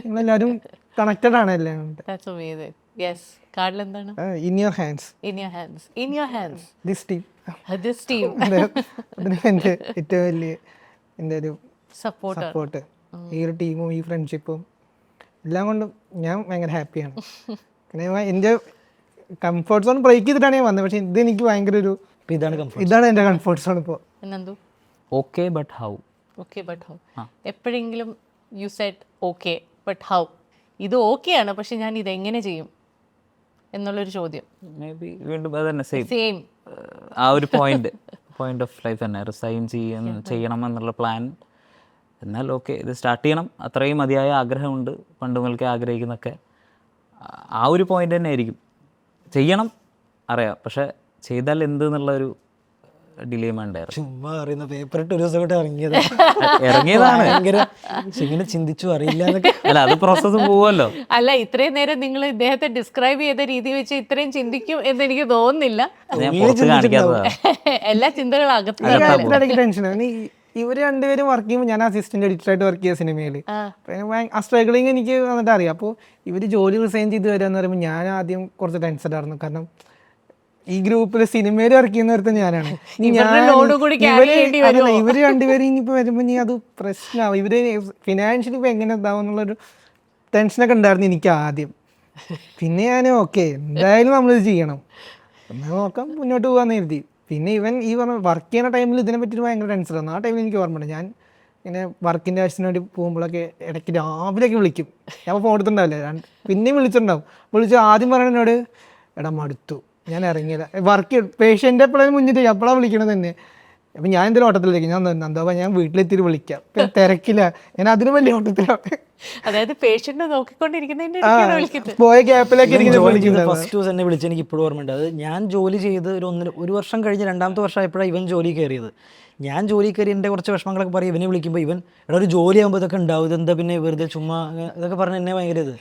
ഞങ്ങളെല്ലാവരും കണക്റ്റഡ് ആണ് എല്ലാം. In your hands, this team. അതിന് എൻ്റെ ഏറ്റവും വലിയ എൻ്റെ ഒരു സപ്പോർട്ട്, ഈ ഒരു ടീമും ഈ ഫ്രണ്ട്ഷിപ്പും എല്ലാം കൊണ്ടും ഞാൻ ഭയങ്കര ഹാപ്പിയാണ്. പിന്നെ എൻ്റെ കംഫർട്ട് സോൺ ബ്രേക്ക് ചെയ്തിട്ടാണ് ഞാൻ വന്നത്. പക്ഷേ ഇത് എനിക്ക് ഭയങ്കര ഒരു ഇതാണ് എൻ്റെ കംഫർട്ട് സോൺ ഇപ്പോൾ. ഓക്കെ ബട്ട് ഹൗ എപ്പോഴെങ്കിലും you said okay but how, ഇത് ഓക്കെയാണ് പക്ഷെ ഞാൻ ഇതെങ്ങനെ ചെയ്യും എന്നുള്ളൊരു ചോദ്യം. മേ ബി വീണ്ടും അത് തന്നെ സെയിം ആ ഒരു പോയിന്റ് ഓഫ് ലൈഫ് തന്നെ, റിസൈൻ ചെയ്യണം എന്നുള്ള പ്ലാൻ. എന്നാൽ ഓക്കെ, ഇത് സ്റ്റാർട്ട് ചെയ്യണം, അത്രയും മതിയായ ആഗ്രഹമുണ്ട്, പണ്ട് മുതൽക്കേ ആഗ്രഹിക്കുന്നൊക്കെ. ആ ഒരു പോയിന്റ് തന്നെ ആയിരിക്കും. ചെയ്യണം അറിയാം, പക്ഷെ ചെയ്താൽ എന്ത് എന്നുള്ളൊരു ഡിലേമ ഉണ്ടായിരുന്നു. ചുമ്മാ അറിയുന്ന പേപ്പറിട്ട് ഒരു ദിവസം കൂടെ ഇറങ്ങിയതാണ്. ഇങ്ങനെ ചിന്തിച്ചു അറിയില്ല. അല്ല, അത് പ്രോസസ്സ് പോവുമല്ലോ. അല്ല, ഇത്രയും നേരം നിങ്ങൾ ഇദ്ദേഹത്തെ ഡിസ്ക്രൈബ് ചെയ്ത രീതി വെച്ച് ഇത്രയും ചിന്തിക്കും എന്ന് എനിക്ക് തോന്നുന്നില്ല. എല്ലാ ചിന്തകളും അകത്ത് ടെൻഷനാണ്. ഇവർ രണ്ടുപേരും വർക്ക് ചെയ്യുമ്പോൾ ഞാൻ അസിസ്റ്റന്റ് എഡിറ്ററായിട്ട് വർക്ക് ചെയ്യുക സിനിമയിൽ. ആ സ്ട്രഗിളിങ് എനിക്ക് വന്നിട്ട് അറിയാം. അപ്പോൾ ഇവർ ജോലി റിസൈൻ ചെയ്ത് വരിക എന്ന് പറയുമ്പോൾ ഞാൻ ആദ്യം കുറച്ച് ടെൻഷൻഡ് ആയിരുന്നു. കാരണം ഈ ഗ്രൂപ്പിൽ സിനിമയിൽ വർക്ക് ചെയ്യുന്നവർക്ക് ഞാനാണ്. ഇവര് രണ്ടുപേരും ഇനിയിപ്പോൾ വരുമ്പോൾ ഇനി അത് പ്രശ്നമാവും. ഇവര് ഫിനാൻഷ്യലി ഇപ്പോൾ എങ്ങനെ ഇതാവും എന്നുള്ളൊരു ടെൻഷനൊക്കെ ഉണ്ടായിരുന്നു എനിക്ക് ആദ്യം. പിന്നെ ഞാൻ ഓക്കെ, എന്തായാലും നമ്മളിത് ചെയ്യണം, എന്നാൽ നോക്കാം, മുന്നോട്ട് പോകാമെന്ന് കരുതി. പിന്നെ ഈ പറഞ്ഞ വർക്ക് ചെയ്യുന്ന ടൈമിൽ ഇതിനെ പറ്റി ഭയങ്കര ടെൻഷനാണ്. ആ ടൈമിൽ എനിക്ക് ഓർമ്മയുണ്ട്, ഞാൻ ഇങ്ങനെ വർക്കിൻ്റെ ആവശ്യത്തിന് വേണ്ടി പോകുമ്പോഴൊക്കെ ഇടയ്ക്ക് രാവിലെയൊക്കെ വിളിക്കും. ഞാൻ ഫോൺ എടുത്തിട്ടുണ്ടാവില്ല, പിന്നെയും വിളിച്ചിട്ടുണ്ടാവും. വിളിച്ച് ആദ്യം പറയണോട് എടാ മടുത്തു, ഞാൻ ഇറങ്ങിയില്ല, വർക്ക് പേഷ്യൻ്റെ എപ്പോഴും മുന്നിട്ട് എപ്പോഴാണ് വിളിക്കണത് തന്നെ. അപ്പം ഞാൻ എന്തെങ്കിലും ഓട്ടത്തിലേക്ക് ഞാൻ എന്താ ഞാൻ വീട്ടിലെത്തിയിട്ട് വിളിക്കാം, തിരക്കില്ല, ഞാൻ അതിന് വലിയ ഓട്ടത്തിലാണ്. അതായത് പേഷ്യന്റ് നോക്കിക്കൊണ്ടിരിക്കുന്നതിന്റെ പോയ ഗ്യാപ്പിലേക്ക് ഫസ്റ്റ് ദിവസം എന്നെ വിളിച്ച് എനിക്ക് ഇപ്പോഴും ഓർമ്മയുണ്ട്. അത് ഞാൻ ജോലി ചെയ്ത് ഒരു വർഷം കഴിഞ്ഞ് 2ാമത്തെ വർഷം ആയപ്പോഴാണ് ഇവൻ ജോലി കയറിയത്. ഞാൻ ജോലി കയറി എൻ്റെ കുറച്ച് വിഷമങ്ങളൊക്കെ പറയും ഇവനെ വിളിക്കുമ്പോൾ, ഇവൻ എടാ ഒരു ജോലി ആകുമ്പോൾ ഇതൊക്കെ ഉണ്ടാവും, ഇതെന്താ പിന്നെ വെറുതെ ചുമ്മാ ഇതൊക്കെ പറഞ്ഞ് എന്നെ ഭയങ്കര ഇത്.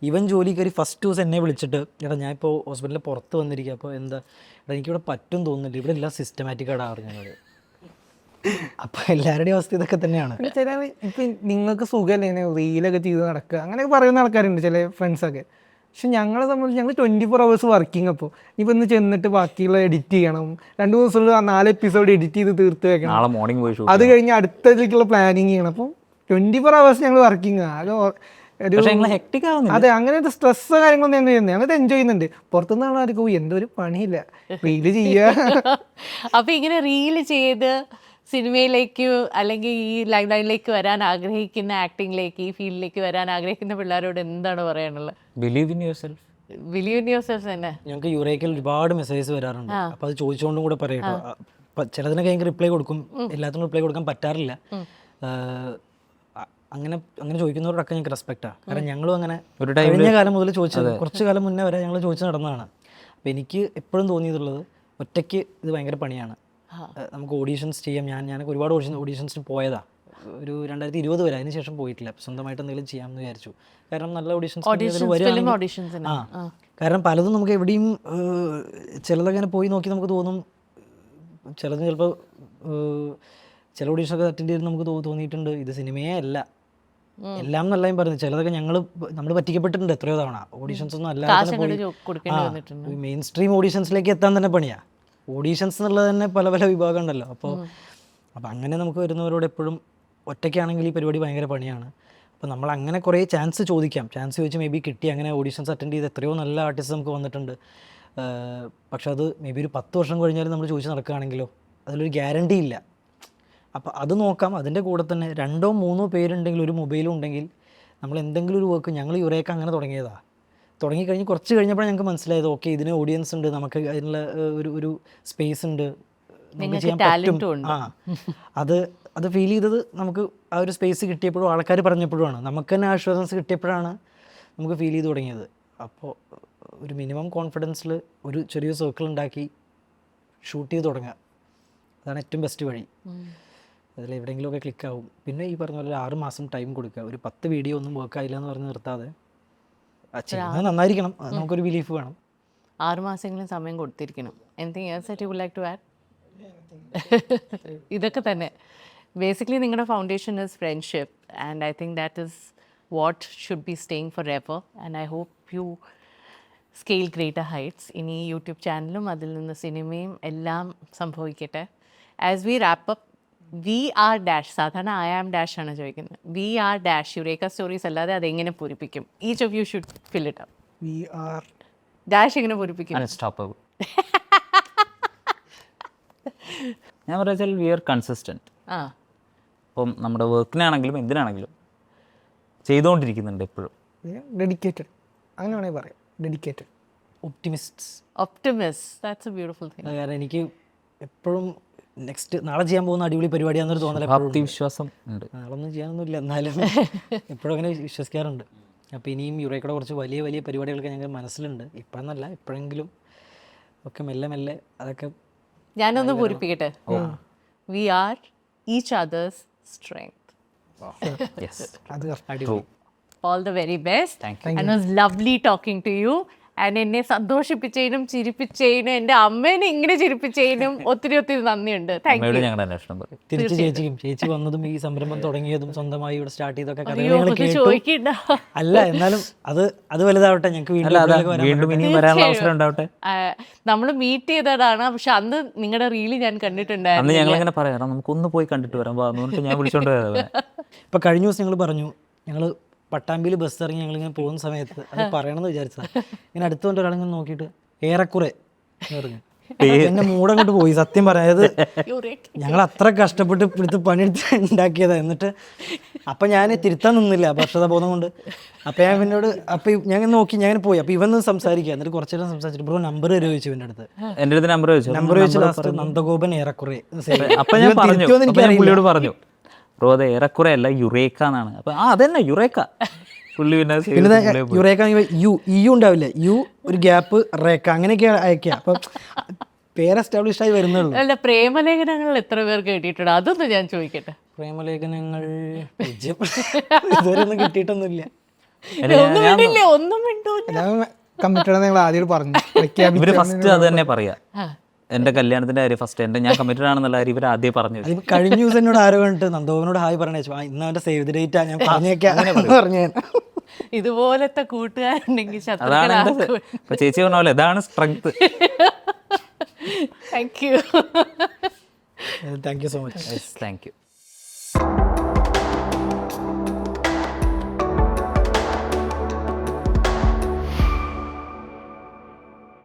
ഇവൻ ജോലി കയറി ഫസ്റ്റ് ദിവസം എന്നെ വിളിച്ചിട്ട് എടാ ഞാൻ ഇപ്പോൾ ഹോസ്പിറ്റലിൽ പുറത്ത് വന്നിരിക്കുക, അപ്പോൾ എന്താ എടാ എനിക്കിവിടെ പറ്റും തോന്നുന്നില്ല, ഇവിടെ എല്ലാം സിസ്റ്റമാറ്റിക്കാണ് പറഞ്ഞത്. അപ്പോൾ എല്ലാവരുടെയും അവസ്ഥ ഇതൊക്കെ തന്നെയാണ്. ചില ഇപ്പം നിങ്ങൾക്ക് സുഖമല്ലേ റീലൊക്കെ ചെയ്ത് നടക്കുക അങ്ങനെയൊക്കെ പറയുന്ന ആൾക്കാരുണ്ട് ചില ഫ്രണ്ട്സൊക്കെ. പക്ഷെ ഞങ്ങളെ സംബന്ധിച്ച് ഞങ്ങൾ 24 hours വർക്കിംഗ്. അപ്പോൾ ഇപ്പോൾ ഇന്ന് ചെന്നിട്ട് ബാക്കിയുള്ള എഡിറ്റ് ചെയ്യണം, 2 ദിവസമുള്ള 4 എപ്പിസോഡ് എഡിറ്റ് ചെയ്ത് തീർത്ത് വെക്കണം, അത് കഴിഞ്ഞ് അടുത്തതിലേക്കുള്ള പ്ലാനിങ് ചെയ്യണം. അപ്പോൾ 24 hours ഞങ്ങൾ വർക്കിംഗ്. ആകെ അതെ, അങ്ങനത്തെ സ്ട്രെസ് കാര്യങ്ങളൊന്നും ഞങ്ങൾ ചെയ്യുന്നത്, ഞങ്ങൾ എൻജോയ് ചെയ്യുന്നുണ്ട്. പുറത്തുനിന്നാണ് ആർക്കും എന്തോ ഒരു പണിയില്ല, റീല് ചെയ്യുക. അപ്പോൾ ഇങ്ങനെ റീല് ചെയ്ത് സിനിമയിലേക്ക് അല്ലെങ്കിൽ ഈ ലൈഫ് ലൈനിലേക്ക് വരാൻ ആഗ്രഹിക്കുന്ന, ആക്ടിങ്ങിലേക്ക്, ഈ ഫീൽഡിലേക്ക് വരാൻ ആഗ്രഹിക്കുന്ന പിള്ളേരോട് എന്താണ് പറയാനുള്ളത്? Believe in yourself. Believe in yourself തന്നെ. ഞങ്ങൾക്ക് യുറേക്കയിൽ ഒരുപാട് മെസ്സേജസ് വരാറുണ്ട്. അപ്പോൾ അത് ചോദിച്ചുകൊണ്ടും കൂടെ പറയട്ടോ. ചിലതിനൊക്കെ ഞങ്ങൾക്ക് റിപ്ലൈ കൊടുക്കും, എല്ലാത്തിനും റിപ്ലൈ കൊടുക്കാൻ പറ്റാറില്ല. അങ്ങനെ ചോദിക്കുന്നവരോടൊക്കെ ഞങ്ങൾക്ക് റെസ്പെക്റ്റാണ്. കാരണം ഞങ്ങളും അങ്ങനെ കഴിഞ്ഞ കാലം മുതൽ ചോദിച്ചത്, കുറച്ച് കാലം മുന്നേ വരെ ഞങ്ങൾ ചോദിച്ചു നടന്നതാണ്. അപ്പോൾ എനിക്ക് എപ്പോഴും തോന്നിയിട്ടുള്ളത് ഒറ്റയ്ക്ക് ഇത് ഭയങ്കര പണിയാണ്. നമുക്ക് ഓഡീഷൻസ് ചെയ്യാം. ഞാനൊക്കെ ഒരുപാട് ഓഡീഷൻസിന് പോയതാണ്. ഒരു 2020 വരെ, അതിന് ശേഷം പോയിട്ടില്ല. സ്വന്തമായിട്ട് എന്തെങ്കിലും ചെയ്യാമെന്ന് വിചാരിച്ചു. കാരണം നല്ല ഓഡീഷൻസ് കാരണം പലതും നമുക്ക് എവിടെയും ചിലതങ്ങനെ പോയി നോക്കി നമുക്ക് തോന്നും, ചിലത് ചിലപ്പോൾ ചില ഓഡീഷനൊക്കെ അറ്റൻഡ് ചെയ്ത് നമുക്ക് തോന്നിയിട്ടുണ്ട് ഇത് സിനിമയേ അല്ല, എല്ലാം നല്ല പറഞ്ഞു. ചിലതൊക്കെ നമ്മൾ പറ്റിക്കപ്പെട്ടിട്ടുണ്ട് എത്രയോ തവണ. ഓഡീഷൻസ് ഒന്നും അല്ലാതെ മെയിൻ സ്ട്രീം ഓഡീഷൻസിലേക്ക് എത്താൻ തന്നെ പണിയാണ്. ഓഡീഷൻസ് എന്നുള്ളത് തന്നെ പല വിഭാഗം ഉണ്ടല്ലോ. അപ്പോൾ അപ്പോൾ അങ്ങനെ നമുക്ക് വരുന്നവരോട് എപ്പോഴും ഒറ്റയ്ക്കാണെങ്കിൽ ഈ പരിപാടി ഭയങ്കര പണിയാണ്. അപ്പോൾ നമ്മൾ അങ്ങനെ കുറേ ചാൻസ് ചോദിക്കാം, ചാൻസ് ചോദിച്ച് മേ ബി കിട്ടി, അങ്ങനെ ഓഡീഷൻസ് അറ്റൻഡ് ചെയ്ത് എത്രയോ നല്ല ആർട്ടിസ്റ്റ് നമുക്ക് വന്നിട്ടുണ്ട്. പക്ഷെ അത് മേ ബി ഒരു 10 വർഷം കഴിഞ്ഞാലും നമ്മൾ ചോദിച്ച് നടക്കുകയാണെങ്കിലോ അതിലൊരു ഗ്യാരണ്ടി ഇല്ല. അപ്പോൾ അത് നോക്കാം. അതിൻ്റെ കൂടെ തന്നെ 2-3 പേരുണ്ടെങ്കിൽ, ഒരു മൊബൈലും ഉണ്ടെങ്കിൽ നമ്മൾ എന്തെങ്കിലും ഒരു വർക്ക്, ഞങ്ങൾ യുറേക്ക അങ്ങനെ തുടങ്ങിയതാണ്. തുടങ്ങിക്കഴിഞ്ഞ് കുറച്ച് കഴിഞ്ഞപ്പോഴാണ് ഞങ്ങൾക്ക് മനസ്സിലായത് ഓക്കെ ഇതിന് ഓഡിയൻസ് ഉണ്ട്, നമുക്ക് അതിനുള്ള ഒരു സ്പേസ് ഉണ്ട്, നമുക്ക് ചെയ്യാൻ പറ്റും. അത് ഫീൽ ചെയ്തത് നമുക്ക് ആ ഒരു സ്പേസ് കിട്ടിയപ്പോഴും ആൾക്കാർ പറഞ്ഞപ്പോഴുമാണ്, നമുക്ക് തന്നെ ആശ്വാസൻസ് കിട്ടിയപ്പോഴാണ് നമുക്ക് ഫീൽ ചെയ്ത് തുടങ്ങിയത്. അപ്പോൾ ഒരു മിനിമം കോൺഫിഡൻസിൽ ഒരു ചെറിയ സർക്കിൾ ഉണ്ടാക്കി ഷൂട്ട് ചെയ്ത് തുടങ്ങുക, അതാണ് ഏറ്റവും ബെസ്റ്റ് വഴി. അതിൽ എവിടെയെങ്കിലുമൊക്കെ ക്ലിക്കാവും. പിന്നെ ഈ പറഞ്ഞ പോലെ 6 മാസം ടൈം കൊടുക്കുക. ഒരു 10 വീഡിയോ ഒന്നും വർക്ക് ആയില്ല എന്ന് പറഞ്ഞ് നിർത്താതെ ചെയ്യുന്നത് നന്നായിരിക്കണം, അത് നമുക്കൊരു ബിലീഫ് വേണം. 6 മാസമെങ്കിലും സമയം കൊടുത്തിരിക്കണം. Anything else that you would like to add? ഇതൊക്കെ തന്നെ ബേസിക്കലി നിങ്ങളുടെ foundation is friendship, and I think that is what should be staying forever, and I hope you scale greater heights. ഇനി YouTube ചാനലും അതിൽ നിന്ന് സിനിമയും എല്ലാം സംഭവിക്കട്ടെ. As we wrap up, we are dash, സാധാരണ ഐ ആം ഡാഷ് ആണ് ചോദിക്കുന്നത്, we are dash Eureka Stories അല്ലാതെ അതെങ്ങനെ പൂരിപ്പിക്കും? Each of you should fill it up. We are dash എങ്ങനെ പൂരിപ്പിക്കും? അൺസ്റ്റോപ്പബിൾ. ഞാൻ പറയാച്ചാൽ വി ആർ കൺസിസ്റ്റൻറ്റ്. അപ്പം നമ്മുടെ വർക്കിനാണെങ്കിലും എന്തിനാണെങ്കിലും ചെയ്തുകൊണ്ടിരിക്കുന്നുണ്ട് എപ്പോഴും. ഡെഡിക്കേറ്റഡ്, അങ്ങനെ വേണമെങ്കിൽ പറയാം. Dedicated, optimist, that's A beautiful thing. കാരണം എനിക്ക് എപ്പോഴും നെക്സ്റ്റ് നാളെ ചെയ്യാൻ പോകുന്ന അടിപൊളി പരിപാടിയാണെന്നൊരു തോന്നല, വിശ്വാസം ഉണ്ട്. നാളൊന്നും ചെയ്യാനൊന്നുമില്ല, എന്നാലും എപ്പോഴും അങ്ങനെ വിശ്വസിക്കാറുണ്ട്. അപ്പോൾ ഇനിയും യുറേക്കയുടെ കുറച്ച് വലിയ വലിയ പരിപാടികളൊക്കെ ഞങ്ങൾ മനസ്സിലുണ്ട്. ഇപ്പോഴെന്നല്ല, എപ്പോഴെങ്കിലും ഒക്കെ മെല്ലെ മെല്ലെ അതൊക്കെ. ഞാനൊന്ന് പൂരിപ്പിക്കട്ടെ, we are each other's strength. അത് അടിപൊളി. All the very best. And it was lovely talking to you. And എന്നെ സന്തോഷിപ്പിച്ചതിനും ചിരിപ്പിച്ചതിനും എൻ്റെ അമ്മേനെ ഇങ്ങനെ ചിരിപ്പിച്ചതിനും ഒത്തിരി ഒത്തിരി നന്ദിയുണ്ട്. Thank you. ഞങ്ങളുടെ അന്വേഷണം പറയും. തിരിച്ച് ചേച്ചിക്കും, ചേച്ചി വന്നതും ഈ സംരംഭം തുടങ്ങിയതും സ്വന്തമായി ഇവിടെ സ്റ്റാർട്ട് ചെയ്തൊക്കെ ചോദിക്കണ്ട. അല്ല, എന്നാലും അത് വലുതാവട്ടെ, ഞങ്ങൾക്ക് വീണ്ടും ഇനിയും വരാനുള്ള അവസരം ഉണ്ടാവട്ടെ. നമ്മൾ മീറ്റ് ചെയ്തതാണ്, പക്ഷെ അന്ന് നിങ്ങളുടെ റീല് ഞാൻ കണ്ടിട്ടുണ്ടായിരുന്നു. അന്ന് ഞങ്ങൾ ഇങ്ങനെ പറയാം നമുക്കൊന്ന് പോയി കണ്ടിട്ട് വരാം, അതുകൊണ്ട് ഞാൻ വിളിച്ചോണ്ട് പോയത്. ഇപ്പൊ കഴിഞ്ഞ ദിവസം ഞങ്ങൾ പറഞ്ഞു, ഞങ്ങൾ പട്ടാമ്പിയിൽ ബസ് ഇറങ്ങി ഞങ്ങളിങ്ങനെ പോകുന്ന സമയത്ത് അത് പറയണമെന്ന് വിചാരിച്ചതാണ്. ഇങ്ങനെ അടുത്ത് കൊണ്ട് ഒരാളിങ്ങനെ നോക്കിയിട്ട് ഏറെക്കുറെ പറഞ്ഞു, എന്നെ മൂടങ്ങോട്ട് പോയി. സത്യം പറയാത്, ഞങ്ങൾ അത്ര കഷ്ടപ്പെട്ട് ഇവിടുത്തെ പണിയെടുത്ത് ഉണ്ടാക്കിയതാണ്. എന്നിട്ട് അപ്പം ഞാൻ തിരുത്താൻ നിന്നില്ല ഭക്ഷണബോധം കൊണ്ട്. അപ്പം ഞാൻ ഇവനോട് ഞാൻ നോക്കി, ഞാൻ പോയി. അപ്പം ഇവന്ന് സംസാരിക്കുക. എന്നിട്ട് കുറച്ചു നേരം സംസാരിച്ചിട്ട് ബ്രോ നമ്പർ തരുമോ ചോദിച്ചു ഇവൻ്റെ അടുത്ത്. എൻ്റെ അടുത്ത് നമ്പർ ചോദിച്ചു. ലാസ്റ്റ് നന്ദഗോപൻ ഏറെക്കുറെ. അപ്പം ഞാൻ പുള്ളിയോട് പറഞ്ഞു ബ്രോ അത് ഏറെക്കുറെ അല്ല യുറേക്ക എന്നാണ്. അപ്പം അതന്നെ യുറേക്ക. പുള്ളി പിന്നെ യുറേക്ക യു ഉണ്ടാവില്ല, യു ഒരു ഗ്യാപ്പ് റേക്ക, അങ്ങനെയൊക്കെ അയക്കുക. അപ്പം പേര് എസ്റ്റാബ്ലിഷ് ആയി വരുന്നുള്ളൂ. അല്ല, പ്രേമലേഖനങ്ങൾ എത്ര പേർക്ക് കിട്ടിയിട്ടുണ്ട് അതൊന്നും ഞാൻ ചോദിക്കട്ടെ. പ്രേമലേഖനങ്ങൾ ഇതുവരെ ഒന്നും കിട്ടിയിട്ടൊന്നുമില്ല. ഒന്നും മിണ്ടൂല്ല. കമ്മിറ്റഡ് നിങ്ങൾ ആദ്യം പറഞ്ഞു. ഇവര് ഫസ്റ്റ് അത് തന്നെ പറയാ, എന്റെ കല്യാണത്തിന്റെ കാര്യം ഫസ്റ്റ് ഞാൻ കമ്മിറ്റഡ് ആണെന്നുള്ള കാര്യം ഇവർ ആദ്യം പറഞ്ഞു. കഴിഞ്ഞ ദിവസം എന്നോട് ആരോ കണ്ടിട്ട് നന്ദോവനോട് ഹായ് പറഞ്ഞു, ഇന്ന് അവന്റെ സേവ് ദി ഡേറ്റാ ഞാൻ പറഞ്ഞേക്കാം പറഞ്ഞു. ഇതുപോലത്തെ കൂട്ടുകാരുണ്ടെങ്കിൽ ചേച്ചി പറഞ്ഞ പോലെ ഇതാണ് strength. Thank you. Thank you so much. Thank you.